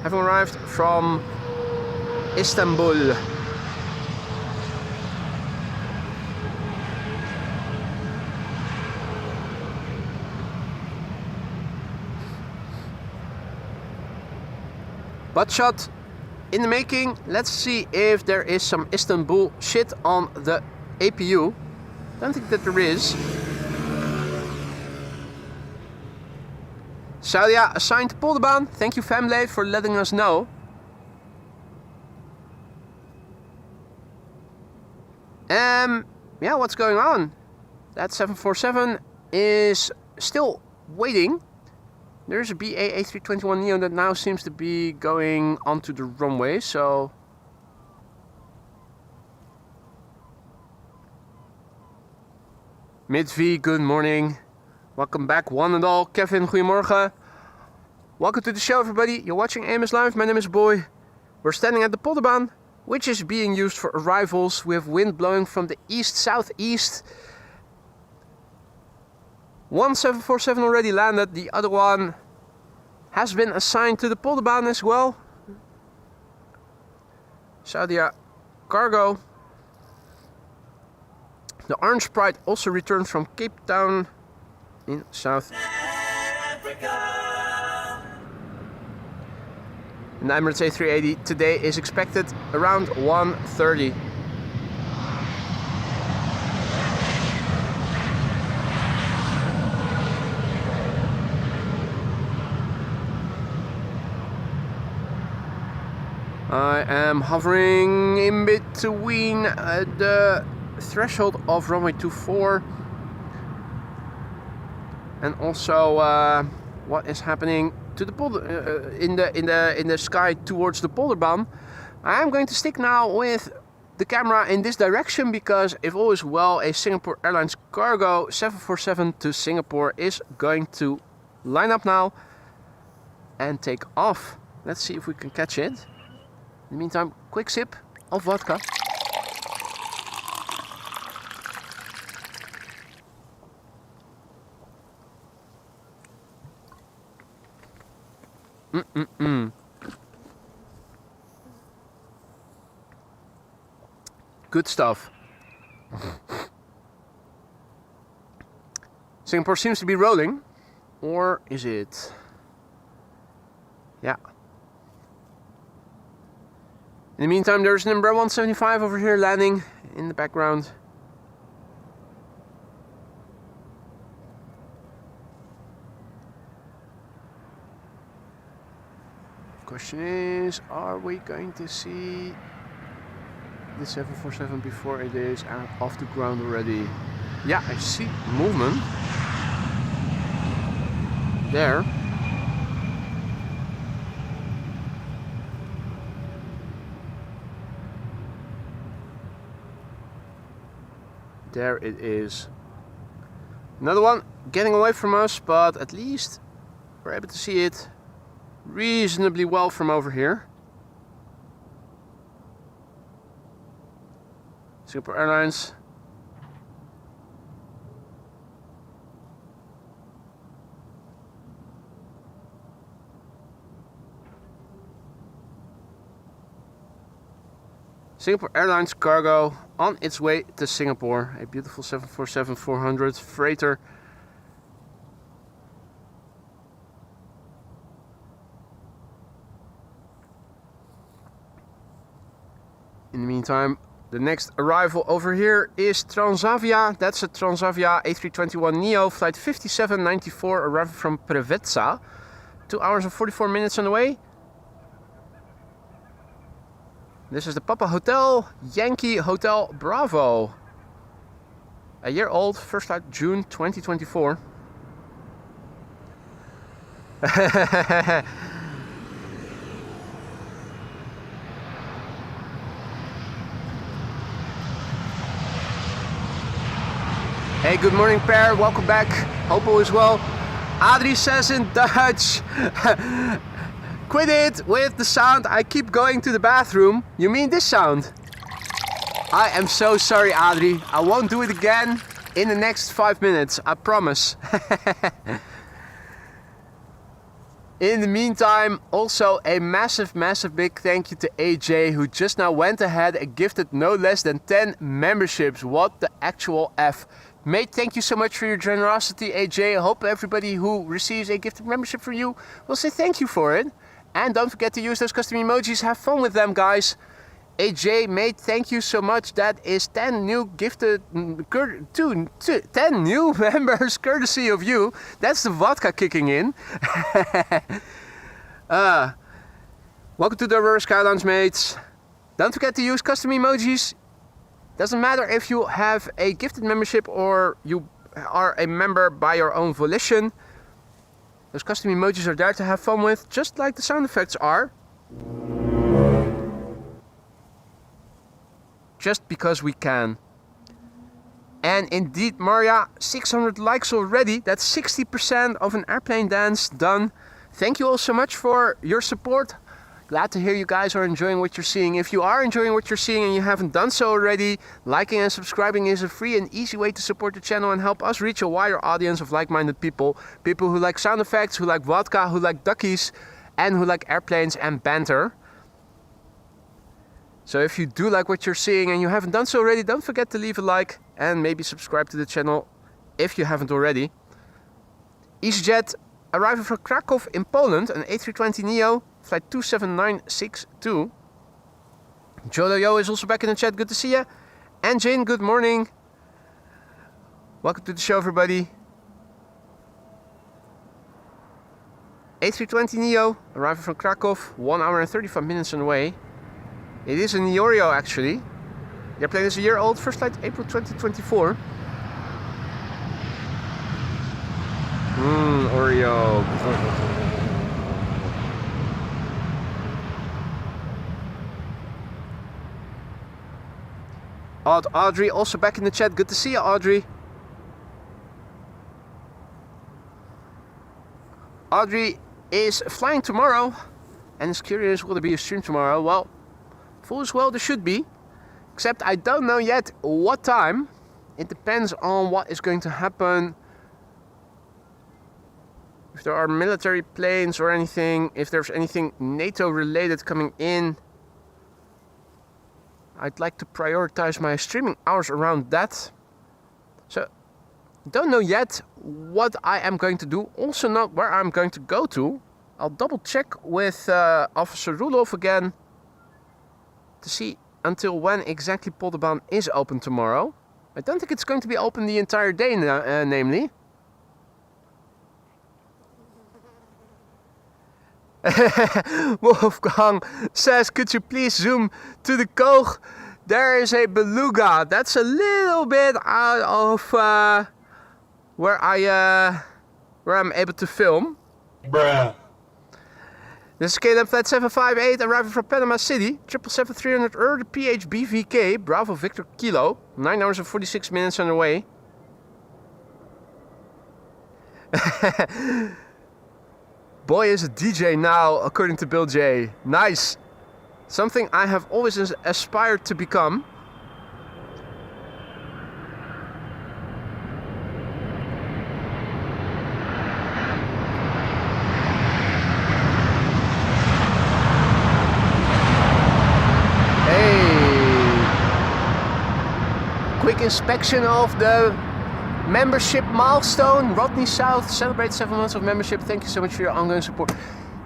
A: having arrived from Istanbul. Butt shot in the making. Let's see if there is some Istanbul shit on the APU. Don't think that there is. Saudia assigned to Polderbaan. Thank you, family, for letting us know. Yeah, what's going on? That 747 is still waiting. There's a BA A321neo that now seems to be going onto the runway, so... Mid-V, good morning. Welcome back, one and all. Kevin, goedemorgen. Welcome to the show, everybody. You're watching AMS Live. My name is Boy. We're standing at the Polderbaan, which is being used for arrivals. We have wind blowing from the east-southeast. One 747 already landed. The other one has been assigned to the Polderbaan as well. Saudia Cargo. The Orange Pride also returned from Cape Town in South Africa. And the Emirates A380 today is expected around 1:30. I am hovering in between the threshold of runway 24 and also what is happening to the in the sky towards the Polderbaan. I'm going to stick now with the camera in this direction because if all is well, a Singapore Airlines cargo 747 to Singapore is going to line up now and take off. Let's see if we can catch it. In the meantime, quick sip of vodka. Good stuff. Singapore seems to be rolling, or is it? Yeah. In the meantime, there's an Embraer 175 over here landing in the background. Question is, are we going to see the 747 before it is out off the ground already? Yeah, I see movement there. There it is. Another one getting away from us, but at least we're able to see it reasonably well from over here. Singapore Airlines. Singapore Airlines cargo on its way to Singapore. A beautiful 747-400 freighter. In the meantime, the next arrival over here is Transavia. That's a Transavia A321neo, flight 5794, arriving from Preveza. 2 hours and 44 minutes on the way. This is the Papa Hotel, Yankee Hotel Bravo. A year old, first flight June 2024. Hey, good morning, Per. Welcome back. Hope all is well. Adri says in Dutch, quit it with the sound. I keep going to the bathroom. You mean this sound? I am so sorry, Adri. I won't do it again in the next 5 minutes. I promise. In the meantime, also a massive big thank you to AJ, who just now went ahead and gifted no less than 10 memberships. What the actual F. Mate, thank you so much for your generosity, AJ. I hope everybody who receives a gifted membership from you will say thank you for it. And don't forget to use those custom emojis. Have fun with them, guys. AJ, mate, thank you so much. That is 10 new gifted, 10 new members courtesy of you. That's the vodka kicking in. Welcome to the Aurora Sky Lounge, mates. Don't forget to use custom emojis. Doesn't matter if you have a gifted membership or you are a member by your own volition. Those custom emojis are there to have fun with, just like the sound effects are. Just because we can. And indeed, Maria, 600 likes already. That's 60% of an airplane dance done. Thank you all so much for your support. Glad to hear you guys are enjoying what you're seeing. If you are enjoying what you're seeing and you haven't done so already, liking and subscribing is a free and easy way to support the channel and help us reach a wider audience of like-minded people. People who like sound effects, who like vodka, who like duckies, and who like airplanes and banter. So if you do like what you're seeing and you haven't done so already, don't forget to leave a like and maybe subscribe to the channel if you haven't already. EasyJet arriving from Krakow in Poland, an A320neo, flight 27962. Jolo Yo is also back in the chat, good to see you. And Jane, good morning. Welcome to the show, everybody. A320neo arriving from Krakow, 1 hour and 35 minutes on the way. It is an Iorio actually. The airplane is a year old, first flight April 2024. Oreo. Audrey also back in the chat. Good to see you, Audrey. Audrey is flying tomorrow and is curious, will there be a stream tomorrow? Well, full as well there should be. Except I don't know yet what time. It depends on what is going to happen. If there are military planes or anything, if there's anything NATO related coming in, I'd like to prioritize my streaming hours around that. So, don't know yet what I am going to do. Also not where I'm going to go to. I'll double check with Officer Rudolph again to see until when exactly Polderbaan is open tomorrow. I don't think it's going to be open the entire day, namely. Wolfgang says, could you please zoom to the Koog? There is a beluga. That's a little bit out of where I'm able to film.
B: Bruh.
A: This is KLM flight 758 arriving from Panama City. 777-300 the PHB VK Bravo Victor Kilo. 9 hours and 46 minutes on the way. Boy is a DJ now, according to Bill J. Nice. Something I have always aspired to become. Hey. Quick inspection of the membership milestone. Rodney South celebrates 7 months of membership. Thank you so much for your ongoing support.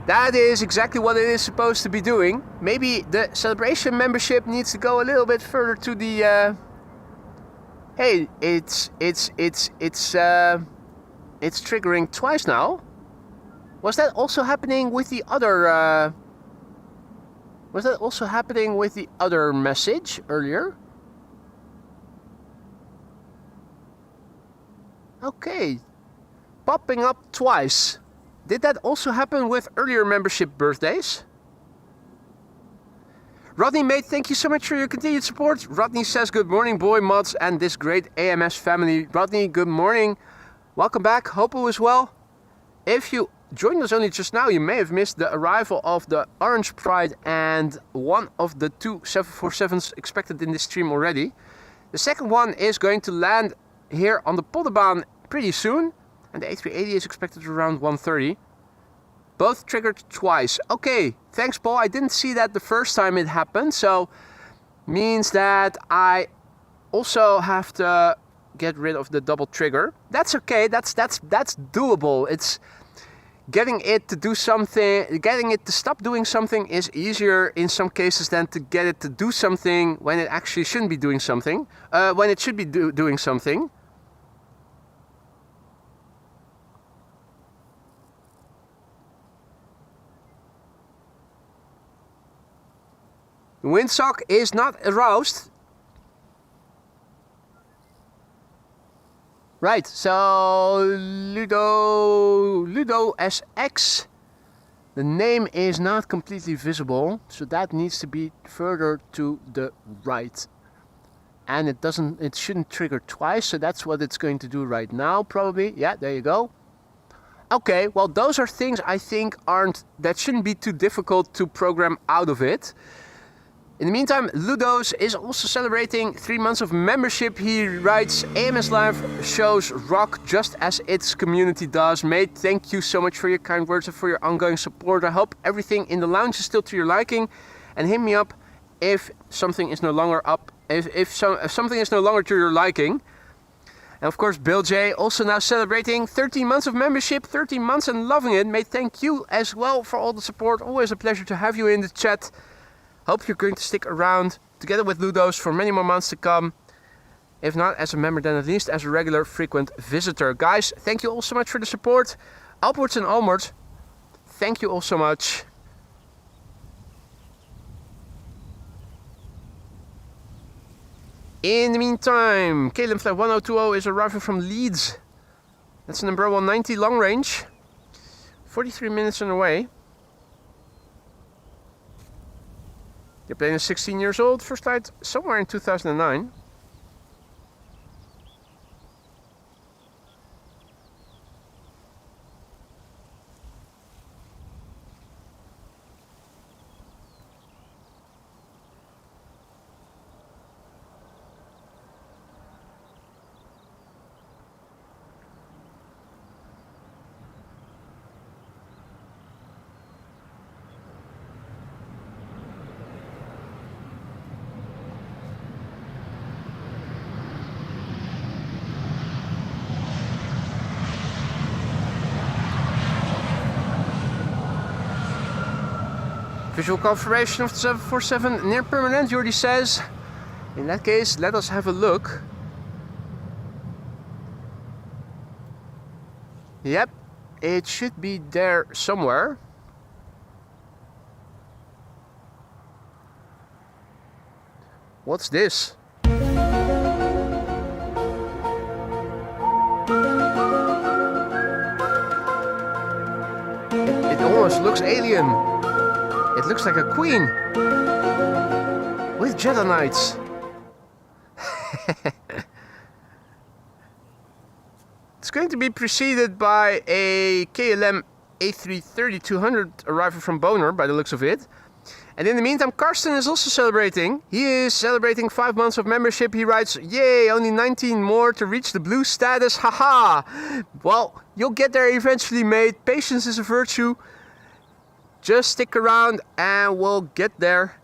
A: That is exactly what it is supposed to be doing. Maybe the celebration membership needs to go a little bit further to the. Hey, it's triggering twice now. Was that also happening with the other? Was that also happening with the other message earlier? Okay, popping up twice. Did that also happen with earlier membership birthdays? Rodney, mate, thank you so much for your continued support. Rodney says, good morning, boy, mods, and this great AMS family. Rodney, good morning. Welcome back. Hope all is well. If you joined us only just now, you may have missed the arrival of the Orange Pride and one of the two 747s expected in this stream already. The second one is going to land here on the Polderbaan pretty soon, and the A380 is expected around 1:30. Both triggered twice. Okay, thanks, Paul. I didn't see that the first time it happened, so means that I also have to get rid of the double trigger. That's okay. That's doable. It's getting it to do something. Getting it to stop doing something is easier in some cases than to get it to do something when it actually shouldn't be doing something. When it should be doing something. The windsock is not aroused. Right, so Ludo SX. The name is not completely visible, so that needs to be further to the right. And it shouldn't trigger twice, so that's what it's going to do right now, probably. Yeah, there you go. Okay, well, those are things I think that shouldn't be too difficult to program out of it. In the meantime, Ludos is also celebrating 3 months of membership. He writes, AMS Live shows rock just as its community does. Mate, thank you so much for your kind words and for your ongoing support. I hope everything in the lounge is still to your liking. And hit me up if something is no longer if something is no longer to your liking. And of course, Bill J also now celebrating 13 months of membership, 13 months and loving it. Mate, thank you as well for all the support. Always a pleasure to have you in the chat. Hope you're going to stick around together with Ludos for many more months to come. If not as a member, then at least as a regular frequent visitor. Guys, thank you all so much for the support. Upwards and onwards. Thank you all so much. In the meantime, KLM flight 1020 is arriving from Leeds. That's number 190 long range. 43 minutes on the way. The plane is 16 years old, first flight somewhere in 2009. Visual confirmation of the 747 near permanent, Jordi says. In that case, let us have a look. Yep, it should be there somewhere. What's this? It almost looks alien. It looks like a queen with Jedi Knights. It's going to be preceded by a KLM A330-200 arriving from Boner by the looks of it. And in the meantime, Karsten is also celebrating. He is celebrating 5 months of membership. He writes, yay, only 19 more to reach the blue status, haha. Well, you'll get there eventually, mate. Patience is a virtue. Just stick around and we'll get there.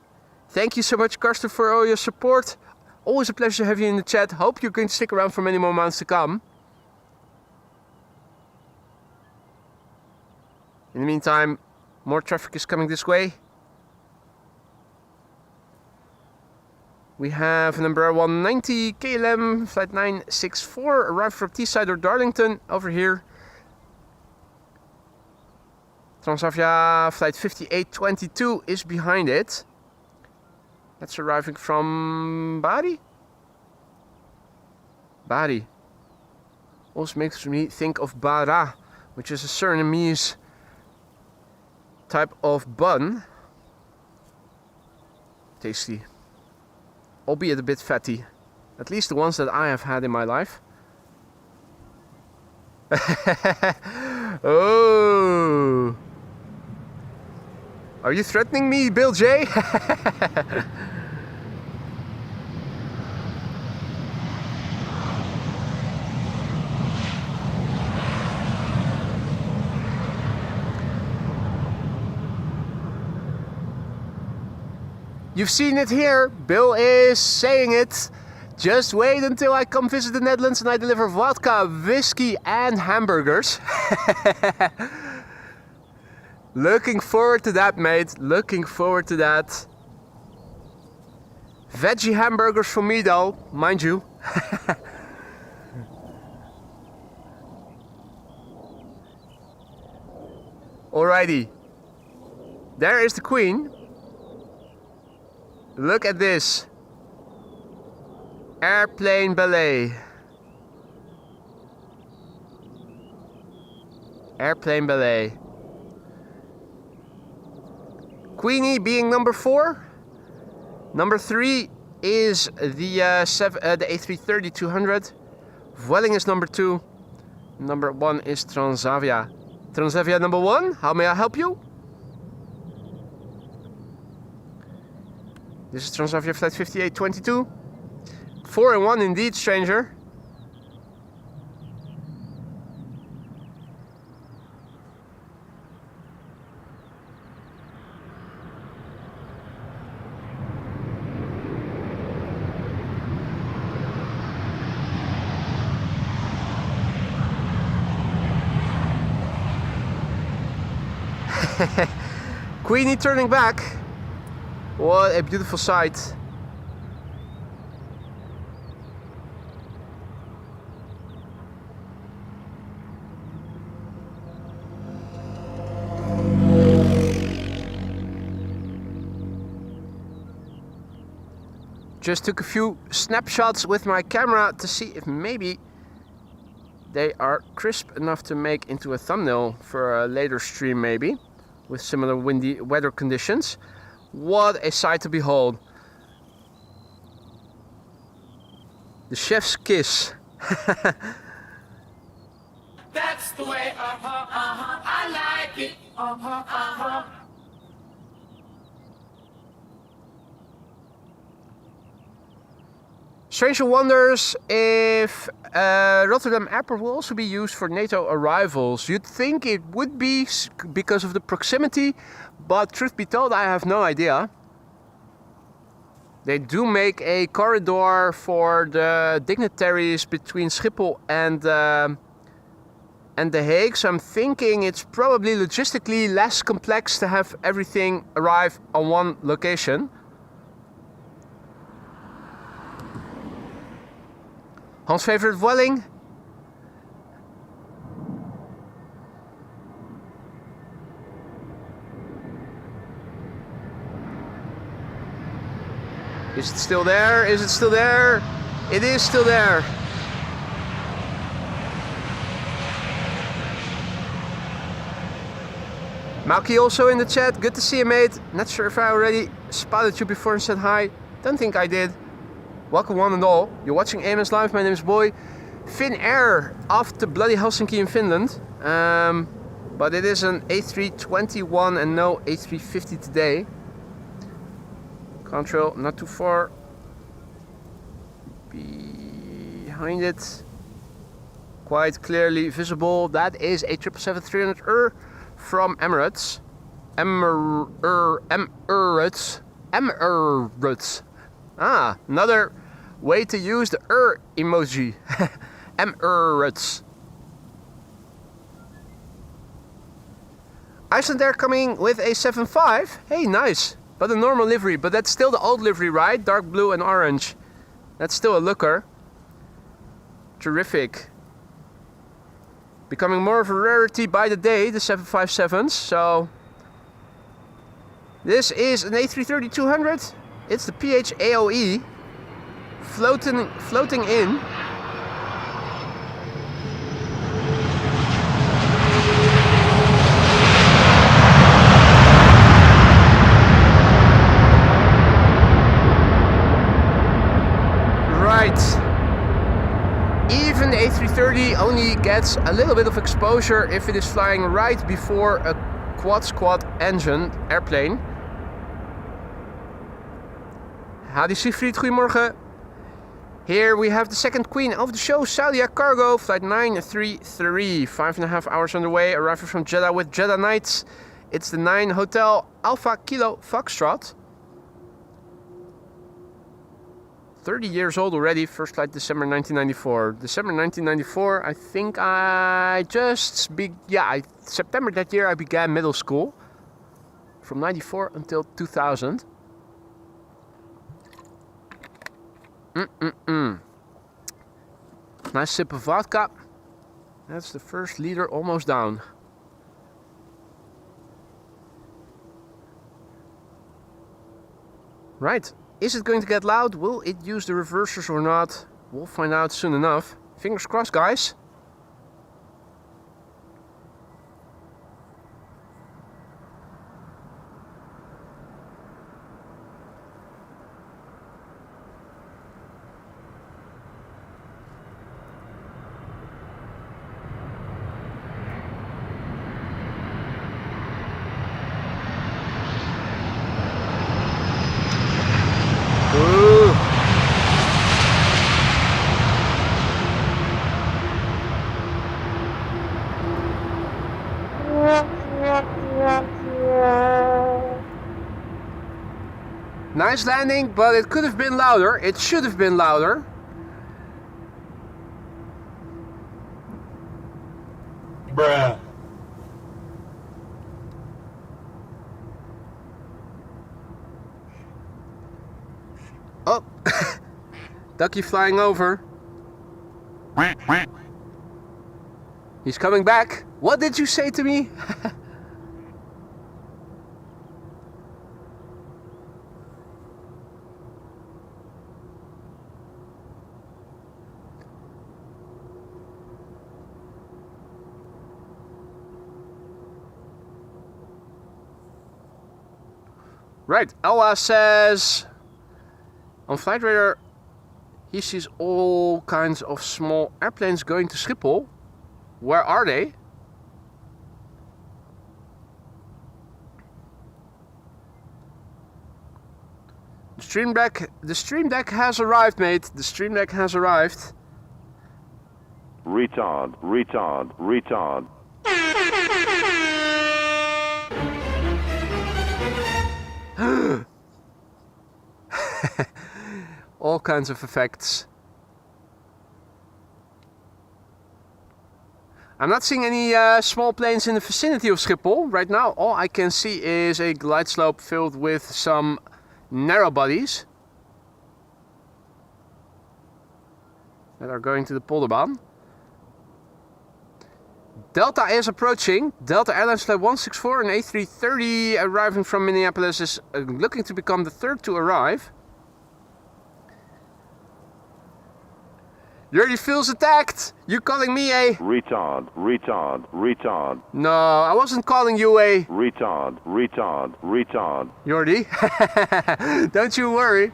A: Thank you so much, Karsten, for all your support. Always a pleasure to have you in the chat. Hope you're going to stick around for many more months to come. In the meantime, more traffic is coming this way. We have number 190 KLM flight 964 arrived from Teesside or Darlington over here. Transavia flight 5822 is behind it. That's arriving from Bari. Bari. Also makes me think of Bara, which is a Surinamese type of bun. tasty. Albeit a bit fatty. At least the ones that I have had in my life. Oh! Are you threatening me, Bill J? You've seen it here. Bill is saying it. Just wait until I come visit the Netherlands and I deliver vodka, whiskey and hamburgers. Looking forward to that, mate. Looking forward to that. Veggie hamburgers for me though, mind you. Alrighty. There is the Queen. Look at this. Airplane ballet. Airplane ballet. Queenie being number 4. Number 3 is the A330-200. Vueling is number 2. Number 1 is Transavia. Transavia number 1, how may I help you? This is Transavia flight 5822. 4 in 1 indeed, stranger. Queenie turning back. What a beautiful sight. Just took a few snapshots with my camera to see if maybe they are crisp enough to make into a thumbnail for a later stream, maybe with similar windy weather conditions. What a sight to behold. The chef's kiss.
C: That's the way, I like it,
A: Stranger wonders if Rotterdam Airport will also be used for NATO arrivals. You'd think it would be because of the proximity, but truth be told, I have no idea. They do make a corridor for the dignitaries between Schiphol and The Hague, so I'm thinking it's probably logistically less complex to have everything arrive on one location. Hans' favorite Vueling? Is it still there? Is it still there? It is still there. Malky also in the chat. Good to see you, mate. Not sure if I already spotted you before and said hi. Don't think I did. Welcome one and all. You're watching AMS Live. My name is Boy. Finnair off to bloody Helsinki in Finland. But it is an A321 and no A350 today. Contrail not too far behind it. Quite clearly visible. That is a 777-300ER from Emirates. Emirates. Ah, another way to use the emoji. Emirates. Icelandair coming with a 7.5. Hey, nice. But a normal livery. But that's still the old livery, right? Dark blue and orange. That's still a looker. Terrific. Becoming more of a rarity by the day, the 757s. So this is an A330-200. It's the PHAOE floating in. Even the A330 only gets a little bit of exposure if it is flying right before a quad engine airplane. Hadi Siegfried, goedemorgen. Here we have the second queen of the show, Saudia Cargo, flight 933, 5.5 hours underway, arriving from Jeddah with Jeddah Nights. It's the 9 Hotel Alpha Kilo Foxtrot. 30 years old already, first flight December 1994. December 1994, I think September that year I began middle school. From 94 until 2000. Nice sip of vodka. That's the first liter almost down. Right. Is it going to get loud? Will it use the reversers or not? We'll find out soon enough. Fingers crossed, guys. Nice landing, but it could have been louder. It should have been louder.
B: Bruh.
A: Oh, ducky flying over. He's coming back. What did you say to me? Right, Ella says on flight radar he sees all kinds of small airplanes going to Schiphol. Where are they? The stream deck has arrived, mate. The stream deck has arrived.
D: Retard, retard, retard.
A: All kinds of effects. I'm not seeing any small planes in the vicinity of Schiphol right now. All I can see is a glide slope filled with some narrow bodies that are going to the Polderbaan. Delta is approaching. Delta Airlines Flight 164, an A330 arriving from Minneapolis, is looking to become the third to arrive. Yuri feels attacked. You calling me a
D: retard, retard, retard.
A: No, I wasn't calling you a
D: retard, retard, retard.
A: Jordi, don't you worry.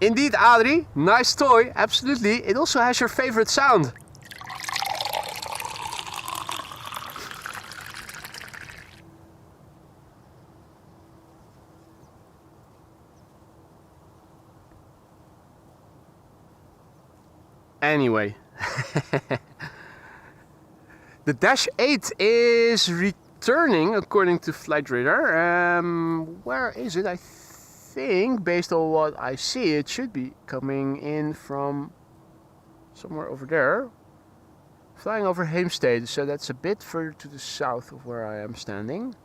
A: Indeed, Adri, nice toy, absolutely. It also has your favorite sound. Anyway, the Dash 8 is returning according to flight radar. Where is it? I think, based on what I see, it should be coming in from somewhere over there, flying over Heemstede, so that's a bit further to the south of where I am standing.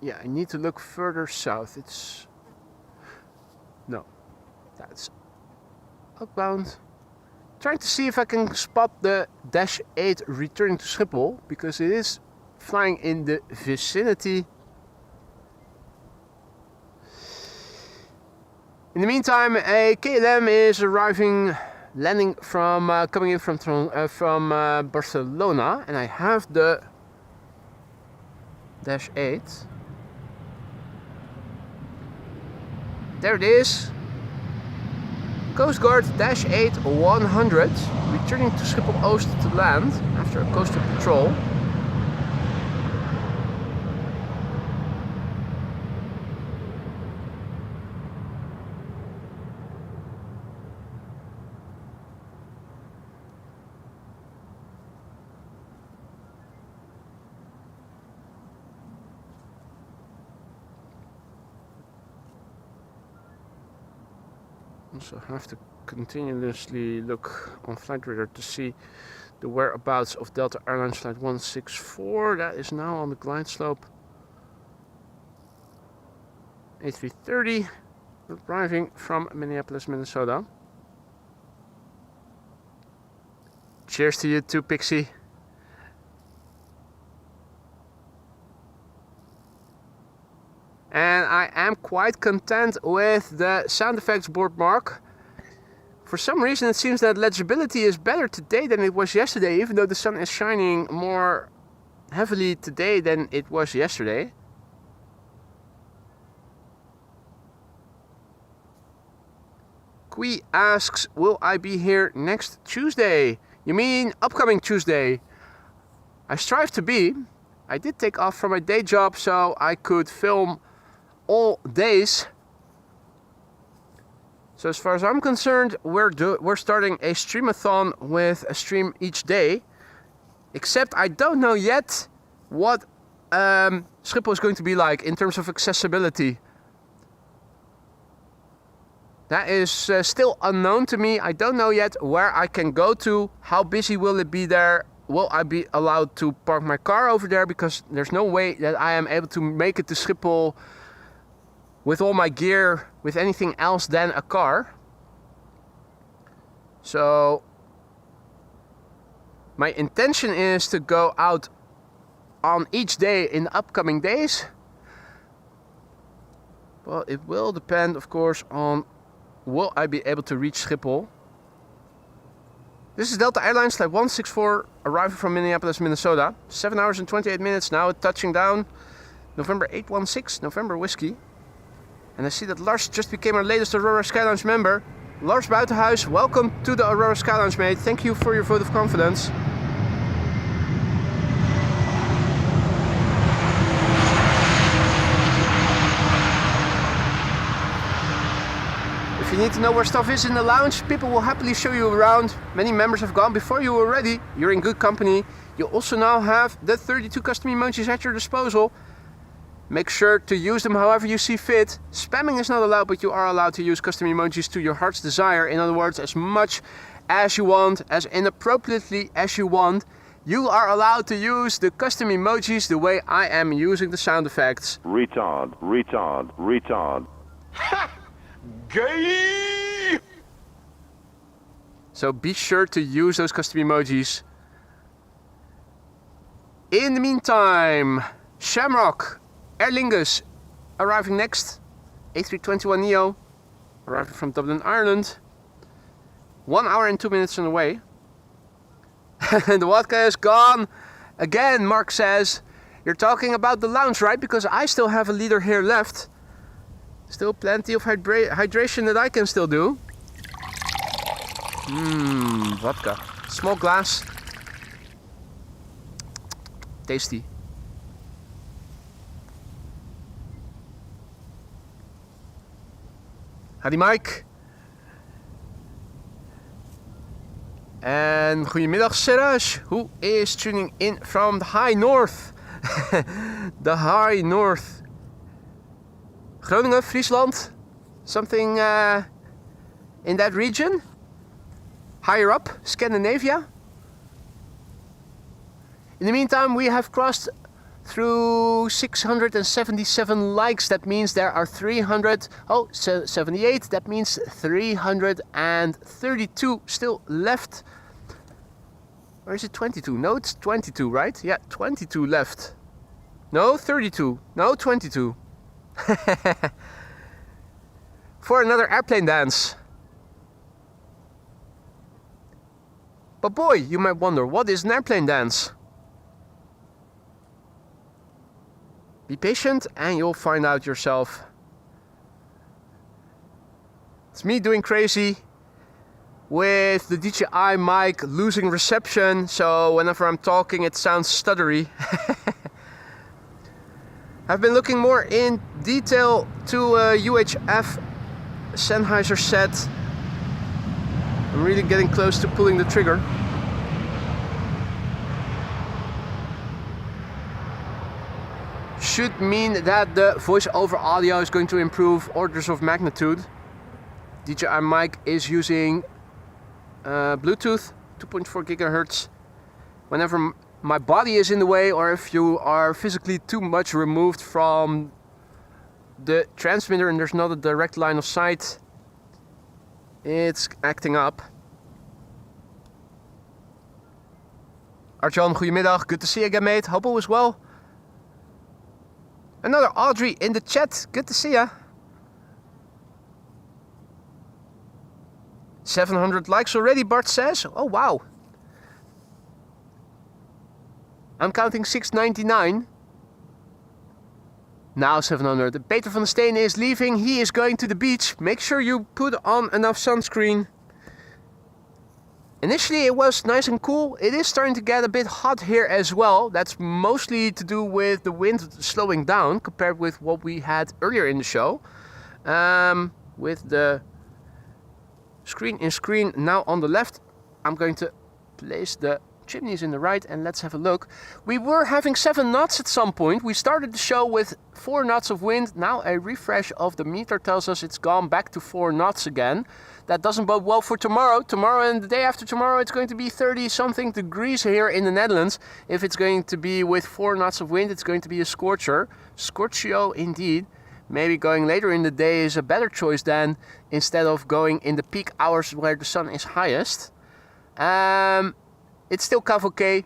A: Yeah, I need to look further south. It's no, that's outbound. Trying to see if I can spot the Dash 8 returning to Schiphol, because it is flying in the vicinity In the meantime, a KLM is arriving, landing from, coming in from Barcelona, and I have the Dash 8. There it is. Coast Guard Dash 8 100, returning to Schiphol Oost to land after a coastal patrol. Also have to continuously look on flight radar to see the whereabouts of Delta Airlines flight 164. That is now on the glide slope. A330 arriving from Minneapolis, Minnesota. Cheers to you too, Pixie. And I am quite content with the sound effects board mark. For some reason it seems that legibility is better today than it was yesterday, even though the sun is shining more heavily today than it was yesterday. Kui asks, will I be here next Tuesday? You mean upcoming Tuesday? I strive to be. I did take off from my day job so I could film all days. So as far as I'm concerned, we're starting a streamathon with a stream each day. Except I don't know yet what Schiphol is going to be like in terms of accessibility. That is still unknown to me. I don't know yet where I can go to. How busy will it be there? Will I be allowed to park my car over there? Because there's no way that I am able to make it to Schiphol with all my gear, with anything else than a car. So my intention is to go out on each day in the upcoming days. Well, it will depend, of course, on will I be able to reach Schiphol. This is Delta Airlines flight 164 arriving from Minneapolis, Minnesota. 7 hours and 28 minutes now, touching down. November 816, November Whiskey. And I see that Lars just became our latest Aurora Sky Lounge member. Lars Buitenhuis, welcome to the Aurora Sky Lounge, mate. Thank you for your vote of confidence. If you need to know where stuff is in the lounge, people will happily show you around. Many members have gone before you already. You're in good company. You also now have the 32 custom emojis at your disposal. Make sure to use them however you see fit. Spamming is not allowed, but you are allowed to use custom emojis to your heart's desire. In other words, as much as you want, as inappropriately as you want. You are allowed to use the custom emojis the way I am using the sound effects.
D: Retard, retard, retard.
B: Ha! Gay!
A: So be sure to use those custom emojis. In the meantime, Shamrock Aer Lingus arriving next. A321neo arriving from Dublin, Ireland. 1 hour and 2 minutes on the way. And the vodka is gone again, Mark says. You're talking about the lounge, right? Because I still have a liter here left. Still plenty of hydration that I can still do. Vodka. Small glass. Tasty. Howdy Mike. And goedemiddag Seraj, who is tuning in from the high north. The high north. Groningen, Friesland, something in that region. Higher up, Scandinavia. In the meantime, we have crossed through 677 likes. That means there are 78. That means 332 still left. Or is it 22? No, it's 22, right? Yeah, 22 left. No, 32. No, 22. for another airplane dance. But boy, you might wonder, what is an airplane dance? Be patient and you'll find out yourself. It's me doing crazy with the DJI mic losing reception, so whenever I'm talking it sounds stuttery. I've been looking more in detail to UHF Sennheiser set. I'm really getting close to pulling the trigger. Should mean that the voice-over audio is going to improve orders of magnitude. DJI mic is using Bluetooth 2.4 gigahertz. Whenever my body is in the way, or if you are physically too much removed from the transmitter and there's not a direct line of sight, it's acting up. Arjan, goedemiddag. Good to see you again, mate. Hope all is well. Another Audrey in the chat. Good to see ya. 700 likes already, Bart says. Oh, wow. I'm counting 699. Now 700. Peter van der Steen is leaving. He is going to the beach. Make sure you put on enough sunscreen. Initially it was nice and cool. It is starting to get a bit hot here as well. That's mostly to do with the wind slowing down compared with what we had earlier in the show. With the screen now on the left, I'm going to place the chimneys in the right and let's have a look. We were having 7 knots at some point. We started the show with 4 knots of wind. Now a refresh of the meter tells us it's gone back to 4 knots again. That doesn't bode well for tomorrow. Tomorrow and the day after tomorrow it's going to be 30 something degrees here in the Netherlands. If it's going to be with 4 knots of wind, it's going to be a scorcher. Scorchio indeed. Maybe going later in the day is a better choice than instead of going in the peak hours where the sun is highest. It's still okay,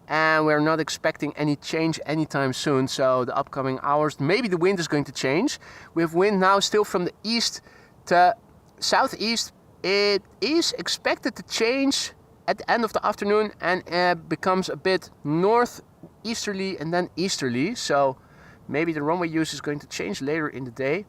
A: and we're not expecting any change anytime soon. So the upcoming hours, maybe the wind is going to change. We have wind now still from the east to southeast. It is expected to change at the end of the afternoon and becomes a bit northeasterly and then easterly. So maybe the runway use is going to change later in the day.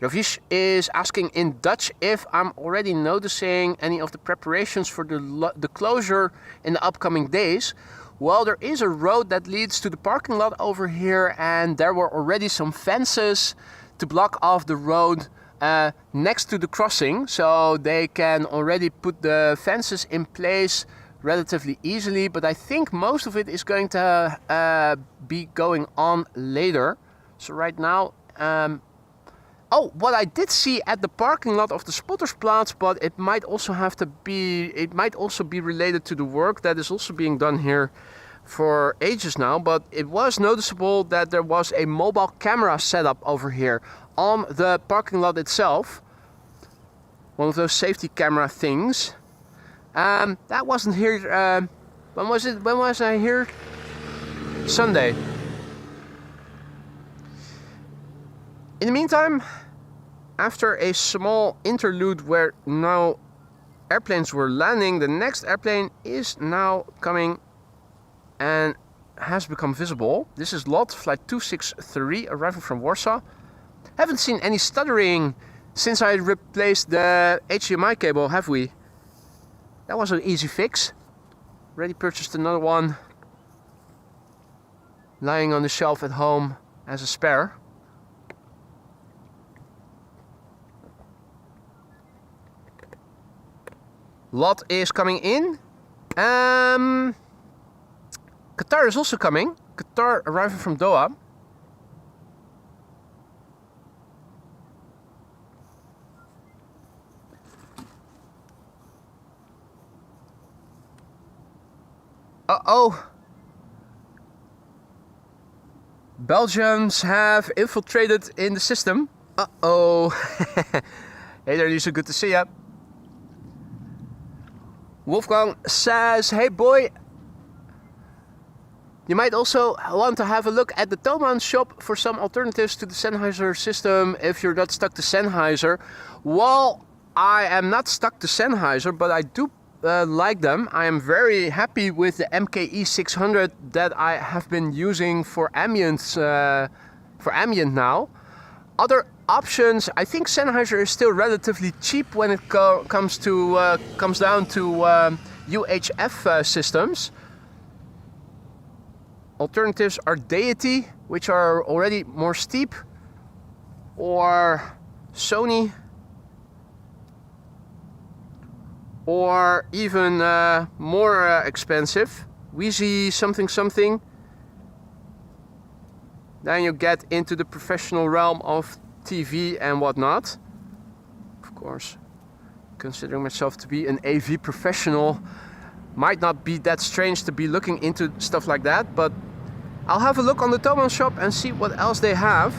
A: Jovish is asking in Dutch if I'm already noticing any of the preparations for the closure in the upcoming days. Well, there is a road that leads to the parking lot over here, and there were already some fences to block off the road next to the crossing, so they can already put the fences in place relatively easily, but I think most of it is going to be going on later. So right now, oh, what I did see at the parking lot of the Spottersplatz, but it might also be related to the work that is also being done here for ages now, but it was noticeable that there was a mobile camera set up over here on the parking lot itself. One of those safety camera things. That wasn't here, when was I here? Sunday. In the meantime, after a small interlude where no airplanes were landing, the next airplane is now coming and has become visible. This is LOT flight 263 arriving from Warsaw. Haven't seen any stuttering since I replaced the HDMI cable, have we? That was an easy fix. Already purchased another one lying on the shelf at home as a spare. Lot is coming in. Qatar is also coming. Qatar arriving from Doha. Uh-oh. Belgians have infiltrated in the system. Uh-oh. Hey there, Lisa. Good to see ya. Wolfgang says, hey boy, You might also want to have a look at the Thomann shop for some alternatives to the Sennheiser system if you're not stuck to Sennheiser. Well, I am not stuck to Sennheiser, but I do like them. I am very happy with the MKE 600 that I have been using for ambient now. Other options, I think Sennheiser is still relatively cheap when it comes down to UHF systems. Alternatives are Deity, which are already more steep, or Sony, or even more expensive, Wheezy something. Then you get into the professional realm of TV and whatnot. Of course, considering myself to be an AV professional, might not be that strange to be looking into stuff like that, but I'll have a look on the Thomann shop and see what else they have.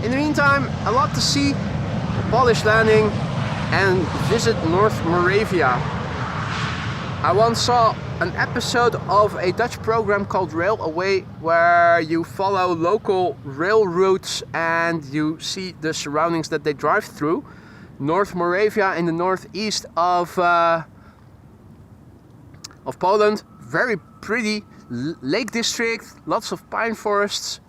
A: In the meantime, a lot to see, a polished landing, and visit North Moravia. I once saw an episode of a Dutch program called Rail Away, where you follow local rail routes and you see the surroundings that they drive through. North Moravia in the northeast of Poland, very pretty lake district, lots of pine forests.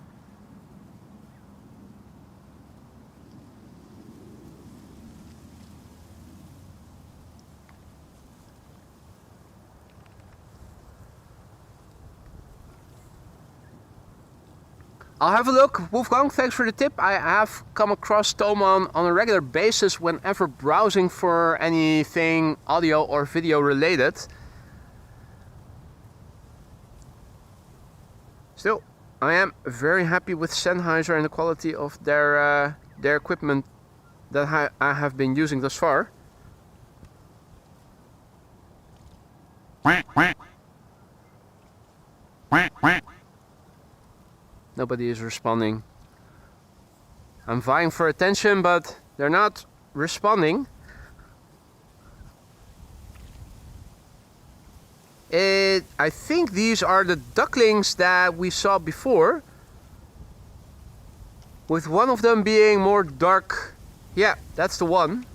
A: I'll have a look. Wolfgang, thanks for the tip. I have come across Thomann on a regular basis whenever browsing for anything audio or video related. Still, I am very happy with Sennheiser and the quality of their equipment that I have been using thus far. Nobody is responding. I'm vying for attention, but they're not responding. I think these are the ducklings that we saw before, with one of them being more dark. Yeah, that's the one.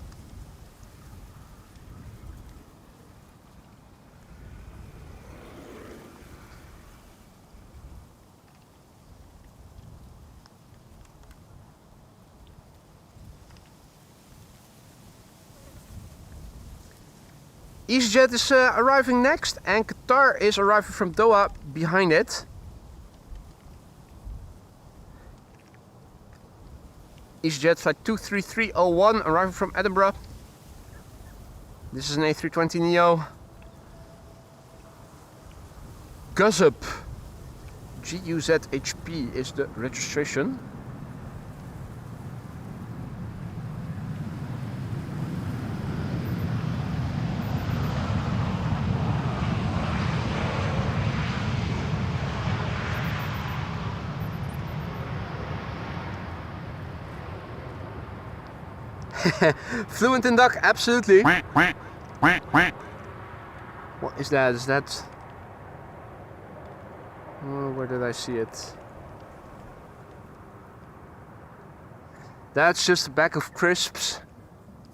A: EasyJet is arriving next, and Qatar is arriving from Doha behind it. EasyJet flight 23301 arriving from Edinburgh. This is an A320neo. Guzup GUZHP is the registration. Fluent in duck, absolutely. What is that? Is that... Oh, where did I see it? That's just a bag of crisps.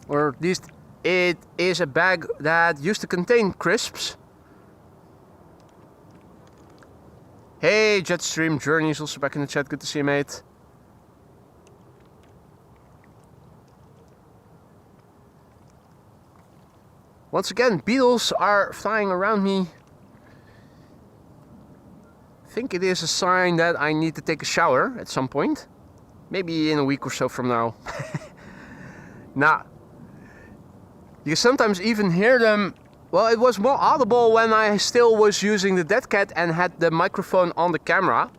A: Or at least it is a bag that used to contain crisps. Hey, Jetstream Journey is also back in the chat. Good to see you, mate. Once again, beetles are flying around me. I think it is a sign that I need to take a shower at some point. Maybe in a week or so from now. Nah. You sometimes even hear them. Well, it was more audible when I still was using the dead cat and had the microphone on the camera.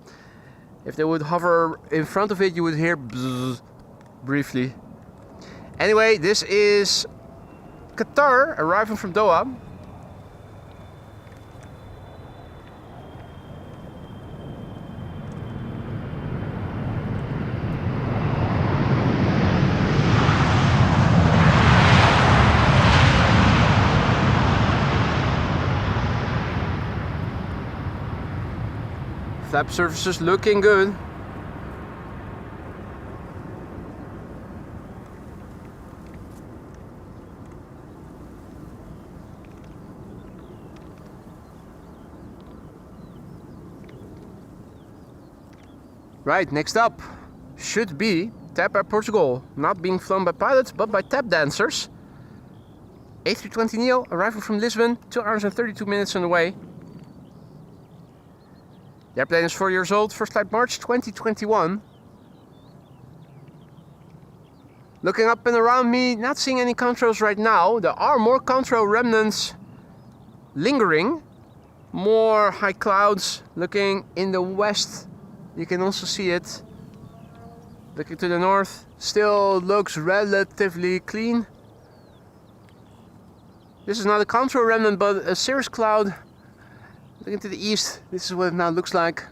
A: If they would hover in front of it, you would hear bzzz briefly. Anyway, this is Qatar arriving from Doha. Flap surfaces looking good. Right, next up should be TAP Air Portugal, not being flown by pilots but by tap dancers. A320neo arriving from Lisbon, 2 hours and 32 minutes on the way. The airplane is 4 years old, first flight March 2021. Looking up and around me, not seeing any contrails right now. There are more contrail remnants lingering. More high clouds looking in the west. You can also see it. Looking to the north, still looks relatively clean. This is not a contrail remnant, but a cirrus cloud. Looking to the east, this is what it now looks like.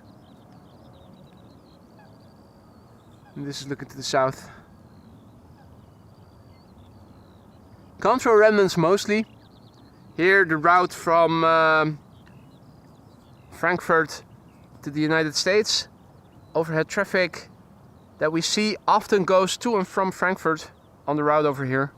A: And this is looking to the south. Contrail remnants mostly. Here the route from Frankfurt to the United States. Overhead traffic that we see often goes to and from Frankfurt on the route over here.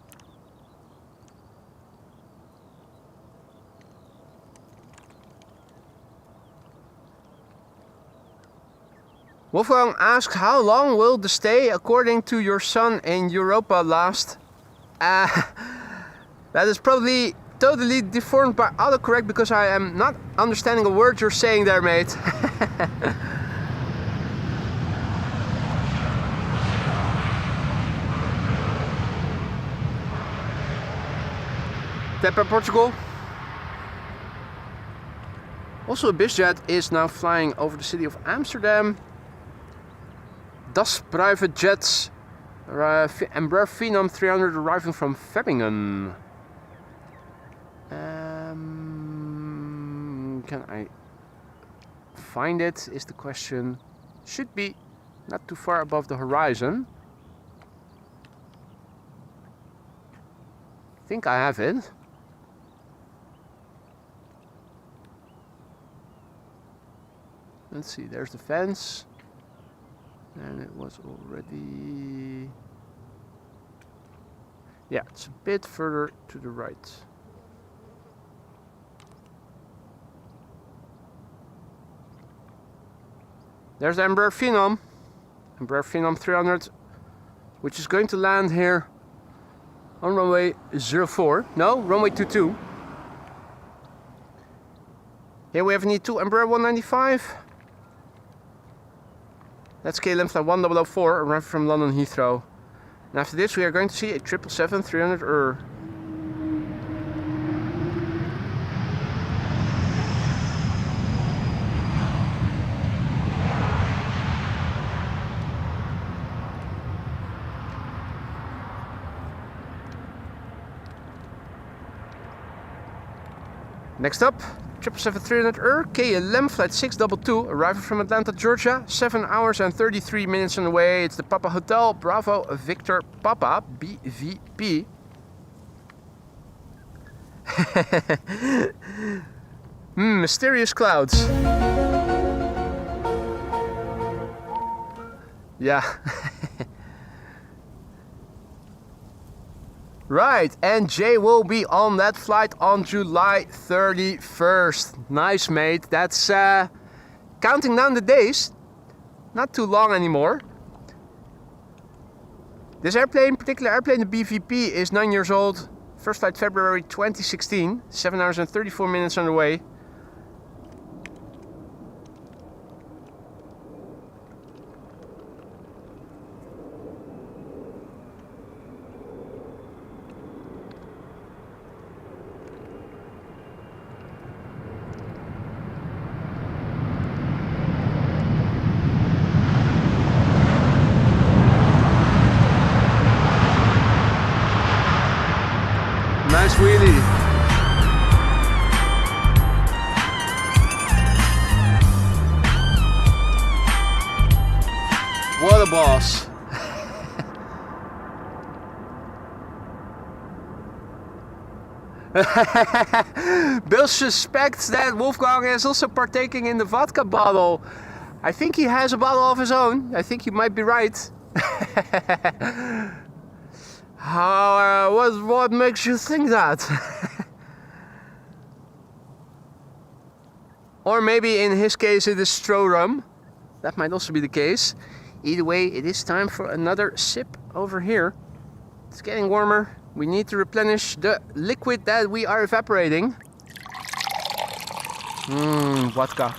A: Wolfgang asks, how long will the stay according to your son in Europa last? That is probably totally deformed by autocorrect because I am not understanding a word you're saying there, mate. TAP Air Portugal. Also a bizjet is now flying over the city of Amsterdam. Das private jets. Embraer Phenom 300 arriving from Vemmingen. Can I find it is the question. Should be not too far above the horizon. I think I have it. Let's see, there's the fence. And it was already... Yeah, it's a bit further to the right. There's the Embraer Phenom. Embraer Phenom 300, which is going to land here on runway 04. No, runway 22. Here we have an E2 Embraer 195. That's KLM flight 1004, arriving from London Heathrow. And after this we are going to see a 777-300ER. Next up, 777-300ER, KLM flight 622, arriving from Atlanta, Georgia, 7 hours and 33 minutes on the way. It's the Papa Hotel, Bravo, Victor, Papa, BVP. Mysterious clouds. Yeah. Right, and Jay will be on that flight on July 31st. Nice, mate. That's counting down the days. Not too long anymore. This airplane, particular airplane, the BVP, is 9 years old. First flight February 2016. 7 hours and 34 minutes on the way. Nice wheelie. What a boss. Bill suspects that Wolfgang is also partaking in the vodka bottle. I think he has a bottle of his own. I think you might be right. What makes you think that? Or maybe in his case it is straw rum. That might also be the case. Either way, it is time for another sip over here. It's getting warmer. We need to replenish the liquid that we are evaporating. Vodka.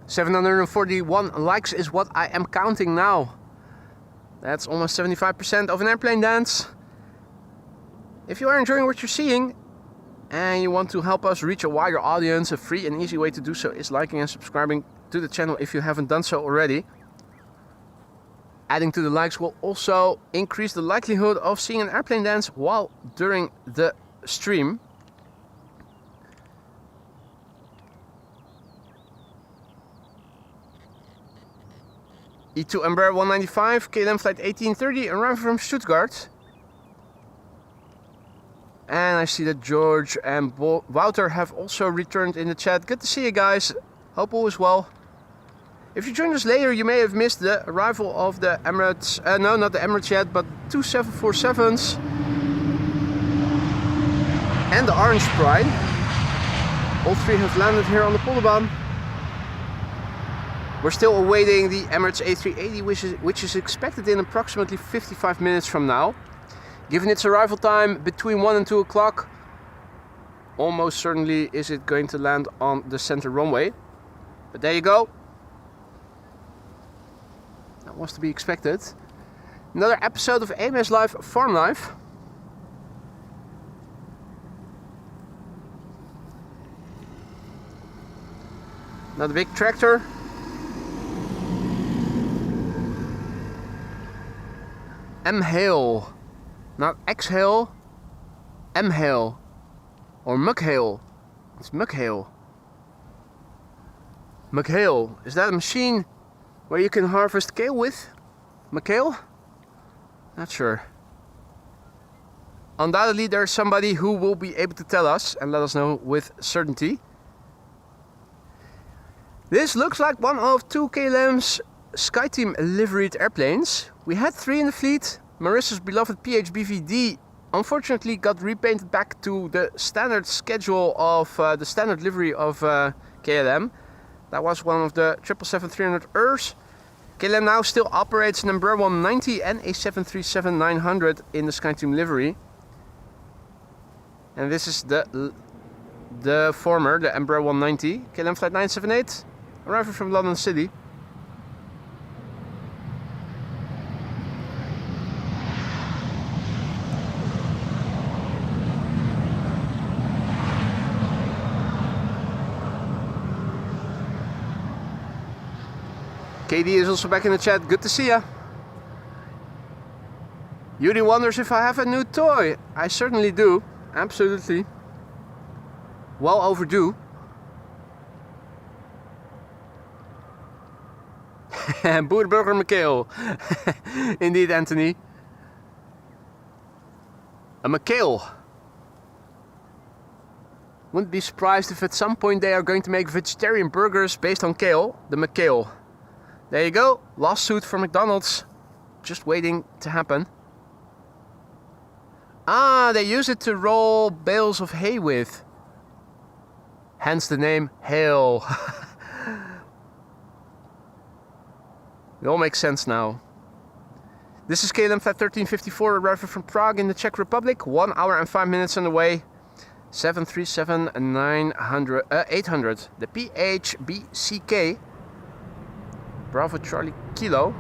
A: 741 likes is what I am counting now. That's almost 75% of an airplane dance. If you are enjoying what you're seeing and you want to help us reach a wider audience, a free and easy way to do so is liking and subscribing to the channel if you haven't done so already. Adding to the likes will also increase the likelihood of seeing an airplane dance while during the stream. E2 Embraer 195, KLM flight 1830, arriving from Stuttgart. And I see that George and Wouter have also returned in the chat. Good to see you guys. Hope all is well. If you joined us later, you may have missed the arrival of the Emirates, no, not the Emirates yet, but two 747s and the Orange Pride. All three have landed here on the Polderbaan. We're still awaiting the Emirates A380, which is expected in approximately 55 minutes from now. Given its arrival time between 1 and 2 o'clock, almost certainly is it going to land on the center runway. But there you go. That was to be expected. Another episode of AMS Live Farm Life. Another big tractor. M-Hail. Not exhale, M-Hail. Or Mug-Hail. It's Mug-Hail. Mug-Hail. Is that a machine where you can harvest kale with? Mug-Hail? Not sure. Undoubtedly there's somebody who will be able to tell us and let us know with certainty. This looks like one of two KLM's SkyTeam liveried airplanes. We had 3 in the fleet. Marissa's beloved PHBVD unfortunately got repainted back to the standard schedule of the standard livery of KLM. That was one of the 777-300ERs. KLM now still operates an Embraer 190 and a 737-900 in the SkyTeam livery. And this is the former, the Embraer 190, KLM flight 978, arriving from London City. KD is also back in the chat. Good to see ya. Yuri wonders if I have a new toy. I certainly do. Absolutely. Well overdue. Boerburger McHale. Indeed, Anthony. A McHale. Wouldn't be surprised if at some point they are going to make vegetarian burgers based on kale. The McHale. There you go, lawsuit for McDonald's, just waiting to happen. Ah, they use it to roll bales of hay with. Hence the name Hail. It all makes sense now. This is KLM Flight 1354 arriving from Prague in the Czech Republic. 1 hour and 5 minutes on the way. 737-800. The PHBCK. Bravo Charlie Kilo.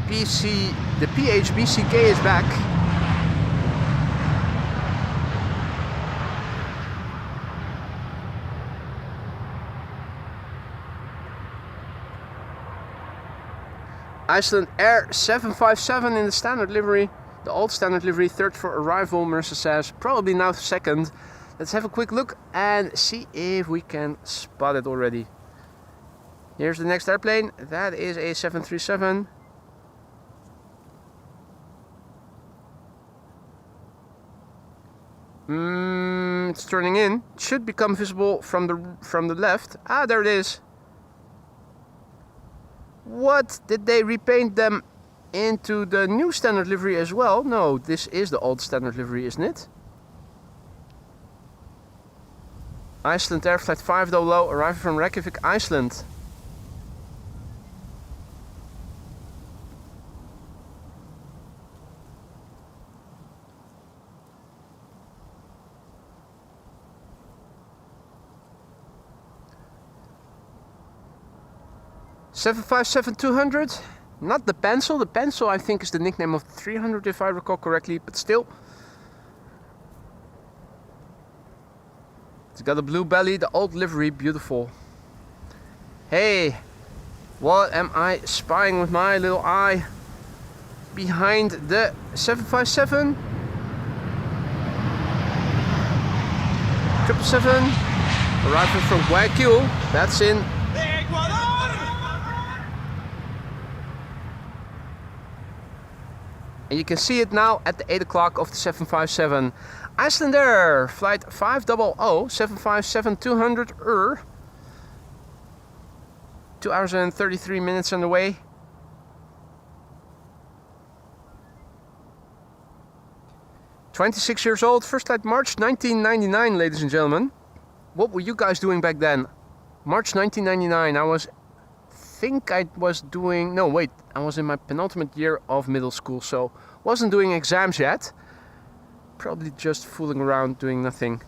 A: The PHBCK is back. Iceland Air 757 in the standard livery. The old standard livery, third for arrival, Marissa says. Probably now second. Let's have a quick look and see if we can spot it already. Here's the next airplane. That is a 737. It's turning in. It should become visible from the left. Ah, there it is. What? Did they repaint them into the new standard livery as well? No, this is the old standard livery, isn't it? Iceland Air Flight 500, arriving from Reykjavik, Iceland. (757-200), not the pencil. The pencil I think is the nickname of the 300 if I recall correctly, but still. It's got a blue belly, the old livery, beautiful. Hey, what am I spying with my little eye behind the 757? 777, arriving from Guayaquil, that's in and you can see it now at the 8 o'clock of the 757. Iceland Air, flight 500, 757-200, 2 hours and 33 minutes on the way. (26 years old, first flight March 1999, ladies and gentlemen. What were you guys doing back then? March 1999, I was in my penultimate year of middle school, so wasn't doing exams yet. Probably just fooling around doing nothing.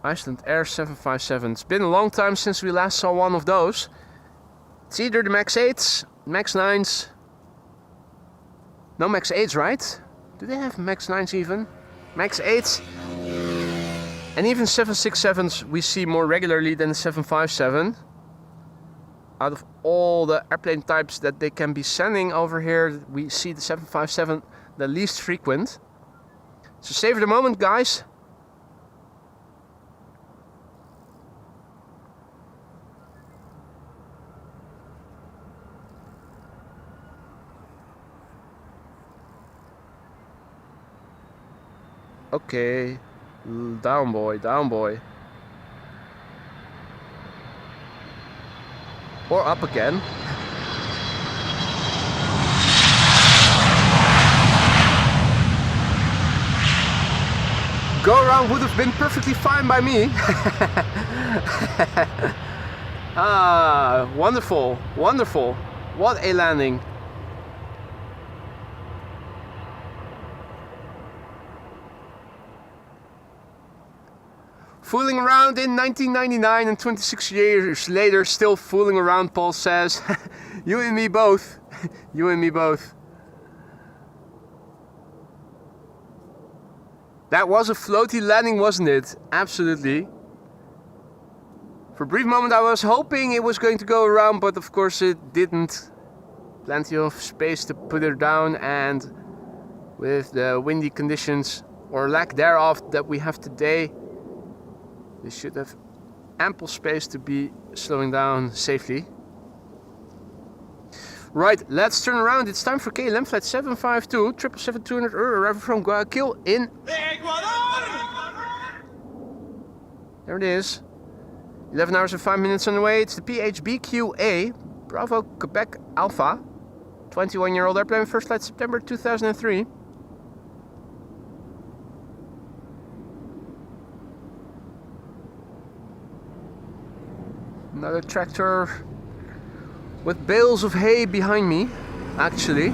A: Iceland Air 757. It's been a long time since we last saw one of those. It's either the Max 8s, Max 9s. No Max 8s, right? Do they have Max 9s even? Max 8s. And even 767s we see more regularly than the 757. Out of all the airplane types that they can be sending over here, we see the 757 the least frequent. So savor the moment, guys. Okay, down boy, down boy. Or up again. Go around would have been perfectly fine by me. Ah, wonderful, wonderful. What a landing. Fooling around in 1999 and 26 years later, still fooling around, Paul says. You and me both. You and me both. That was a floaty landing, wasn't it? Absolutely. For a brief moment I was hoping it was going to go around, but of course it didn't. Plenty of space to put her down, and with the windy conditions, or lack thereof, that we have today, they should have ample space to be slowing down safely. Right, let's turn around. It's time for KLM flight 752, 777-200 arriving from Guayaquil in Ecuador. There it is. 11 hours and 5 minutes on the way. It's the PHBQA, Bravo Quebec Alpha. 21-year-old airplane, first flight September 2003. Another tractor with bales of hay behind me, actually.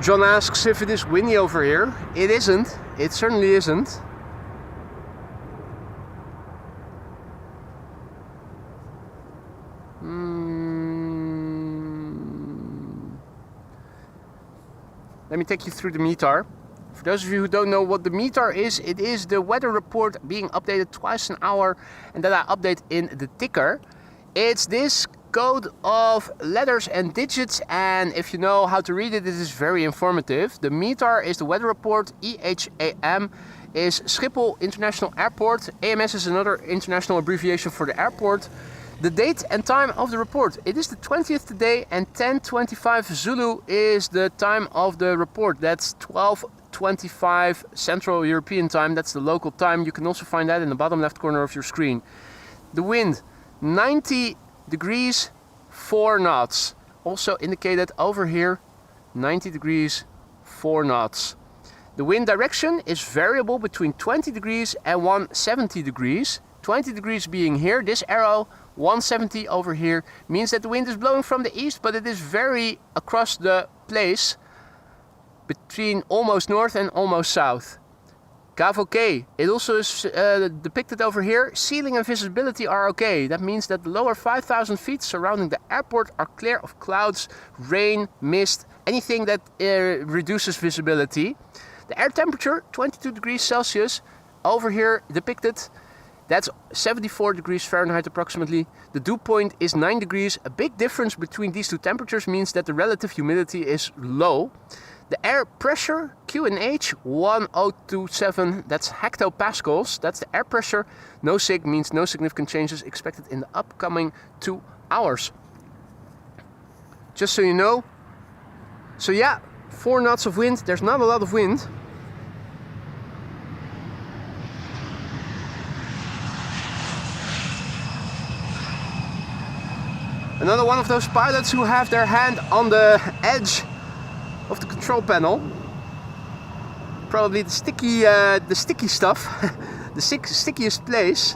A: John asks if it is windy over here. It isn't. It certainly isn't. let me take you through the METAR. For those of you who don't know what the METAR is, it is the weather report being updated twice an hour and that I update in the ticker. It's this code of letters and digits, and if you know how to read it, it is very informative. The METAR is the weather report, EHAM is Schiphol International Airport, AMS is another international abbreviation for the airport. The date and time of the report, it is the 20th today and 10:25 Zulu is the time of the report. That's 12:25 Central European time, that's the local time. You can also find that in the bottom left corner of your screen. The wind, 90 degrees, 4 knots. Also indicated over here, 90 degrees, 4 knots. The wind direction is variable between 20 degrees and 170 degrees. 20 degrees being here, this arrow, 170 over here, means that the wind is blowing from the east, but it is very across the place between almost north and almost south. Gav okay. It also is depicted over here. Ceiling and visibility are okay. That means that the lower 5,000 feet surrounding the airport are clear of clouds, rain, mist, anything that reduces visibility. The air temperature, 22 degrees Celsius, over here depicted. That's 74 degrees Fahrenheit approximately. The dew point is 9 degrees. A big difference between these two temperatures means that the relative humidity is low. The air pressure, QNH, 1027, that's hectopascals. That's the air pressure. No sig means no significant changes expected in the upcoming 2 hours. Just so you know. So yeah, 4 knots of wind. There's not a lot of wind. Another one of those pilots who have their hand on the edge of the control panel. Probably the sticky stuff, the stickiest place.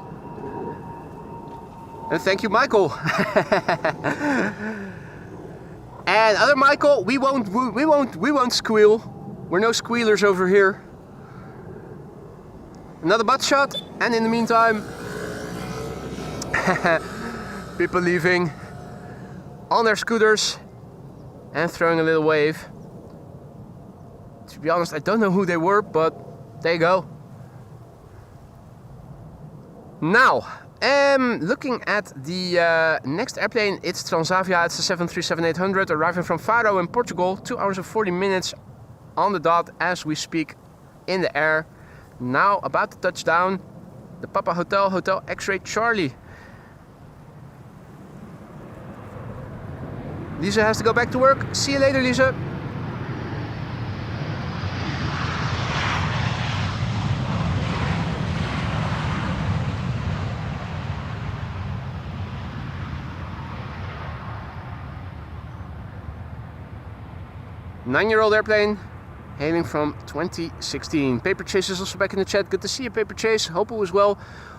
A: And thank you, Michael. And other Michael, we won't squeal. We're no squealers over here. Another butt shot, and in the meantime, people leaving on their scooters and throwing a little wave. To be honest, I don't know who they were, but there you go. Now, looking at the next airplane, it's Transavia. It's the 737-800 arriving from Faro in Portugal. 2 hours and 40 minutes on the dot as we speak in the air. Now about to touch down. The Papa Hotel, Hotel X-Ray Charlie. Lisa has to go back to work. See you later, Lisa. Nine-year-old airplane, hailing from 2016. Paper Chase is also back in the chat. Good to see you, Paper Chase. Hope all is well.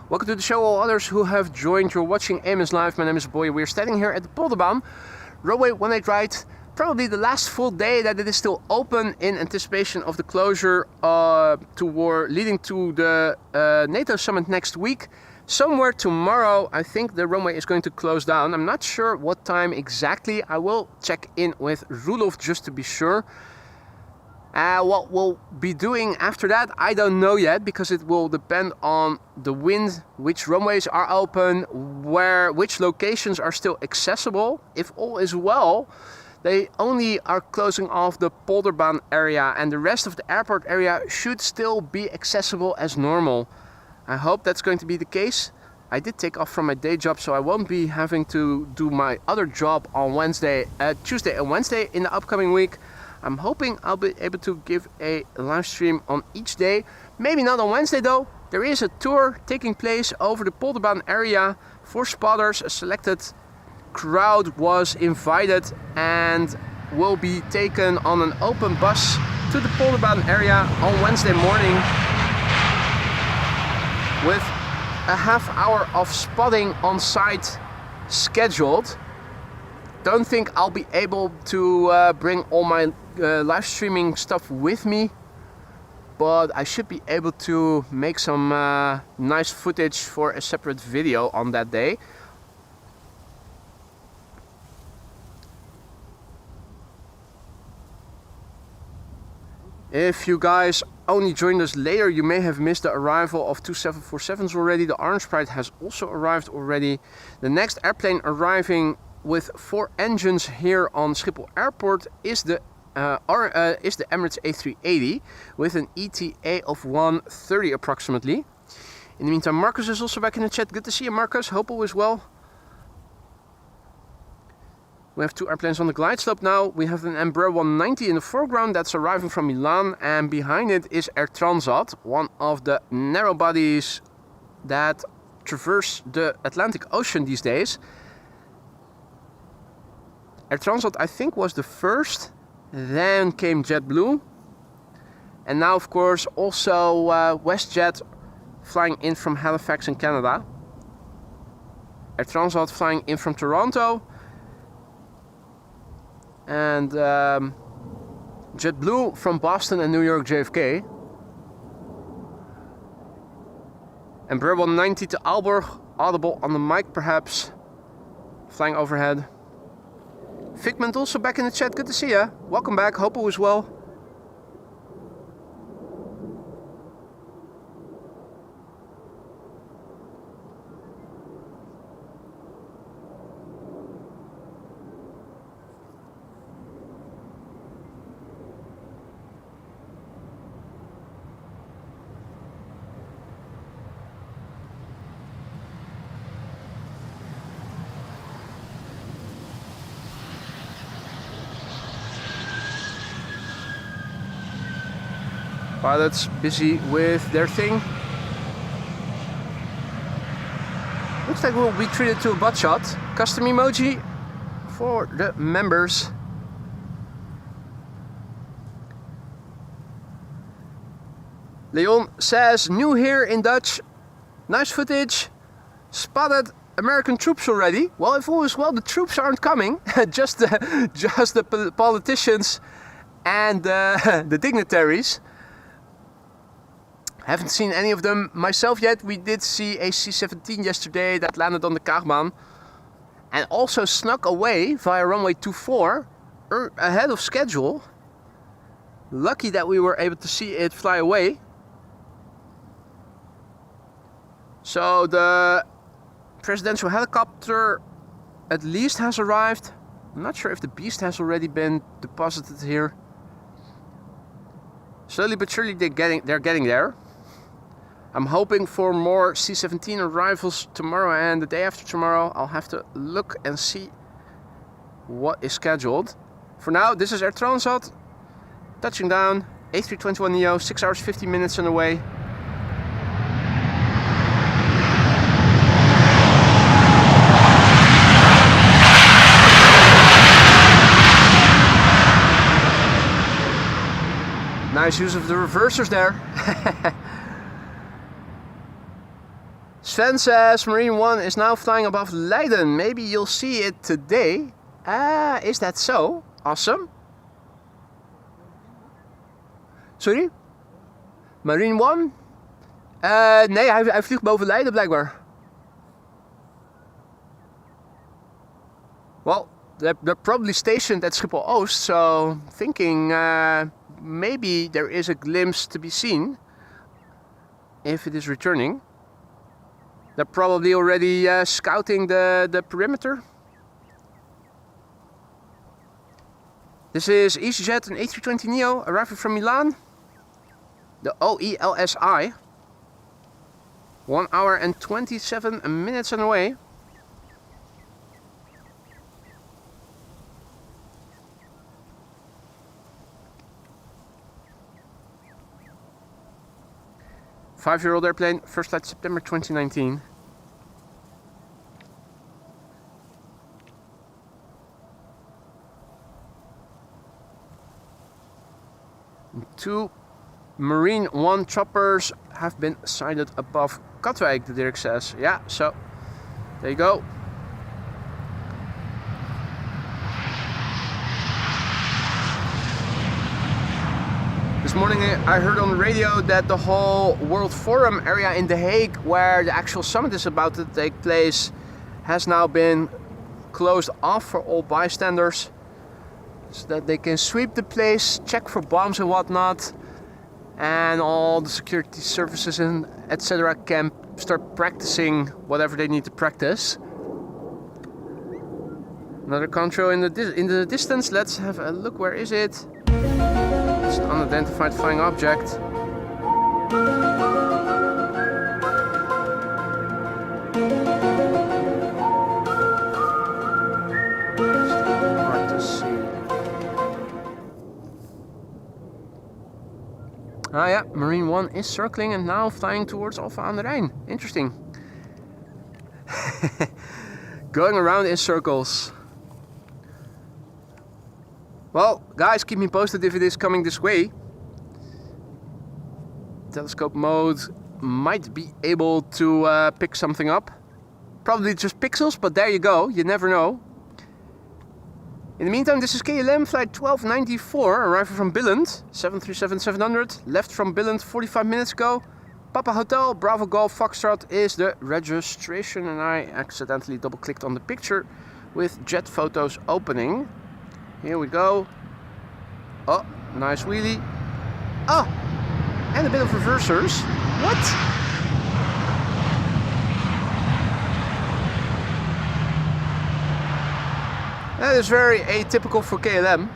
A: Welcome to the show, all others who have joined. You're watching AMS Live. My name is Boy. We're standing here at the Polderbaan. Runway 18 right, probably the last full day that it is still open in anticipation of the closure leading to the NATO summit next week. Somewhere tomorrow, I think the runway is going to close down. I'm not sure what time exactly. I will check in with Rudolf just to be sure. What we'll be doing after that, I don't know yet, because it will depend on the wind, which runways are open, which locations are still accessible. If all is well, they only are closing off the Polderbaan area, and the rest of the airport area should still be accessible as normal. I hope that's going to be the case. I did take off from my day job, so I won't be having to do my other job on Tuesday and Wednesday in the upcoming week. I'm hoping I'll be able to give a live stream on each day. Maybe not on Wednesday though. There is a tour taking place over the Polderbaan area for spotters. A selected crowd was invited and will be taken on an open bus to the Polderbaan area on Wednesday morning, with a half hour of spotting on site scheduled. Don't think I'll be able to bring all my live streaming stuff with me, but I should be able to make some nice footage for a separate video on that day. If you guys only joined us later, you may have missed the arrival of 2 747s already. The Orange Pride has also arrived already. The next airplane arriving with 4 engines here on Schiphol Airport is the Emirates A380 with an ETA of 130 approximately. In the meantime, Marcus is also back in the chat. Good to see you, Marcus. Hope all is well. We have 2 airplanes on the glide slope now. We have an Embraer 190 in the foreground that's arriving from Milan, and behind it is Air Transat, one of the narrow bodies that traverse the Atlantic Ocean these days. Air Transat, I think, was the first, then came JetBlue, and now of course also WestJet flying in from Halifax in Canada. Air Transat flying in from Toronto, and JetBlue from Boston and New York JFK. Embraer 190 to Aalborg, audible on the mic perhaps, flying overhead. Figment also back in the chat, good to see ya. Welcome back, hope all is well. Pilots busy with their thing. Looks like we'll be treated to a butt shot. Custom emoji for the members. Leon says, new here in Dutch. Nice footage. Spotted American troops already. Well, if all is well, the troops aren't coming. just the politicians and the dignitaries. Haven't seen any of them myself yet. We did see a C-17 yesterday that landed on the Kaagbaan and also snuck away via runway 24 ahead of schedule. Lucky that we were able to see it fly away. So the presidential helicopter at least has arrived. I'm not sure if the Beast has already been deposited here. Slowly but surely they're getting there. I'm hoping for more C-17 arrivals tomorrow and the day after tomorrow. I'll have to look and see what is scheduled. For now, this is Air Transat, touching down, A321neo, 6 hours 50 minutes on the way. Nice use of the reversers there. Sven says Marine 1 is now flying above Leiden. Maybe you'll see it today. Is that so? Awesome. Sorry? Marine 1? Nee, hij vliegt boven Leiden blijkbaar. Well, they're probably stationed at Schiphol Oost, so thinking maybe there is a glimpse to be seen if it is returning. They're probably already scouting the perimeter. This is EasyJet, an A320neo arriving from Milan. The OELSI. 1 hour and 27 minutes on the way. Five-year-old airplane, first flight September 2019. Two Marine 1 choppers have been sighted above Katwijk, the Dirk says. Yeah, so there you go. This morning I heard on the radio that the whole World Forum area in The Hague, where the actual summit is about to take place, has now been closed off for all bystanders, so that they can sweep the place, check for bombs and whatnot. and all the security services and etc. can start practicing whatever they need to practice. Another control in the distance. Let's have a look. Where is it? It's an unidentified flying object. Hard to see. Ah yeah, Marine 1 is circling and now flying towards Alpha aan de Rijn. Interesting. Going around in circles. Well, guys, keep me posted if it is coming this way. Telescope mode might be able to pick something up. Probably just pixels, but there you go. You never know. In the meantime, this is KLM flight 1294, arrival from Billund, 737-700, left from Billund 45 minutes ago. Papa Hotel, Bravo Golf Foxtrot is the registration, and I accidentally double-clicked on the picture with jet photos opening. Here we go. Oh, nice wheelie. Oh, and a bit of reversers. What? That is very atypical for KLM.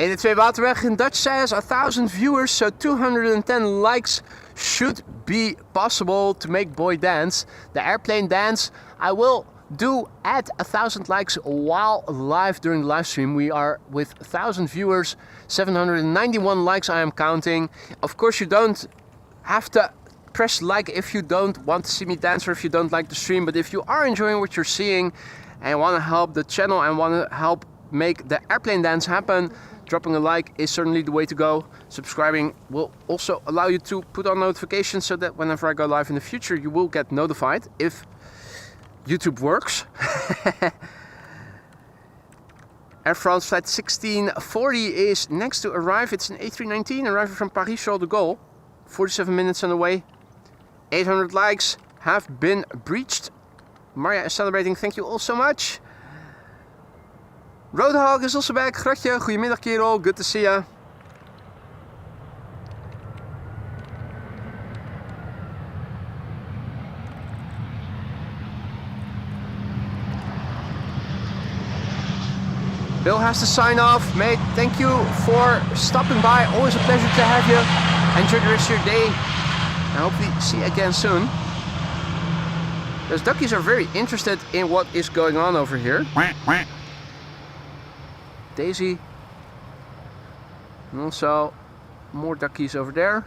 A: In the Twee Waterweg in Dutch says 1,000 viewers, so 210 likes should be possible to make boy dance. The airplane dance I will do at 1,000 likes while live during the live stream. We are with 1,000 viewers, 791 likes I am counting. Of course you don't have to press like if you don't want to see me dance or if you don't like the stream, but if you are enjoying what you're seeing and want to help the channel and want to help make the airplane dance happen, dropping a like is certainly the way to go. Subscribing will also allow you to put on notifications so that whenever I go live in the future you will get notified if YouTube works. Air France flight 1640 is next to arrive. It's an A319 arriving from Paris Charles de Gaulle. 47 minutes on the way. 800 likes have been breached. Maria is celebrating. Thank you all so much. Roadhog is also back. Gratje, goedemiddag kerel. Good to see ya. Bill has to sign off. Mate, thank you for stopping by. Always a pleasure to have you. Enjoy the rest of your day. I hope we see you again soon. Those duckies are very interested in what is going on over here. Daisy. And also more duckies over there.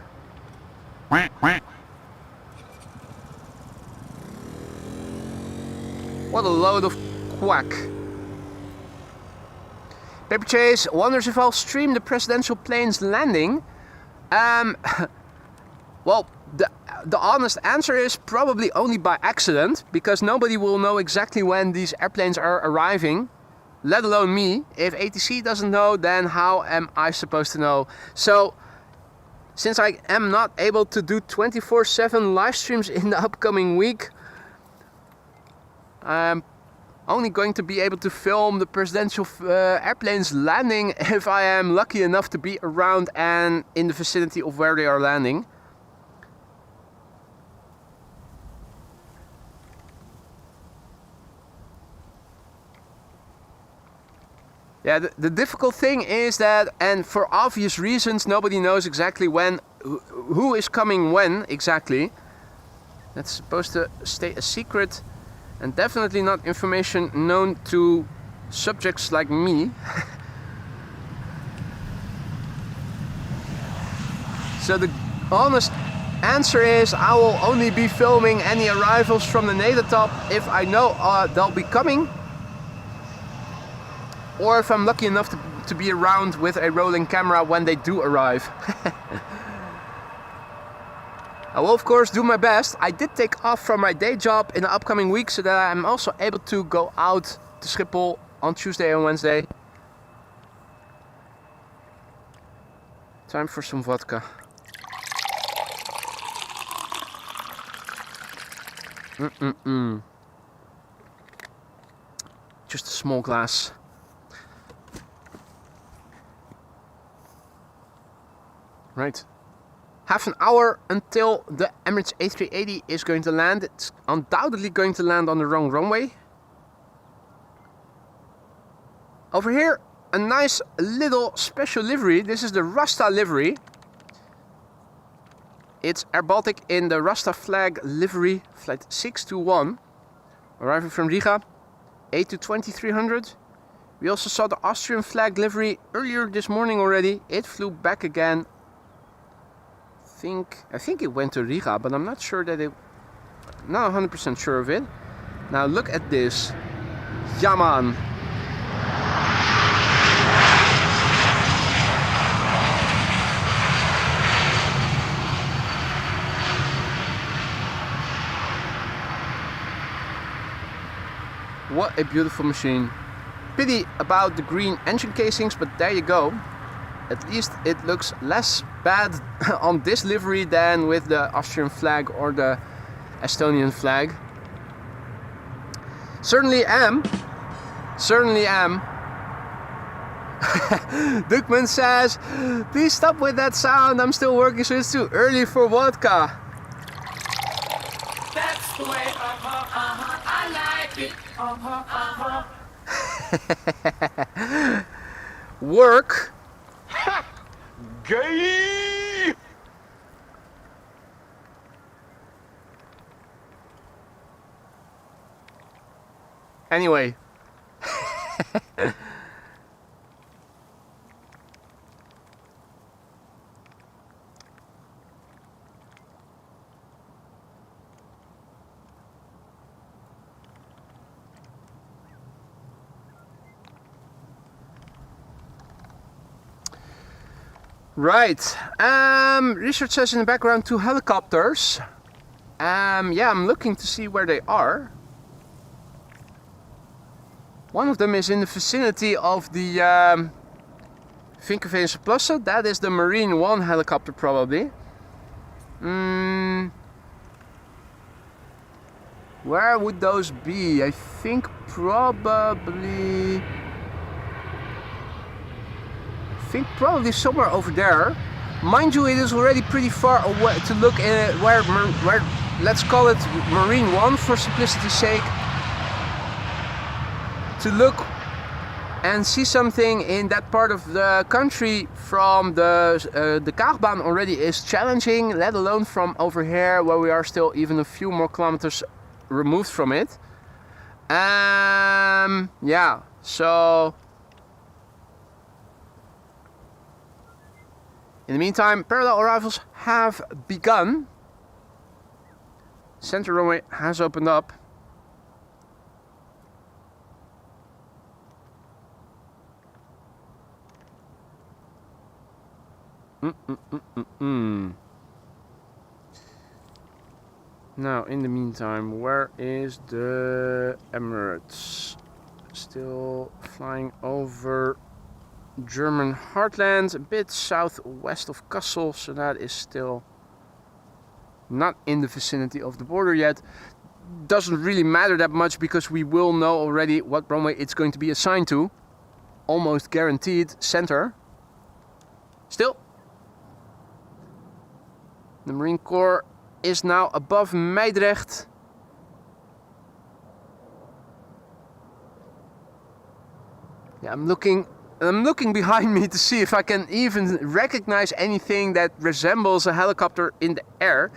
A: What a load of quack. Paper Chase wonders if I'll stream the presidential plane's landing. Well, the honest answer is probably only by accident, because nobody will know exactly when these airplanes are arriving, let alone me. If ATC doesn't know, then how am I supposed to know? So, since I am not able to do 24/7 live streams in the upcoming week, I'm only going to be able to film the presidential airplanes landing if I am lucky enough to be around and in the vicinity of where they are landing. Yeah, the difficult thing is that, and for obvious reasons, nobody knows exactly when, who is coming when exactly. That's supposed to stay a secret and definitely not information known to subjects like me. So the honest answer is I will only be filming any arrivals from the Nedertop if I know they'll be coming, or if I'm lucky enough to be around with a rolling camera when they do arrive. I will of course do my best. I did take off from my day job in the upcoming week so that I'm also able to go out to Schiphol on Tuesday and Wednesday. Time for some vodka. just a small glass. Right. Half an hour until the Emirates A380 is going to land. It's undoubtedly going to land on the wrong runway. Over here, a nice little special livery. This is the Rasta livery. It's Air Baltic in the Rasta flag livery, flight 621. Arriving from Riga, A220-300. We also saw the Austrian flag livery earlier this morning already. It flew back again. I think it went to Riga, but I'm not sure that it... Not 100% sure of it. Now look at this. Ja man. What a beautiful machine. Pity about the green engine casings, but there you go. At least it looks less bad on this livery than with the Austrian flag or the Estonian flag. Certainly am. Certainly am. Dukman says, please stop with that sound. I'm still working, so it's too early for vodka.
C: That's the way, I like it,
A: Work.
B: Gay!
A: Anyway. Right. Richard says in the background 2 helicopters. Yeah, I'm looking to see where they are. One of them is in the vicinity of the Vinkenveense Plassen. That is the Marine 1 helicopter probably. Where would those be? I think probably somewhere over there. Mind you, it is already pretty far away to look at where let's call it Marine 1 for simplicity's sake. To look and see something in that part of the country from the Kaagbaan already is challenging, let alone from over here where we are still even a few more kilometers removed from it. Yeah, so in the meantime, parallel arrivals have begun. Center runway has opened up. Now, in the meantime, where is the Emirates? Still flying over German heartland, a bit southwest of Kassel, so that is still not in the vicinity of the border yet. Doesn't really matter that much because we will know already what runway it's going to be assigned to. Almost guaranteed center. Still, the Marine Corps is now above Meidrecht. Yeah, I'm looking behind me to see if I can even recognize anything that resembles a helicopter in the air.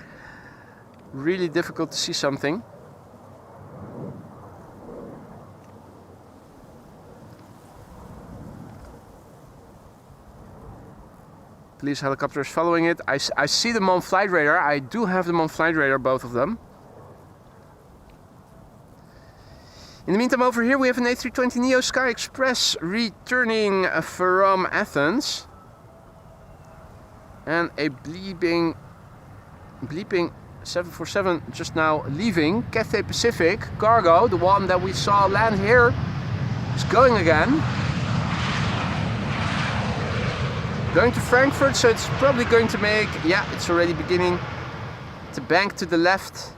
A: Really difficult to see something. Police helicopter is following it. I see them on flight radar. I do have them on flight radar, both of them. In the meantime, over here we have an A320neo Sky Express returning from Athens. And a bleeping 747 just now leaving. Cathay Pacific Cargo, the one that we saw land here, is going again. Going to Frankfurt, so it's probably going to make, yeah, it's already beginning to bank to the left.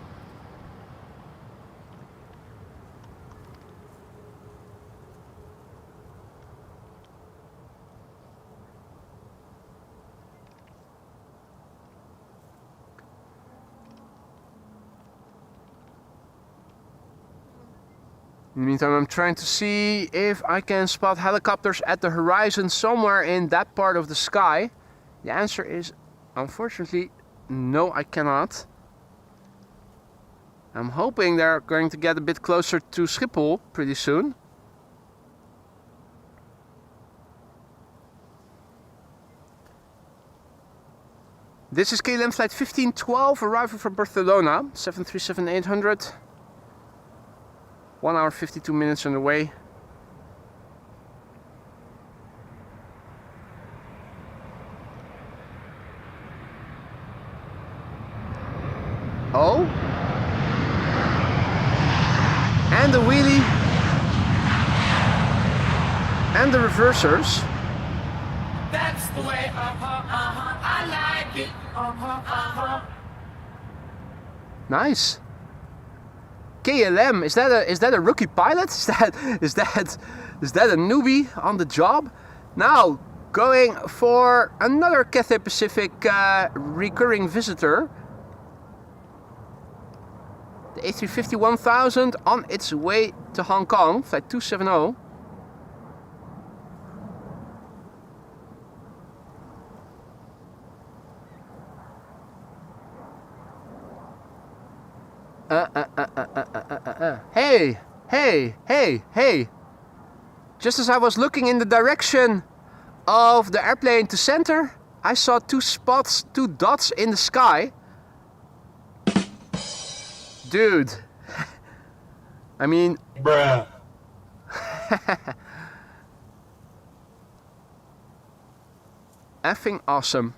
A: In the meantime, I'm trying to see if I can spot helicopters at the horizon somewhere in that part of the sky. The answer is, unfortunately, no, I cannot. I'm hoping they're going to get a bit closer to Schiphol pretty soon. This is KLM flight 1512 arriving from Barcelona, 737-800. 1 hour 52 minutes on the way. Oh, and the wheelie and the reversers.
C: That's the way, I like it,
A: Nice. KLM, is that a rookie pilot? Is that a newbie on the job? Now going for another Cathay Pacific recurring visitor. The A350 1000 on its way to Hong Kong, flight 270. Hey. Just as I was looking in the direction of the airplane to center, I saw two dots in the sky. Dude. I mean...
B: Bruh.
A: Effing awesome.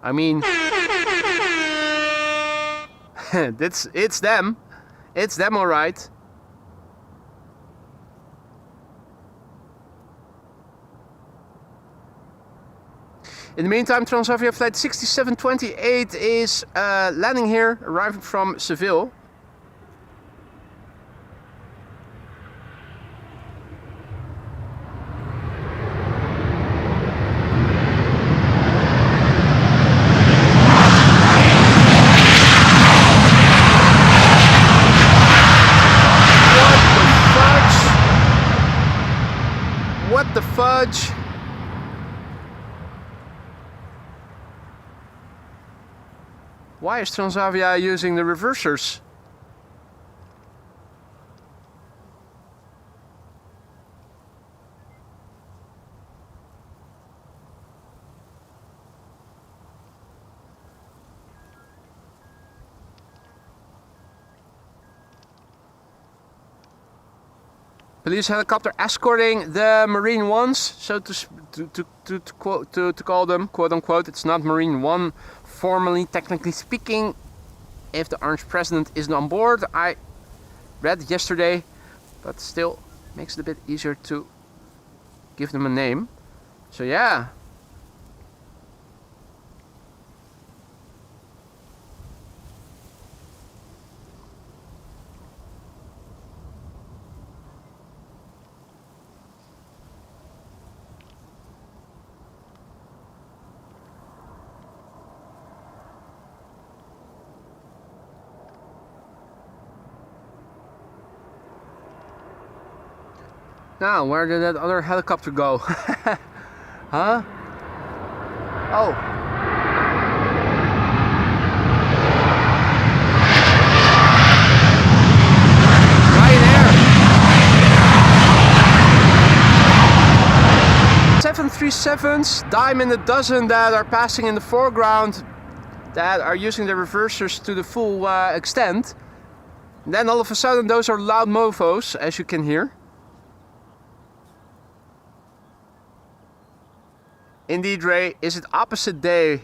A: I mean... it's them. It's them, alright. In the meantime, Transavia flight 6728 is landing here, arriving from Seville. What the fudge? Why is Transavia using the reversers? Police helicopter escorting the Marine Ones, so to call them, quote unquote. It's not Marine One formally, technically speaking, if the Orange President isn't on board. I read yesterday, but still makes it a bit easier to give them a name. So yeah. Now, where did that other helicopter go? Huh? Oh. Ryanair. 737s, dime in a dozen that are passing in the foreground, that are using the reversers to the full extent. And then all of a sudden, those are loud mofos, as you can hear. Indeed, Ray, is it opposite day?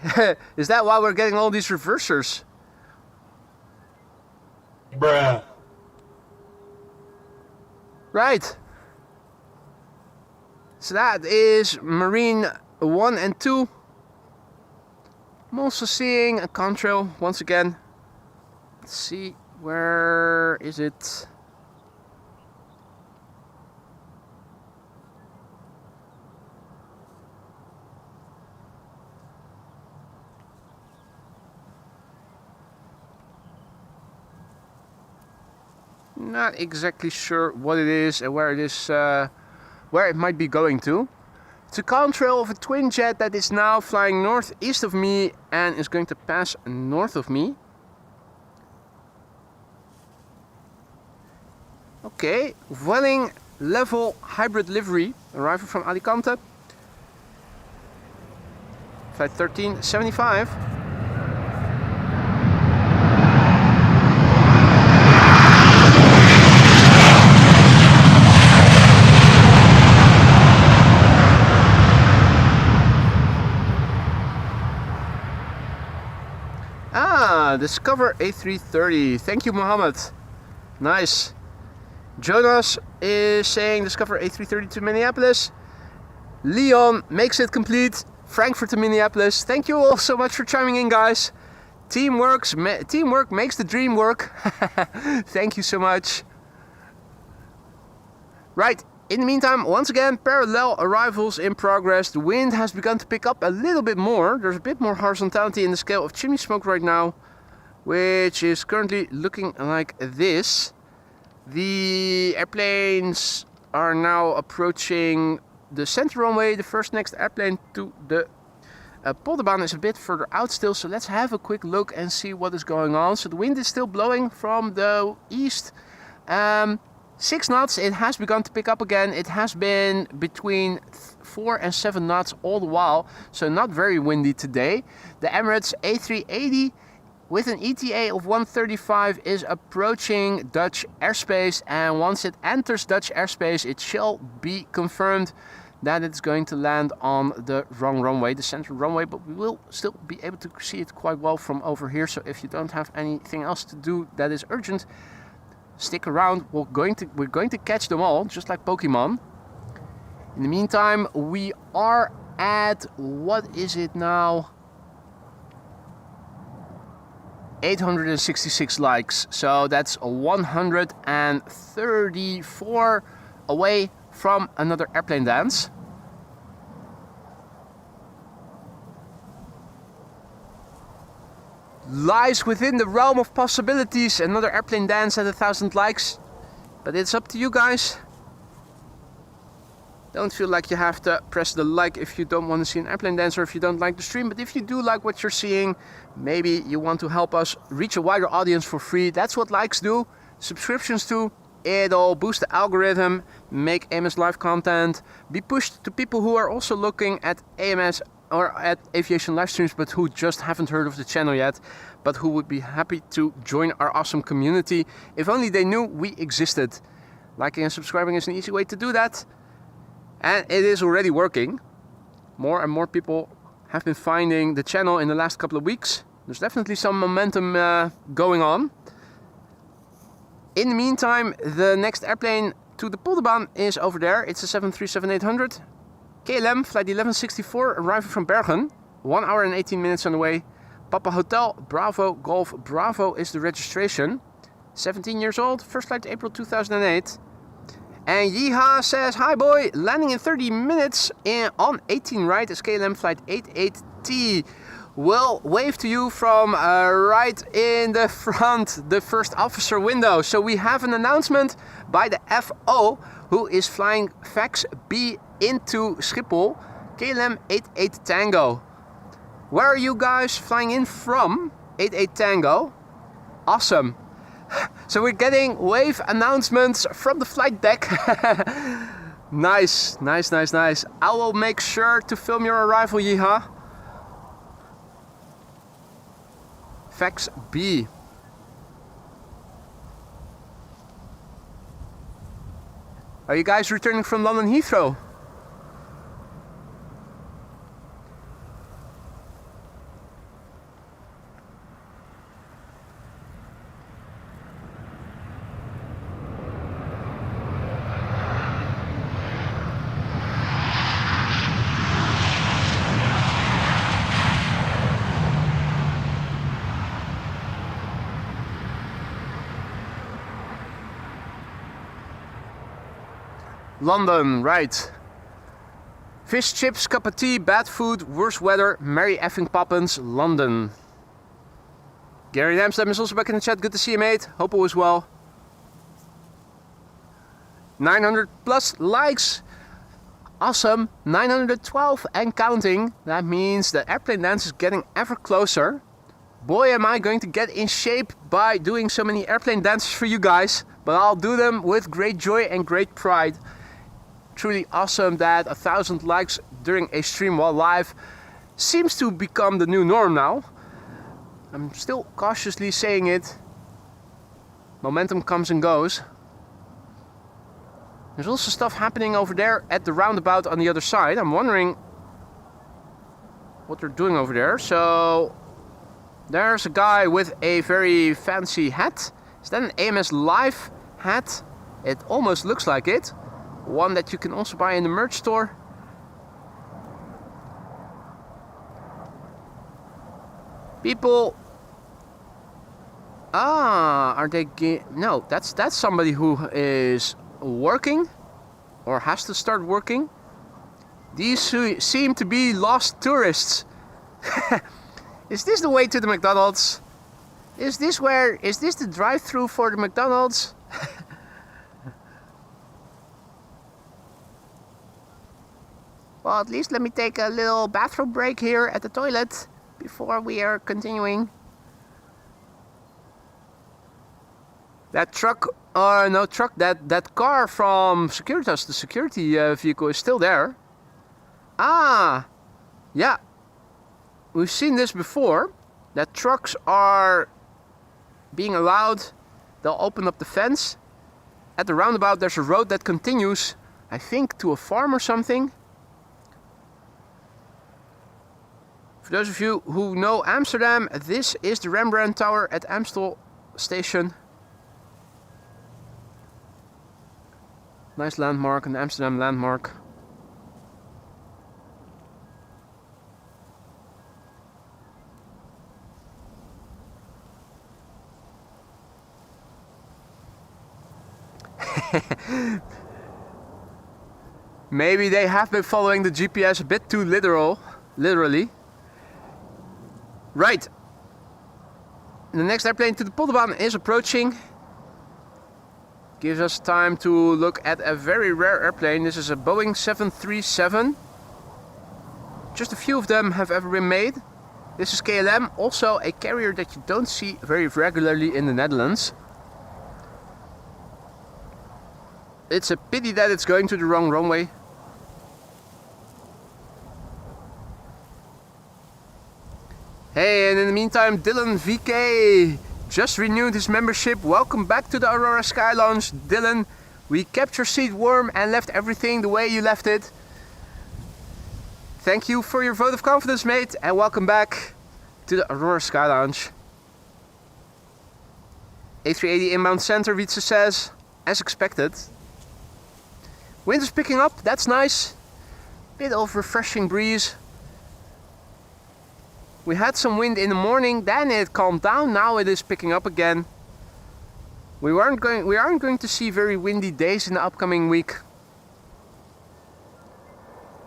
A: Is that why we're getting all these reversers?
B: Bruh.
A: Right. So that is Marine 1 and 2. I'm also seeing a contrail once again. Let's see, where is it? Not exactly sure what it is and where it is, where it might be going to. It's a contrail of a twin jet that is now flying northeast of me and is going to pass north of me. Okay, Vueling level hybrid livery, arrival from Alicante. Flight 1375. Discover A330. Thank you, Mohammed. Nice. Jonas is saying Discover A330 to Minneapolis. Leon makes it complete. Frankfurt to Minneapolis. Thank you all so much for chiming in, guys. Teamwork makes the dream work. Thank you so much. Right. In the meantime, once again, parallel arrivals in progress. The wind has begun to pick up a little bit more. There's a bit more horizontality in the scale of chimney smoke right now, which is currently looking like this. The airplanes are now approaching the center runway. The next airplane to the Polderbaan is a bit further out still, so let's have a quick look and see what is going on. So the wind is still blowing from the east. 6 knots, it has begun to pick up again. It has been between 4 and 7 knots all the while, so not very windy today. The Emirates A380 with an ETA of 135 is approaching Dutch airspace, and once it enters Dutch airspace, it shall be confirmed that it's going to land on the wrong runway, the central runway, but we will still be able to see it quite well from over here. So if you don't have anything else to do that is urgent, stick around. We're going to catch them all, just like Pokemon. In the meantime, we are at, what is it now? 866 likes. So that's 134 away from another airplane dance. Lies within the realm of possibilities. Another airplane dance at 1,000 likes. But it's up to you guys. Don't feel like you have to press the like if you don't want to see an airplane dance or if you don't like the stream. But if you do like what you're seeing, maybe you want to help us reach a wider audience for free. That's what likes do. Subscriptions do. It'll boost the algorithm, make AMS live content, be pushed to people who are also looking at AMS or at aviation live streams, but who just haven't heard of the channel yet, but who would be happy to join our awesome community if only they knew we existed. Liking and subscribing is an easy way to do that, and it is already working. More and more people have been finding the channel in the last couple of weeks. There's definitely some momentum going on. In the meantime, the next airplane to the Polderbaan is over there. It's a 737-800. KLM, flight 1164, arriving from Bergen. 1 hour and 18 minutes on the way. Papa Hotel, Bravo, Golf, Bravo is the registration. 17 years old, first flight April 2008. And Yeeha says, hi boy, landing in 30 minutes on 18 right is KLM flight 88T. Will wave to you from right in the front, the first officer window. So we have an announcement by the FO who is flying Fax B into Schiphol, KLM 88 Tango. Where are you guys flying in from? 88 Tango. Awesome. So we're getting wave announcements from the flight deck. Nice, nice, nice, nice. I will make sure to film your arrival, Yeeha. Fax B. Are you guys returning from London Heathrow? London, right. Fish, chips, cup of tea, bad food, worse weather, Merry effing Poppins, London. Gary in Amsterdam is also back in the chat. Good to see you, mate. Hope all is well. 900 plus likes. Awesome. 912 and counting. That means the airplane dance is getting ever closer. Boy, am I going to get in shape by doing so many airplane dances for you guys. But I'll do them with great joy and great pride. Truly awesome that 1,000 likes during a stream while live seems to become the new norm now. I'm still cautiously saying it. Momentum comes and goes. There's also stuff happening over there at the roundabout on the other side. I'm wondering what they're doing over there. So there's a guy with a very fancy hat. Is that an AMS Live hat? It almost looks like it. One that you can also buy in the merch store. People. Are they? No, that's somebody who is working or has to start working. These seem to be lost tourists. Is this the way to the McDonald's? Is this the drive-through for the McDonald's? Well, at least let me take a little bathroom break here at the toilet before we are continuing. That truck, that car from Securitas, the security vehicle, is still there. Ah, yeah. We've seen this before. That trucks are being allowed. They'll open up the fence. At the roundabout, there's a road that continues, I think, to a farm or something. For those of you who know Amsterdam, this is the Rembrandt Tower at Amstel Station. Nice landmark, an Amsterdam landmark. Maybe they have been following the GPS a bit too literally. Right. The next airplane to the Polderbaan is approaching. Gives us time to look at a very rare airplane. This is a Boeing 737. Just a few of them have ever been made. This is KLM, also a carrier that you don't see very regularly in the Netherlands. It's a pity that it's going to the wrong runway. Hey, and in the meantime, Dylan VK just renewed his membership. Welcome back to the Aurora Sky Lounge, Dylan. We kept your seat warm and left everything the way you left it. Thank you for your vote of confidence, mate, and welcome back to the Aurora Sky Lounge. A380 inbound center, Wietse says, as expected. Wind is picking up, that's nice. Bit of refreshing breeze. We had some wind in the morning, then it calmed down, now it is picking up again. We aren't going to see very windy days in the upcoming week.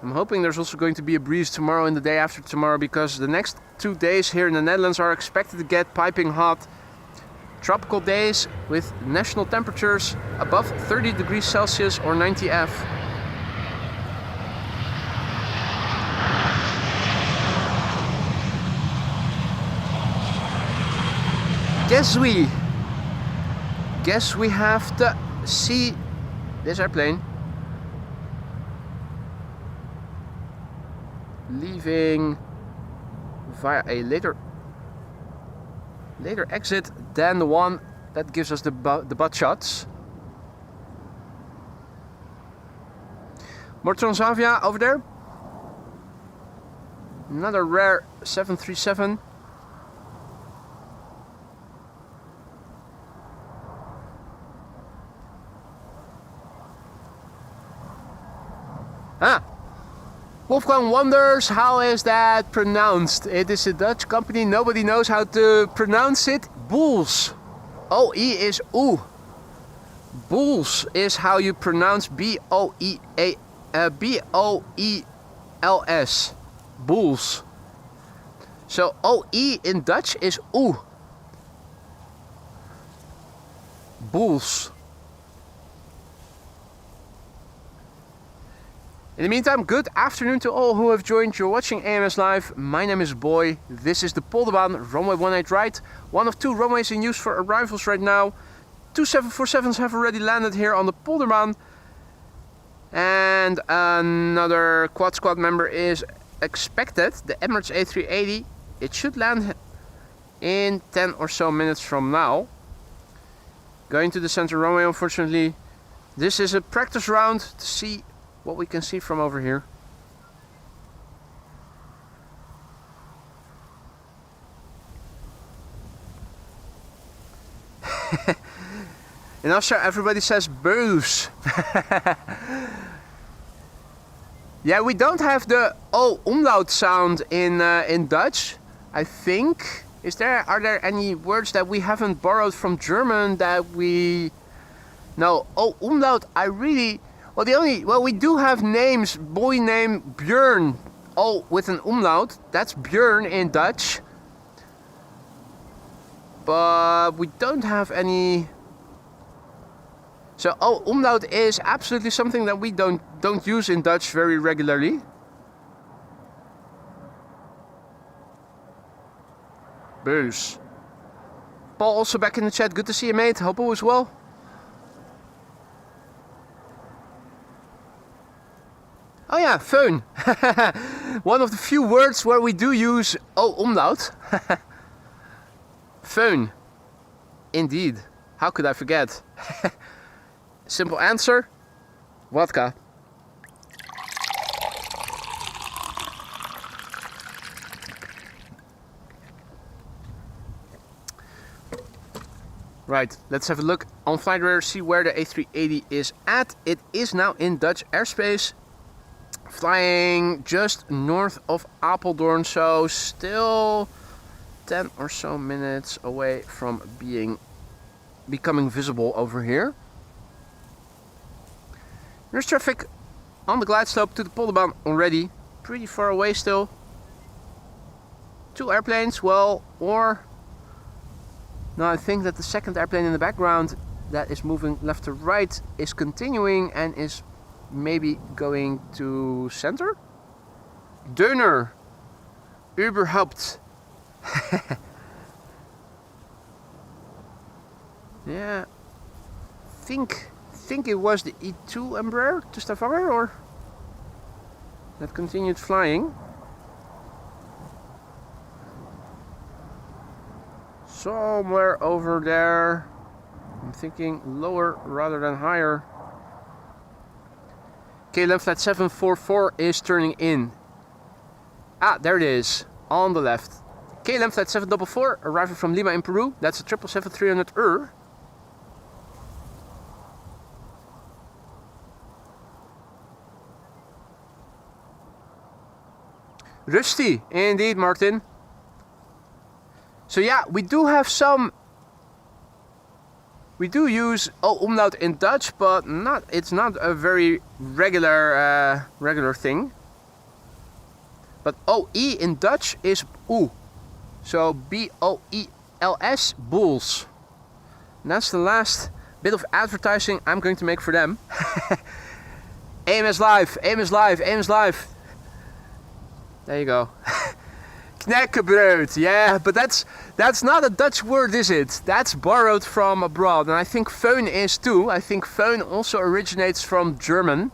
A: I'm hoping there's also going to be a breeze tomorrow and the day after tomorrow, because the next 2 days here in the Netherlands are expected to get piping hot. Tropical days with national temperatures above 30 degrees Celsius or 90 F. Guess we have to see this airplane leaving via a later exit than the one that gives us the butt shots. More Transavia over there. Another rare 737. Wolfgang wonders how is that pronounced. It is a Dutch company, nobody knows how to pronounce it. Boels. O-E is oe. Boels is how you pronounce B-O-E-L-S. Boels. So O-E in Dutch is oe. Boels. In the meantime, good afternoon to all who have joined. You're watching AMS Live. My name is Boy. This is the Polderbaan runway 18 right. One of two runways in use for arrivals right now. Two 747s have already landed here on the Polderbaan. And another quad squad member is expected, the Emirates A380. It should land in 10 or so minutes from now. Going to the center runway, unfortunately. This is a practice round to see what we can see from over here. In Austria, everybody says boos. Yeah, we don't have the O umlaut sound in Dutch, I think. Are there any words that we haven't borrowed from German that we... No, O umlaut, I really... Well, we do have names. Boy name Björn, O with an umlaut. That's Björn in Dutch. But we don't have any... So O umlaut is absolutely something that we don't use in Dutch very regularly. Boos. Paul also back in the chat. Good to see you, mate. Hope all is well. Oh yeah, phone. One of the few words where we do use O umlaut. Phone. Indeed. How could I forget? Simple answer, vodka. Right, let's have a look on flight radar, see where the A380 is at. It is now in Dutch airspace, flying just north of Apeldoorn, so still 10 or so minutes away from becoming visible over here. There's traffic on the glide slope to the Polderbaan already, pretty far away still. Two airplanes, well, or... No, I think that the second airplane in the background that is moving left to right is continuing and is maybe going to center? Döner! Überhaupt! Yeah, think it was the E2 Embraer to Stavanger, or that continued flying. Somewhere over there. I'm thinking lower rather than higher. KLM flight 744 is turning in. Ah, there it is, on the left. KLM flight 744 arriving from Lima in Peru. That's a 777-300ER. Rusty, indeed, Martin. So yeah, we do have some. We do use O umlaut in Dutch, but it's not a very regular thing. But OE in Dutch is OE. So B-O-E-L-S, bulls. And that's the last bit of advertising I'm going to make for them. AMS Live, AMS Live, AMS Live. There you go. Knekkenbrood, yeah, but that's not a Dutch word, is it? That's borrowed from abroad, and I think phone is too. I think phone also originates from German.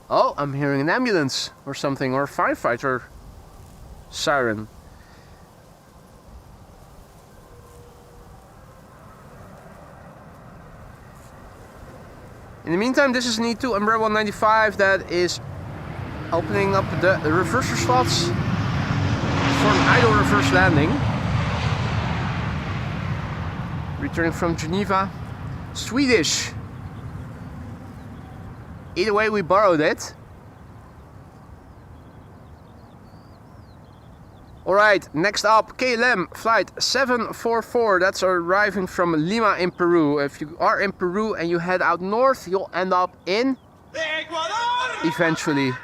A: Oh, I'm hearing an ambulance or something, or a firefighter siren. In the meantime, this is an E2 Embraer 195 that is opening up the reverser slots for an idle reverse landing. Returning from Geneva. Swedish. Either way, we borrowed it. Alright, next up, KLM flight 744. That's arriving from Lima in Peru. If you are in Peru and you head out north, you'll end up in Ecuador eventually.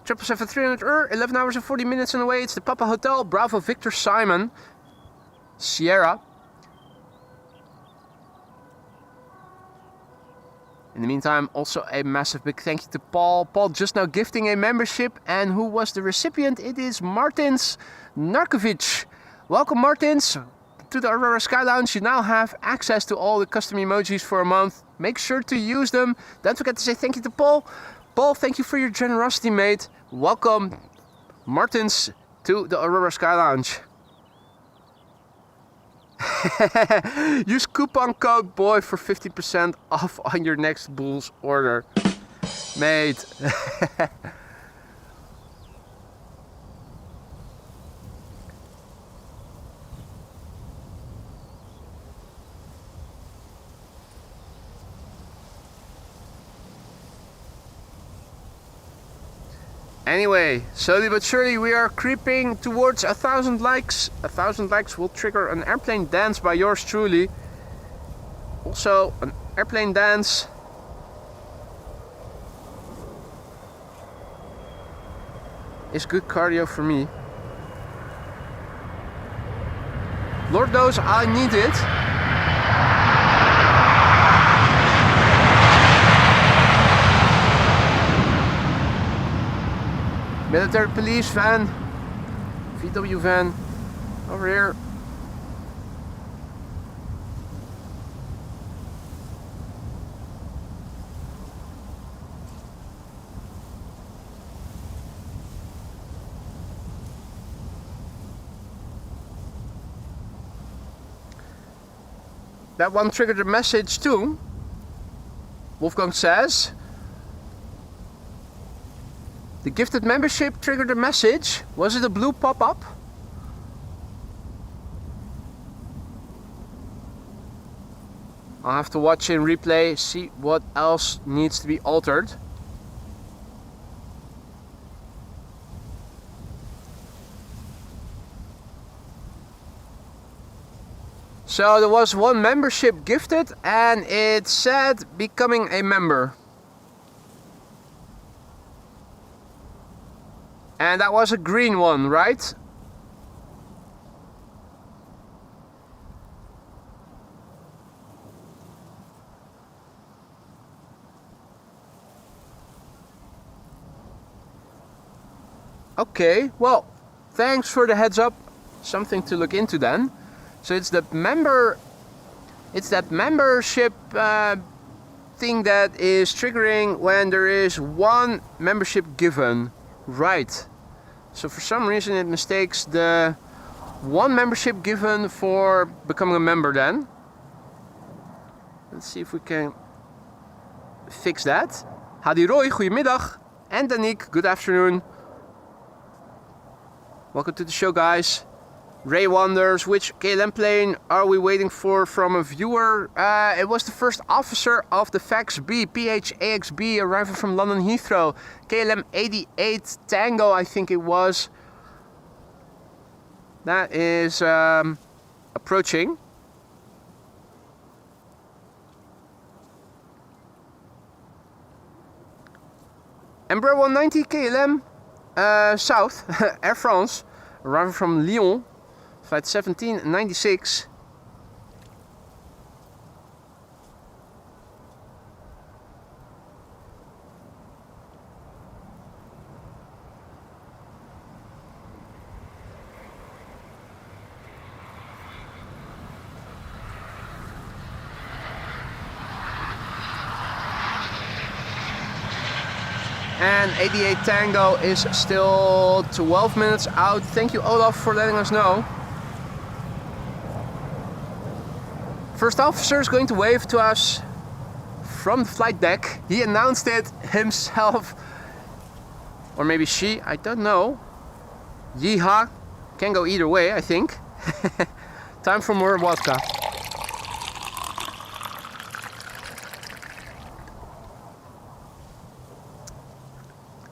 A: 777-300 11 hours and 40 minutes on the way. It's the Papa Hotel, Bravo Victor Simon, Sierra. In the meantime, also a massive big thank you to Paul. Paul just now gifting a membership, and who was the recipient? It is Martins Narkovic. Welcome Martins to the Aurora Sky Lounge. You now have access to all the custom emojis for a month. Make sure to use them. Don't forget to say thank you to Paul. Paul, thank you for your generosity, mate. Welcome Martins to the Aurora Sky Lounge. Use coupon code BOY for 50% off on your next Bulls order. Mate. Anyway, slowly but surely we are creeping towards 1,000 likes. 1,000 likes will trigger an airplane dance by yours truly. Also, an airplane dance is good cardio for me. Lord knows I need it. Military police van, VW van, over here. That one triggered a message too. Wolfgang says, the gifted membership triggered a message. Was it a blue pop-up? I'll have to watch in replay, see what else needs to be altered. So there was one membership gifted and it said becoming a member. And that was a green one, right? Okay, well, thanks for the heads up. Something to look into then. So it's that membership thing that is triggering when there is one membership given. Right. So for some reason it mistakes the one membership given for becoming a member then. Let's see if we can fix that. Hadi Roy, goedemiddag. And Danique, good afternoon. Welcome to the show, guys. Ray wonders, which KLM plane are we waiting for from a viewer? It was the first officer of the FAXB, PHAXB, arriving from London Heathrow. KLM 88 Tango, I think it was. That is approaching. Embraer 190 KLM South, Air France, arriving from Lyon. Flight 1796. And 88 Tango is still 12 minutes out. Thank you, Olaf, for letting us know. First officer is going to wave to us from the flight deck. He announced it himself, or maybe she, I don't know. Yeehaw, can go either way, I think. Time for more vodka.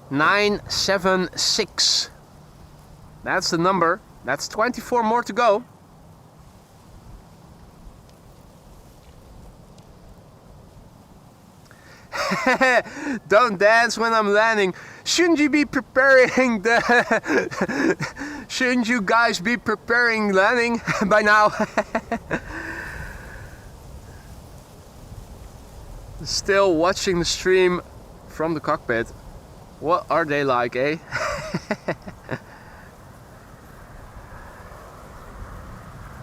A: "976. That's the number. That's 24 more to go. Don't dance when I'm landing. Shouldn't you be preparing the... Shouldn't you guys be preparing landing by now? Still watching the stream from the cockpit. What are they like, eh?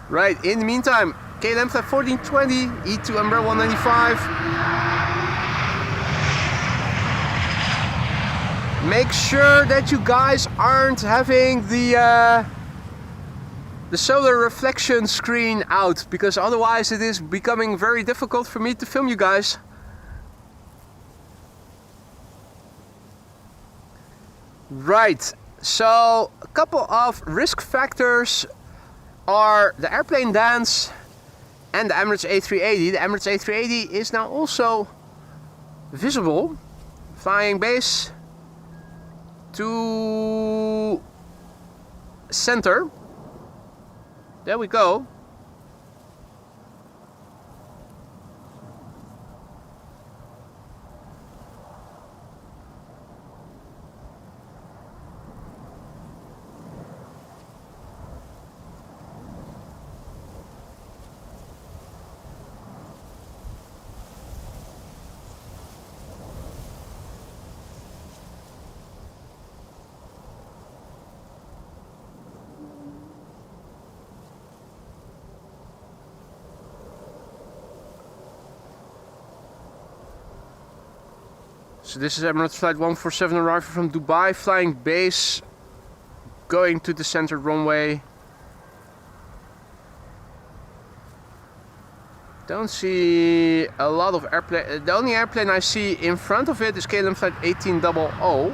A: Right, in the meantime, KLM flight 1420, E2 Umbrella 195. Make sure that you guys aren't having the solar reflection screen out, because otherwise it is becoming very difficult for me to film you guys. Right, so a couple of risk factors are the airplane dance and the Emirates A380. The Emirates A380 is now also visible, flying base to center. There we go. So this is Emirates flight 147 arriving from Dubai, flying base, going to the center runway. Don't see a lot of airplane. The only airplane I see in front of it is KLM flight 1800.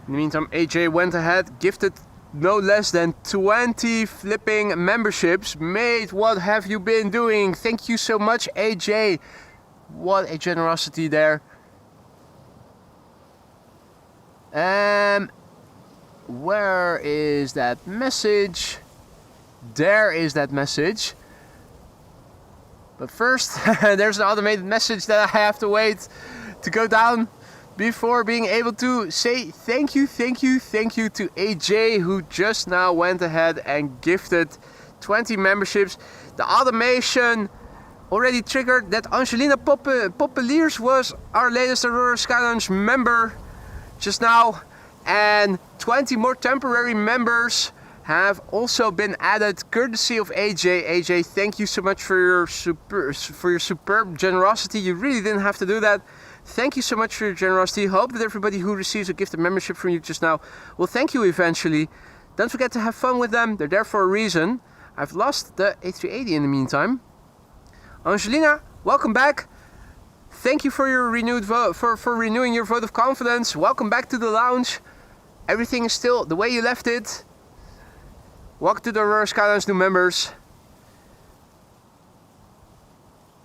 A: In the meantime, AJ went ahead, gifted no less than 20 flipping memberships. Mate, what have you been doing? Thank you so much, AJ. What a generosity there. Where is that message? There is that message. But first, there's an automated message that I have to wait to go down before being able to say thank you to AJ, who just now went ahead and gifted 20 memberships. The automation already triggered that Angelina Poppeliers was our latest Aurora Sky Lounge member just now, and 20 more temporary members have also been added courtesy of AJ. AJ, thank you so much for your superb generosity. You really didn't have to do that. Thank you so much for your generosity. Hope that everybody who receives a gift of membership from you just now will thank you eventually. Don't forget to have fun with them. They're there for a reason. I've lost the A380 in the meantime. Angelina, welcome back. Thank you for your renewed vote, for renewing your vote of confidence. Welcome back to the lounge. Everything is still the way you left it. Welcome to the Aurora Sky Lounge new members.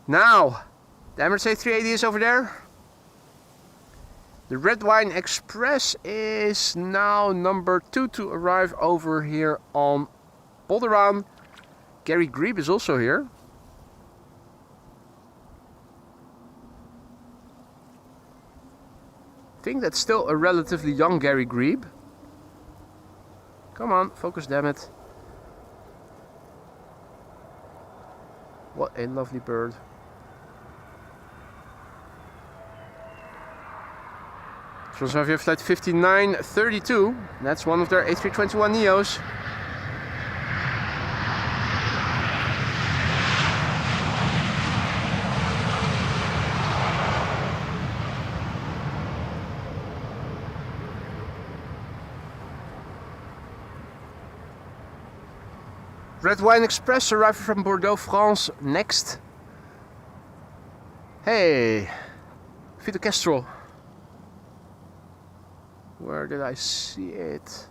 A: Now, the Emirates A380 is over there. The Red Wine Express is now number 2 to arrive over here on Polderbaan. Gary Grebe is also here. I think that's still a relatively young Gary Grebe. Come on, focus, damn it. What a lovely bird. Transavia flight 5932. That's one of their A321neos. Red Wine Express arriving from Bordeaux, France next. Hey, Vito Kestrel. Where did I see it?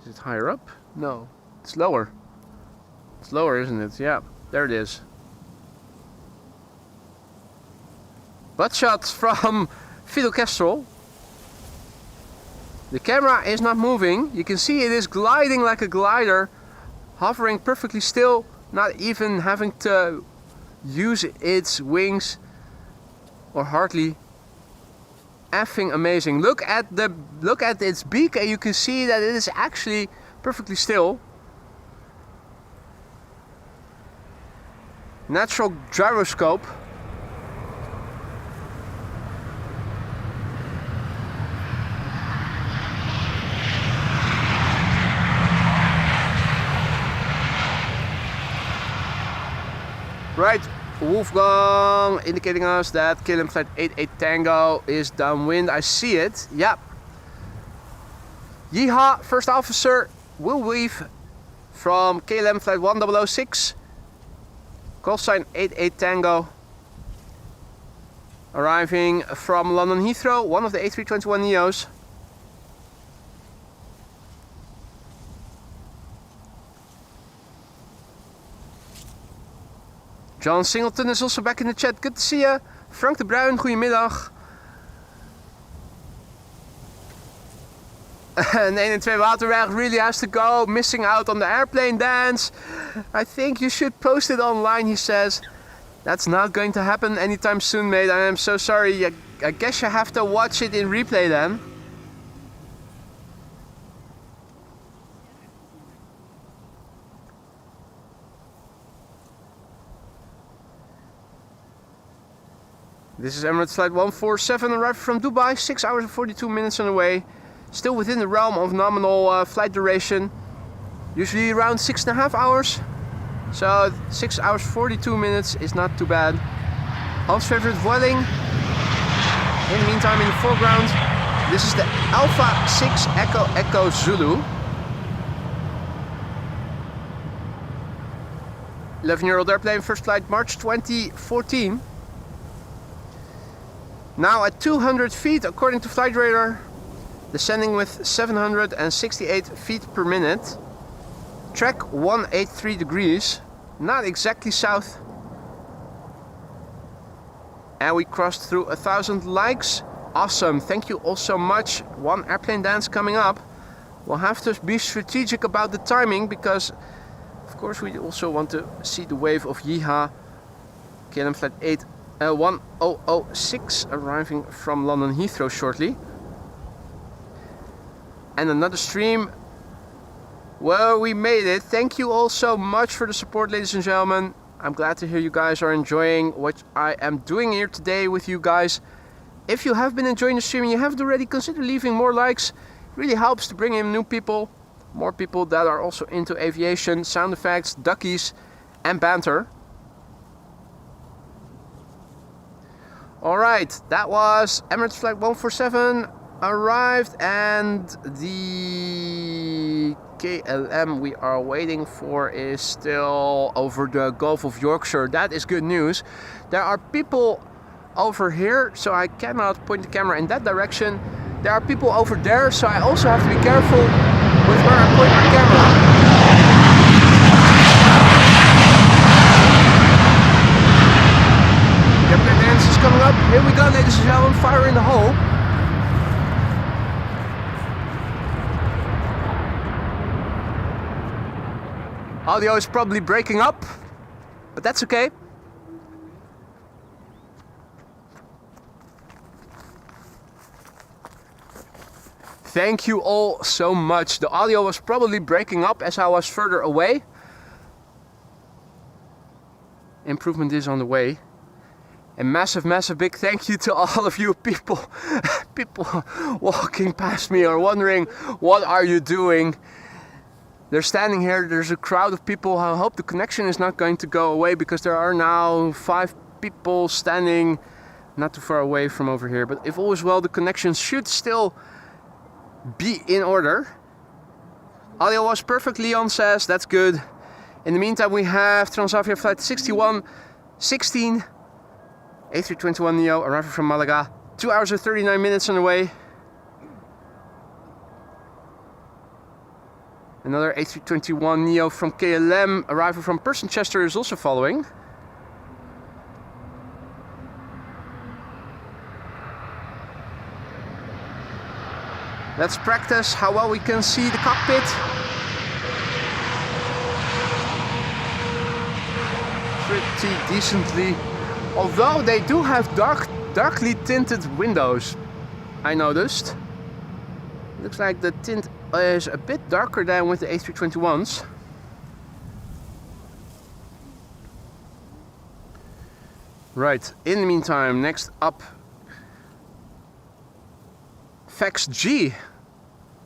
A: Is it higher up? No, it's lower. It's lower, isn't it? Yeah, there it is. Butt shots from Vito Kestrel. The camera is not moving. You can see it is gliding like a glider, hovering perfectly still, not even having to use its wings or hardly. Effing amazing. Look at its beak and you can see that it is actually perfectly still. Natural gyroscope. Right, Wolfgang indicating us that KLM flight 88 Tango is downwind. I see it, yep. Yeehaw, first officer, will leave from KLM flight 1006. Call sign 88 Tango. Arriving from London Heathrow, one of the A321neos. John Singleton is also back in the chat. Good to see you. Frank de Bruin, goedemiddag. En 1 en 2 Waterweg really has to go. Missing out on the airplane dance. I think you should post it online, he says. That's not going to happen anytime soon, mate. I am so sorry. I guess you have to watch it in replay then. This is Emirates flight 147, arrived from Dubai, 6 hours and 42 minutes on the way. Still within the realm of nominal flight duration. Usually around 6.5 hours. So 6 hours 42 minutes is not too bad. Hans favorite Vueling. In the meantime, in the foreground, this is the Alpha 6 Echo Echo Zulu. 11-year-old airplane, first flight March 2014. Now at 200 feet according to flight radar, descending with 768 feet per minute. Track 183 degrees, not exactly south. And we crossed through 1,000 likes. Awesome, thank you all so much. One airplane dance coming up. We'll have to be strategic about the timing because of course we also want to see the wave of Yeehaw. KLM flight 1006 arriving from London Heathrow shortly. And another stream. Well, we made it. Thank you all so much for the support, ladies and gentlemen. I'm glad to hear you guys are enjoying what I am doing here today with you guys. If you have been enjoying the stream and you haven't already, consider leaving more likes. It really helps to bring in new people, more people that are also into aviation, sound effects, duckies and banter. Alright, that was Emirates flight 147 arrived, and the KLM we are waiting for is still over the Gulf of Yorkshire. That is good news. There are people over here, so I cannot point the camera in that direction. There are people over there, so I also have to be careful with where I point my camera. Airplane dance is coming up. Here we go, ladies and gentlemen. Fire in the hole. Audio is probably breaking up, but that's okay. Thank you all so much. The audio was probably breaking up as I was further away. Improvement is on the way. A massive big thank you to all of you people walking past me or wondering what are you doing. They're standing here, there's a crowd of people. I hope the connection is not going to go away because there are now 5 people standing not too far away from over here. But if all is well, the connection should still be in order. Audio was perfect, Leon says, that's good. In the meantime, we have Transavia flight 6116, A321neo arriving from Malaga. 2 hours and 39 minutes on the way. Another A321neo from KLM arriving from Chester is also following. Let's practice how well we can see the cockpit. Pretty decently. Although they do have darkly tinted windows, I noticed. Looks like the tint is a bit darker than with the A321s. Right, in the meantime, next up, Fax G.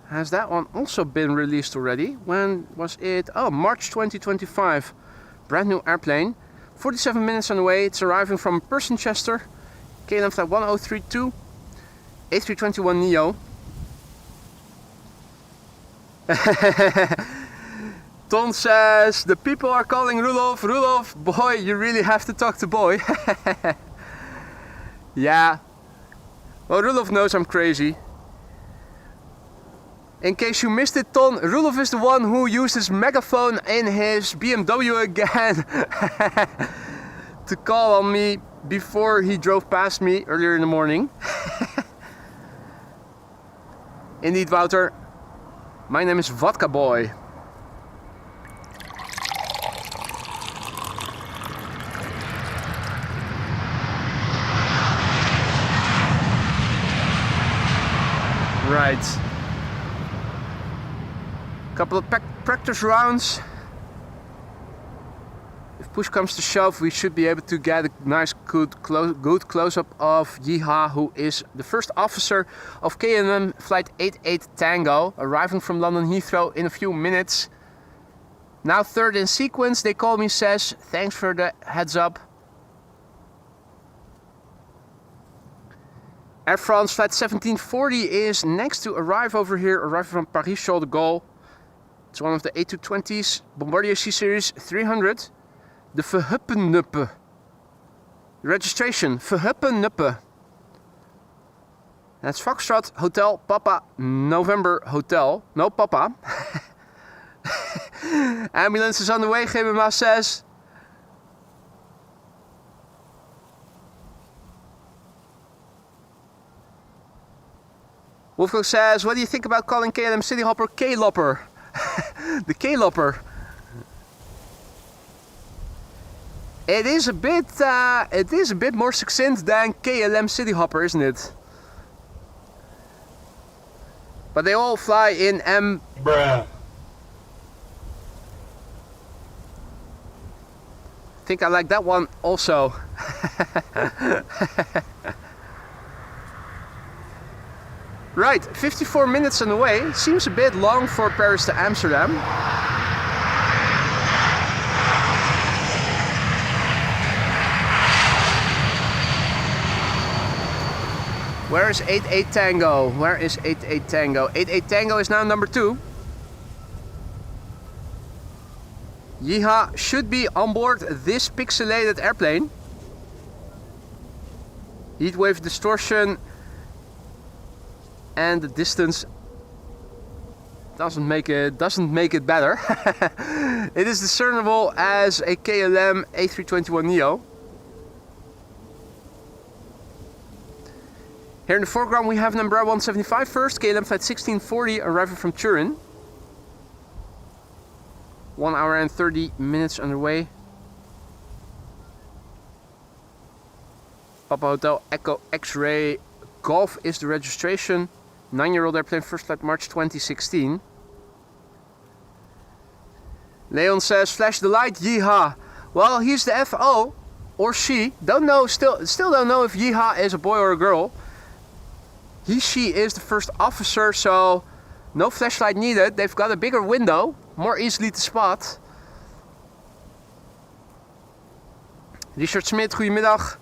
A: Has that one also been released already? When was it? Oh, March 2025. Brand new airplane. 47 minutes on the way. It's arriving from Persenchester. KLM flight 1032. A321neo. Ton says, the people are calling Rudolf. Rudolf, boy, you really have to talk to boy. Yeah. Well, Rudolf knows I'm crazy. In case you missed it, Ton, Rudolf is the one who used his megaphone in his BMW again to call on me before he drove past me earlier in the morning. Indeed, Wouter. My name is Vodka Boy. Right. Couple of practice rounds. If push comes to shove, we should be able to get a nice good close-up of Yeeha, who is the first officer of KLM flight 88 Tango, arriving from London Heathrow in a few minutes. Now third in sequence, they call me, says, thanks for the heads up. Air France flight 1740 is next to arrive over here, arriving from Paris-Charles de Gaulle. It's one of the A220s, Bombardier C-Series 300. The Verhuppennuppe. Registration, Verhuppennuppe. That's Foxtrot Hotel Papa November Hotel. No Papa. Ambulance is on the way, GMA says. Wolfgang says, what do you think about calling KLM City Hopper K-Lopper? The K-Lopper. It is a bit more succinct than KLM City Hopper, isn't it? But they all fly in M.
B: Bruh.
A: I think I like that one also. Right, 54 minutes on the way. Seems a bit long for Paris to Amsterdam. Where is 88 Tango? Where is 88 Tango? 88 Tango is now number 2. Yeeha should be on board this pixelated airplane. Heatwave distortion and the distance doesn't make it better. It is discernible as a KLM A321neo. Here in the foreground we have number 175 first, KLM flight 1640 arriving from Turin. 1 hour and 30 minutes underway. Papa Hotel Echo X-Ray Golf is the registration. 9-year-old airplane, first flight March 2016. Leon says, flash the light, Yeeha. Well, he's the FO, or she. Don't know, still don't know if Yeeha is a boy or a girl. She is the first officer, so no flashlight needed. They've got a bigger window, more easily to spot. Richard Smit, goedemiddag.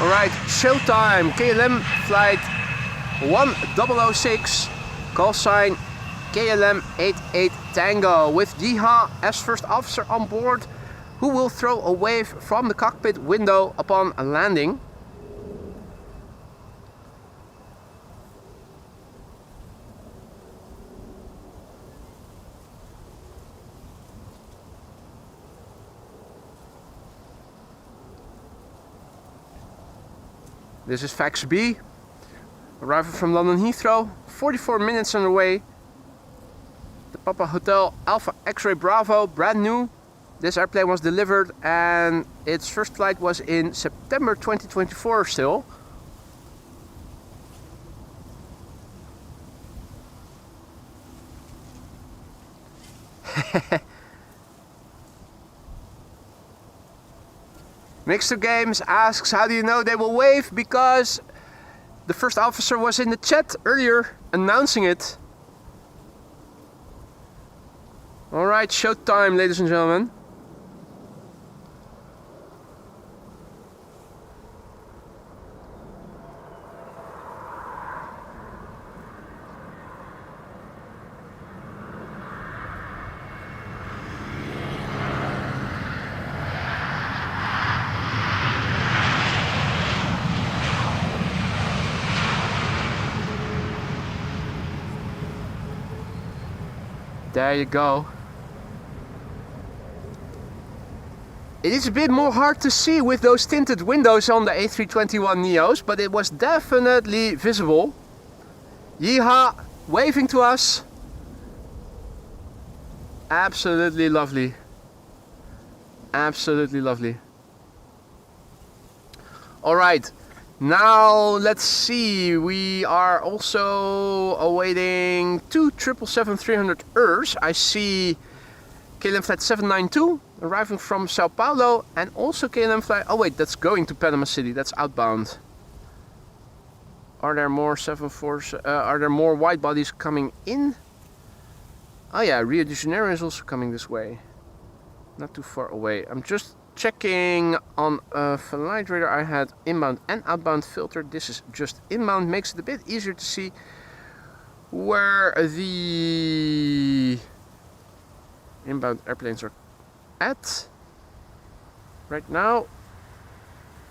A: Alright, showtime. KLM flight 1006, call sign KLM 88 Tango, with Yeeha as first officer on board, who will throw a wave from the cockpit window upon landing. This is Fax B, arriving from London Heathrow, 44 minutes on the way. The Papa Hotel Alpha X-Ray Bravo, brand new. This airplane was delivered and its first flight was in September 2024 still. Mixer Games asks, how do you know they will wave? Because the first officer was in the chat earlier announcing it. Alright, showtime, ladies and gentlemen. There you go. It is a bit more hard to see with those tinted windows on the A321neos, but it was definitely visible. Yeehaw, waving to us. Absolutely lovely. Absolutely lovely. Alright, now let's see. We are also awaiting two 777-300ERs. I see KLM flight 792 arriving from Sao Paulo, and also KLM flight, oh wait, that's going to Panama City, that's outbound. Are there more 74s, are there more wide bodies coming in? Oh yeah, Rio de Janeiro is also coming this way. Not too far away. I'm just checking on a flight radar. I had inbound and outbound filtered. This is just inbound, makes it a bit easier to see where the inbound airplanes are at. Right now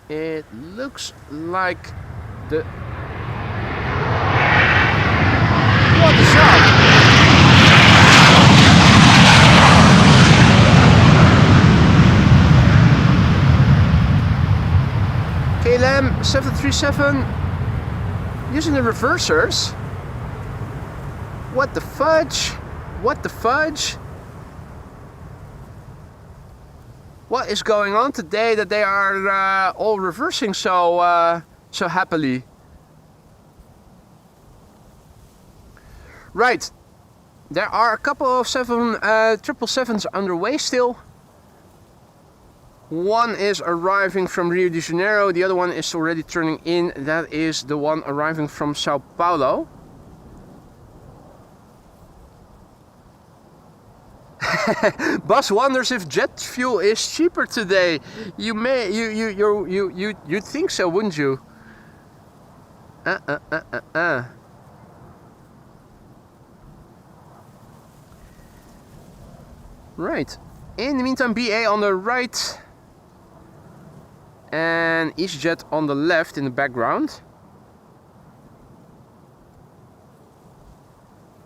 A: it looks like the... What a shot! KLM 737 using the reversers. What the fudge? What the fudge? What is going on today that they are all reversing so so happily? Right, there are a couple of 777s underway still. One is arriving from Rio de Janeiro, the other one is already turning in. That is the one arriving from Sao Paulo. Bus wonders if jet fuel is cheaper today. You'd think so, wouldn't you? Right. In the meantime, BA on the right and EasyJet on the left in the background.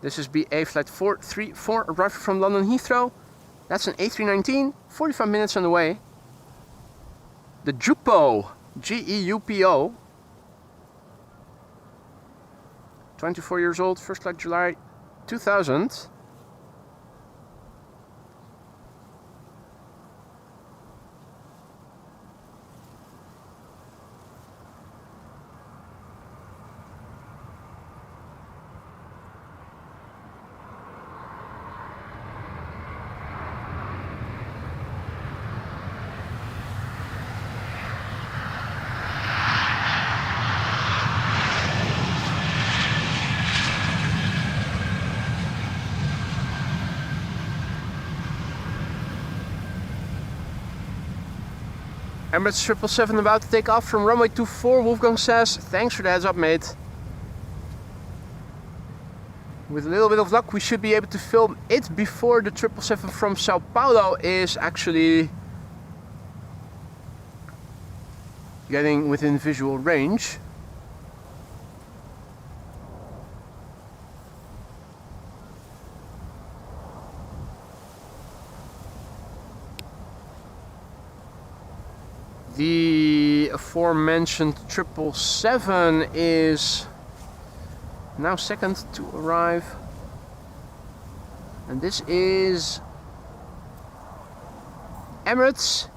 A: This is BA flight 434 arriving from London Heathrow. That's an A319, 45 minutes on the way. The Jupo, G-E-U-P-O. 24 years old, first flight July 2000. Emirates 777 about to take off from runway 24. Wolfgang says, thanks for the heads up, mate. With a little bit of luck, we should be able to film it before the 777 from Sao Paulo is actually getting within visual range. The aforementioned 777 is now second to arrive. And this is Emirates.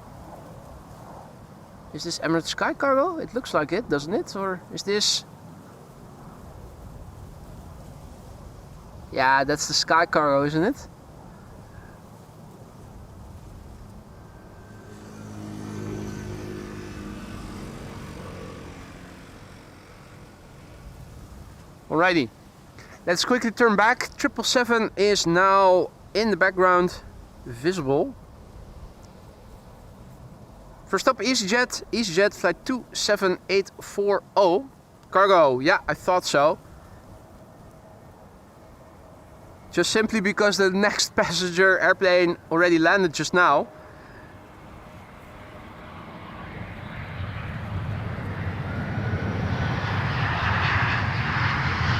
A: Is this Emirates Sky Cargo? It looks like it, doesn't it? Or is this... Yeah, that's the Sky Cargo, isn't it? Alrighty, let's quickly turn back. 777 is now in the background, visible. First up, EasyJet. EasyJet flight 27840. Cargo, yeah, I thought so. Just simply because the next passenger airplane already landed just now.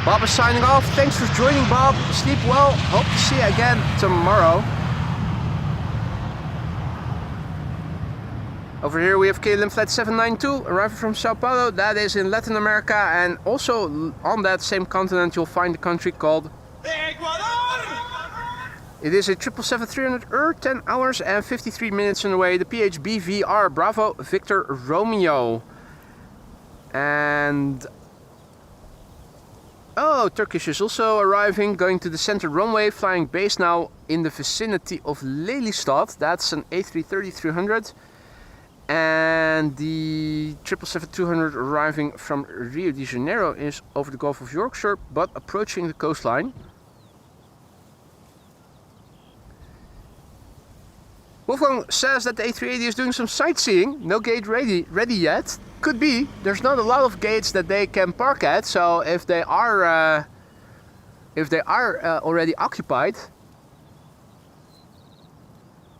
A: Bob is signing off. Thanks for joining, Bob. Sleep well. Hope to see you again tomorrow. Over here we have KLM flight 792 arriving from Sao Paulo. That is in Latin America, and also on that same continent you'll find a country called
C: Ecuador!
A: It is a 777-300ER, 10 hours and 53 minutes on the way. The PHBVR Bravo Victor Romeo. And oh, Turkish is also arriving, going to the center runway, flying base now in the vicinity of Lelystad. That's an A330-300. And the 777-200 arriving from Rio de Janeiro is over the Gulf of Yorkshire, but approaching the coastline. Wolfgang says that the A380 is doing some sightseeing. No gate ready yet. Could be. There's not a lot of gates that they can park at, so if they are already occupied,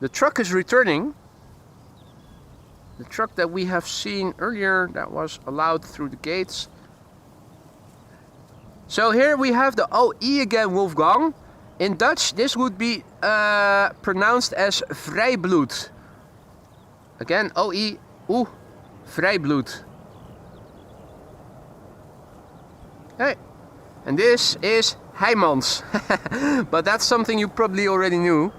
A: the truck is returning. The truck that we have seen earlier that was allowed through the gates. So here we have the OE again, Wolfgang. In Dutch this would be pronounced as vrijbloed. Again, OE, vrijbloed. Hey, and this is Heijmans. But that's something you probably already knew.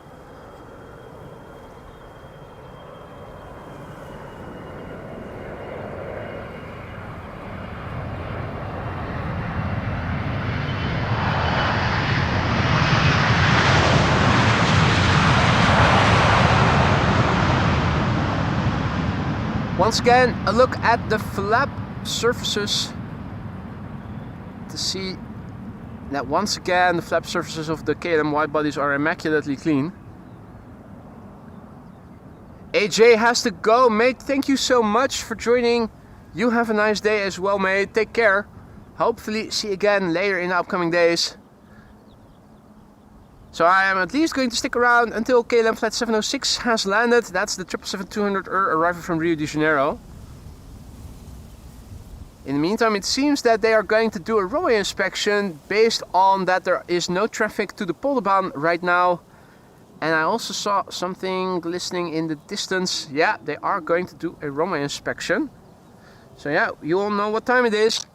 A: Once again, a look at the flap surfaces to see that once again the flap surfaces of the KLM widebodies are immaculately clean. AJ has to go, mate. Thank you so much for joining. You have a nice day as well, mate. Take care. Hopefully see you again later in the upcoming days. So I am at least going to stick around until KLM flight 706 has landed. That's the 777-200ER arriving from Rio de Janeiro. In the meantime, it seems that they are going to do a runway inspection based on that there is no traffic to the Polderbaan right now. And I also saw something glistening in the distance. Yeah, they are going to do a runway inspection. So yeah, you all know what time it is.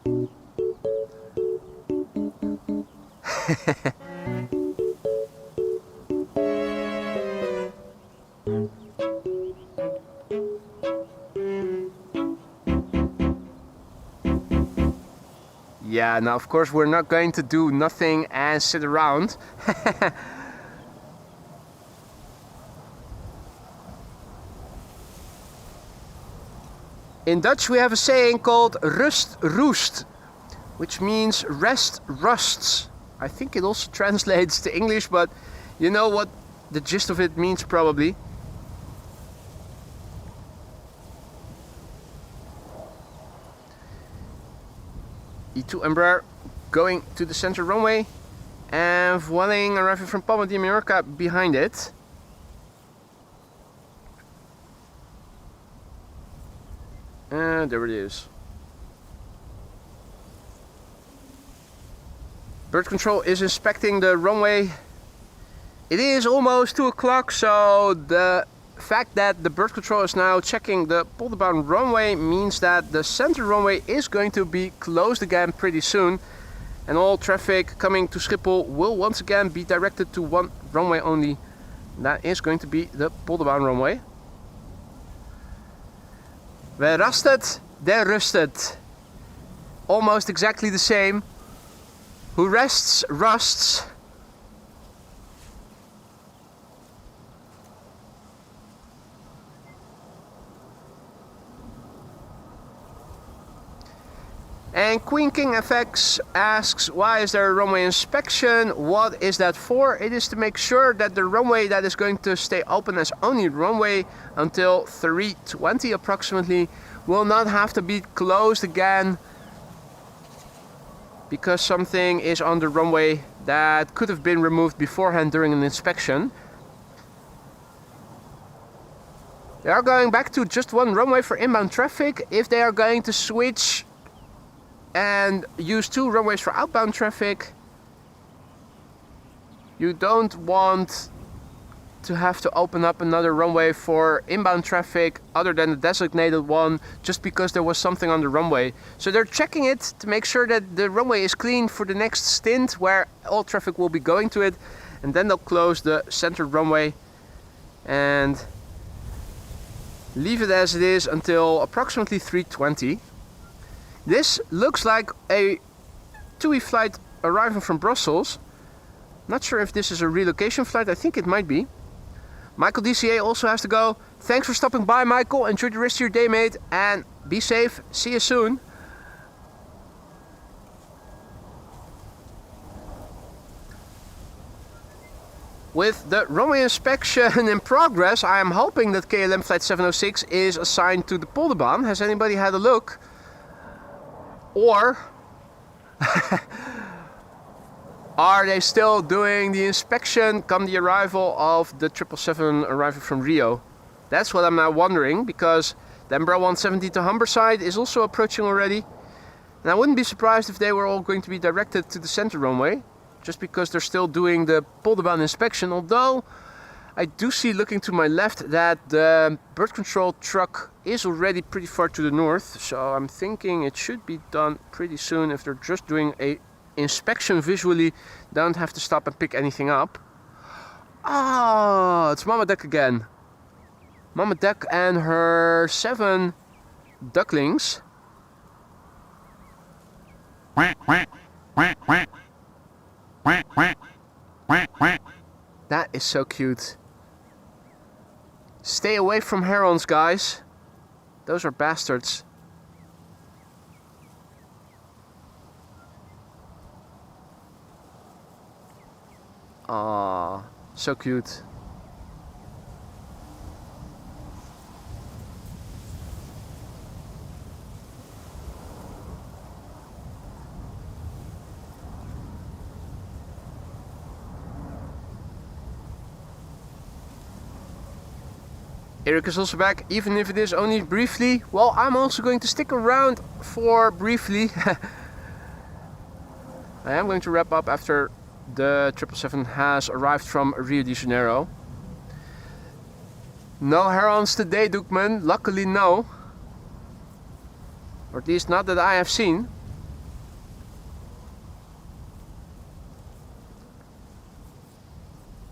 A: Yeah, now of course we're not going to do nothing and sit around. In Dutch we have a saying called rust roest, which means rest rusts. I think it also translates to English, but you know what the gist of it means probably. E2 Embraer going to the center runway, and Vueling arriving from Palma de Mallorca behind it. And there it is. Bird control is inspecting the runway. It is almost 2 o'clock, so the fact that the bird control is now checking the Polderbaan runway means that the center runway is going to be closed again pretty soon. And all traffic coming to Schiphol will once again be directed to one runway only. That is going to be the Polderbaan runway. Where rusted, there rusted. Almost exactly the same. Who rests, rusts. And Queen King FX asks, why is there a runway inspection? What is that for? It is to make sure that the runway that is going to stay open as only runway until 3:20 approximately will not have to be closed again because something is on the runway that could have been removed beforehand during an inspection. They are going back to just one runway for inbound traffic. If they are going to switch and use two runways for outbound traffic, you don't want to have to open up another runway for inbound traffic other than the designated one just because there was something on the runway. So they're checking it to make sure that the runway is clean for the next stint where all traffic will be going to it, and then they'll close the center runway and leave it as it is until approximately 3:20. This looks like a TUI flight arriving from Brussels. Not sure if this is a relocation flight, I think it might be. Michael DCA also has to go. Thanks for stopping by, Michael. Enjoy the rest of your day, mate, and be safe. See you soon. With the runway inspection in progress, I am hoping that KLM Flight 706 is assigned to the Polderbaan. Has anybody had a look? Or are they still doing the inspection come the arrival of the 777 arriving from Rio? That's what I'm now wondering, because the Embraer 170 to Humberside is also approaching already. And I wouldn't be surprised if they were all going to be directed to the center runway, just because they're still doing the Polderbaan inspection. Although I do see, looking to my left, that the bird control truck is already pretty far to the north, so I'm thinking it should be done pretty soon. If they're just doing a inspection visually, don't have to stop and pick anything up. Ah, it's Mama Duck again. Mama Duck and her 7 ducklings. That is so cute. Stay away from herons, guys. Those are bastards. Ah, so cute. Eric is also back, even if it is only briefly. Well, I'm also going to stick around for briefly. I am going to wrap up after the 777 has arrived from Rio de Janeiro. No herons today, Doekman. Luckily, no. Or at least not that I have seen.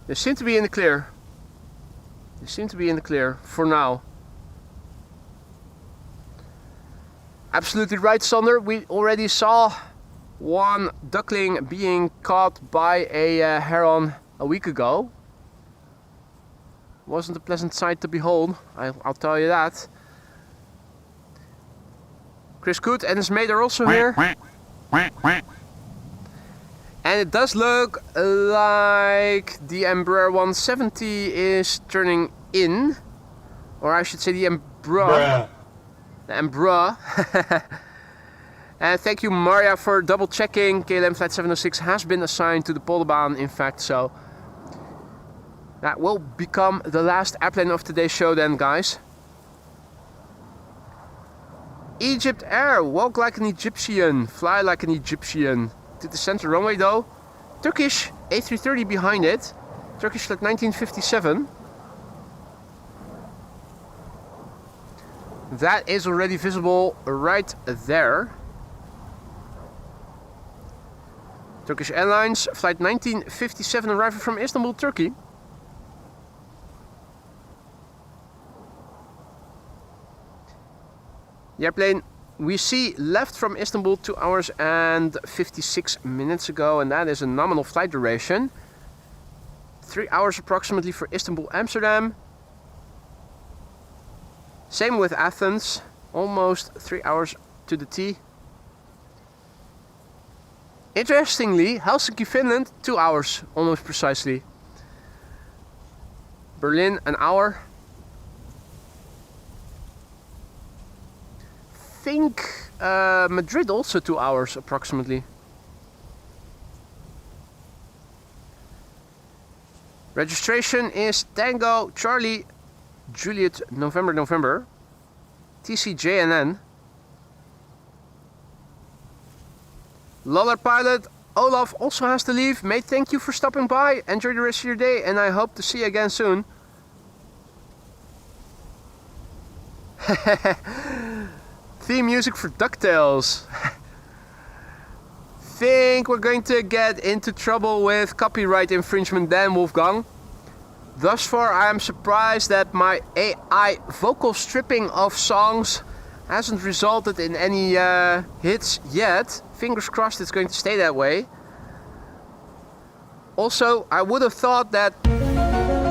A: They seem to be in the clear. They seem to be in the clear for now. Absolutely right, Sander. We already saw one duckling being caught by a heron a week ago. Wasn't a pleasant sight to behold, I'll tell you that. Chris Coot and his mate are also here. And it does look like the Embraer 170 is turning in. Or I should say the Embraer. The Embraer. And thank you, Maria, for double checking. KLM Flight 706 has been assigned to the Polderbaan, in fact, so that will become the last airplane of today's show then, guys. Egypt Air, walk like an Egyptian, fly like an Egyptian. To the center runway though. Turkish A330 behind it. Turkish flight 1957. That is already visible right there. Turkish Airlines, flight 1957 arriving from Istanbul, Turkey. The airplane we see left from Istanbul 2 hours and 56 minutes ago, and that is a nominal flight duration. 3 hours approximately for Istanbul, Amsterdam. Same with Athens, almost 3 hours to the T. Interestingly, Helsinki, Finland, 2 hours, almost precisely. Berlin, an hour. Think Madrid also 2 hours approximately. Registration is Tango, Charlie, Juliet, November, November. TCJNN. Loller pilot Olaf also has to leave. Mate, thank you for stopping by. Enjoy the rest of your day and I hope to see you again soon. Theme music for DuckTales. Think we're going to get into trouble with copyright infringement then, Wolfgang. Thus far I am surprised that my AI vocal stripping of songs hasn't resulted in any hits yet. Fingers crossed it's going to stay that way. Also, I would have thought that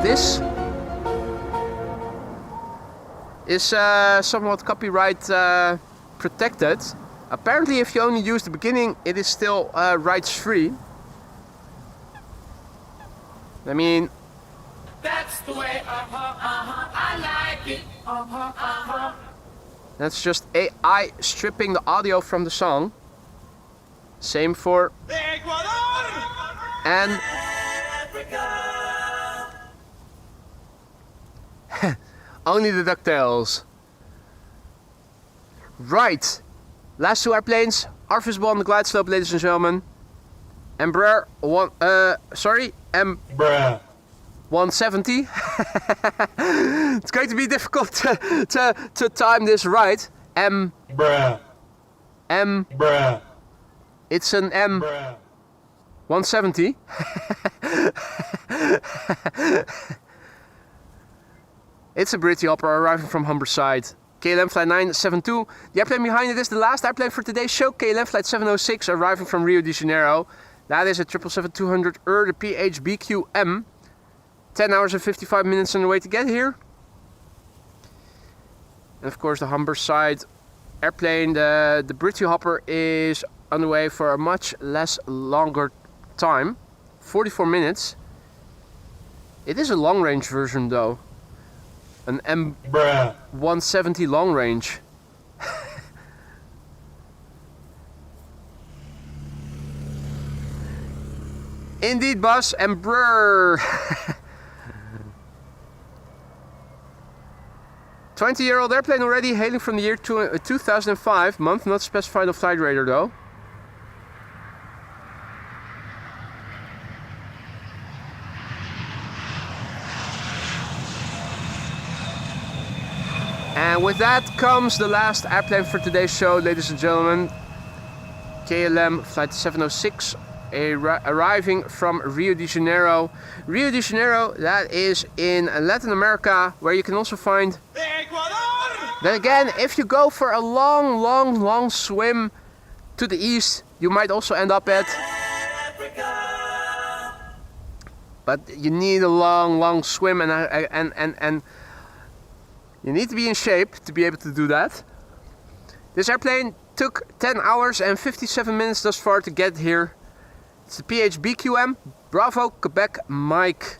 A: this is somewhat copyright protected. Apparently if you only use the beginning, it is still rights free. I mean,
C: That's the way, I like it,
A: that's just AI stripping the audio from the song. Same for and only the DuckTales. Right, last two airplanes are visible on the glide slope, ladies and gentlemen. Embraer
B: Bruh.
A: 170. It's going to be difficult to time this right.
B: Bruh. Bruh.
A: It's an
B: Bruh.
A: 170. It's a Britty Hopper arriving from Humberside. KLM flight 972. The airplane behind it is the last airplane for today's show. KLM flight 706 arriving from Rio de Janeiro. That is a 777-200 the PHBQM. 10 hours and 55 minutes on the way to get here. And of course the Humberside airplane, the Britty Hopper, is on the way for a much longer time. 44 minutes. It is a long range version though. An
B: Bruh.
A: M170 long range. Indeed, boss. Embraer. 20-year-old airplane already, hailing from the year 2005. Month not specified on flight radar though. And with that comes the last airplane for today's show, ladies and gentlemen. KLM flight 706 arriving from Rio de Janeiro. Rio de Janeiro, that is in Latin America, where you can also find... Then again, if you go for a long swim to the east, you might also end up at... But you need a long swim and you need to be in shape to be able to do that. This airplane took 10 hours and 57 minutes thus far to get here. It's the PHBQM Bravo Quebec Mike.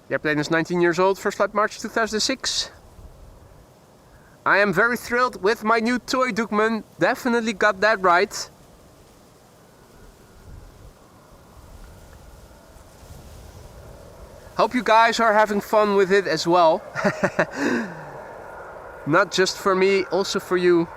A: The airplane is 19 years old, first flight March 2006. I am very thrilled with my new toy Doekman. Definitely got that right. Hope you guys are having fun with it as well. Not just for me, also for you.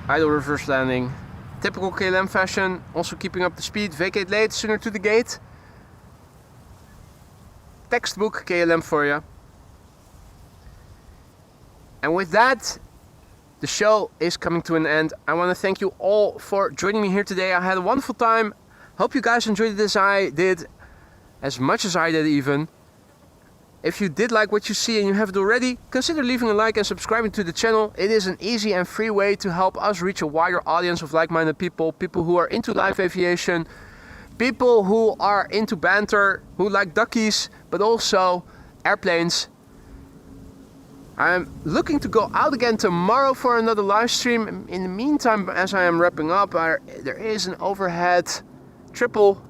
A: idle reverse landing. Typical KLM fashion, also keeping up the speed. Vacate late, sooner to the gate. Textbook KLM for you. And with that, the show is coming to an end. I want to thank you all for joining me here today. I had a wonderful time. Hope you guys enjoyed this. I did as much as I did even. If you did like what you see and you haven't already, consider leaving a like and subscribing to the channel. It is an easy and free way to help us reach a wider audience of like-minded people. People who are into live aviation, people who are into banter, who like duckies, but also airplanes. I'm looking to go out again tomorrow for another live stream. In the meantime, as I am wrapping up, there is an overhead triple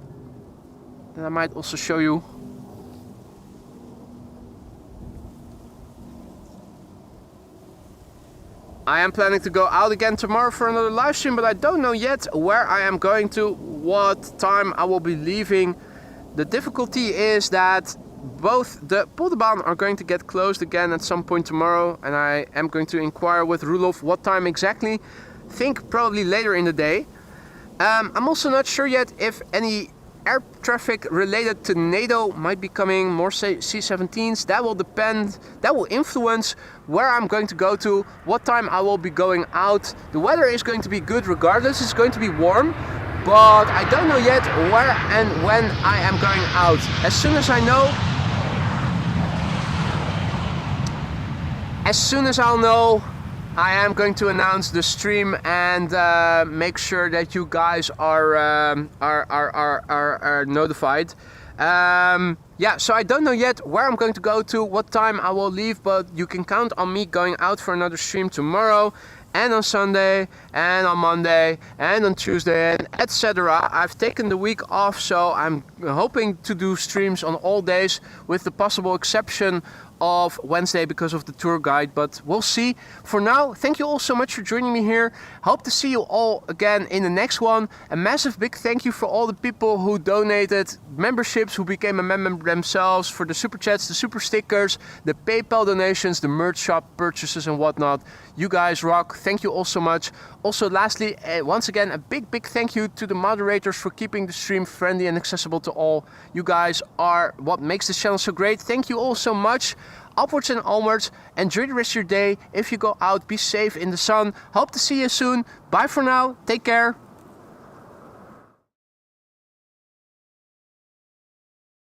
A: that I might also show you. I am planning to go out again tomorrow for another live stream, but I don't know yet where I am going to, what time I will be leaving. The difficulty is that both the Polderbaan are going to get closed again at some point tomorrow, and I am going to inquire with Roelof what time exactly. Think probably later in the day. I'm also not sure yet if any air traffic related to NATO might be coming, more C-17s. That will depend, that will influence where I'm going to go to, what time I will be going out. The weather is going to be good regardless, it's going to be warm, but I don't know yet where and when I am going out. As soon as I know, I'll know, I am going to announce the stream and make sure that you guys are notified. Yeah, so I don't know yet where I'm going to go to, what time I will leave, but you can count on me going out for another stream tomorrow, and on Sunday, and on Monday, and on Tuesday, and etc. I've taken the week off, so I'm hoping to do streams on all days, with the possible exception of Wednesday because of the tour guide, but we'll see. For now, thank you all so much for joining me here. Hope to see you all again in the next one. A massive big thank you for all the people who donated memberships, who became a member themselves, for the super chats, the super stickers, the PayPal donations, the merch shop purchases and whatnot. You guys rock. Thank you all so much. Also, lastly, once again, a big thank you to the moderators for keeping the stream friendly and accessible to all. You guys are what makes this channel so great. Thank you all so much. Upwards and onwards. Enjoy the rest of your day. If you go out, be safe in the sun. Hope to see you soon. Bye for now. Take care.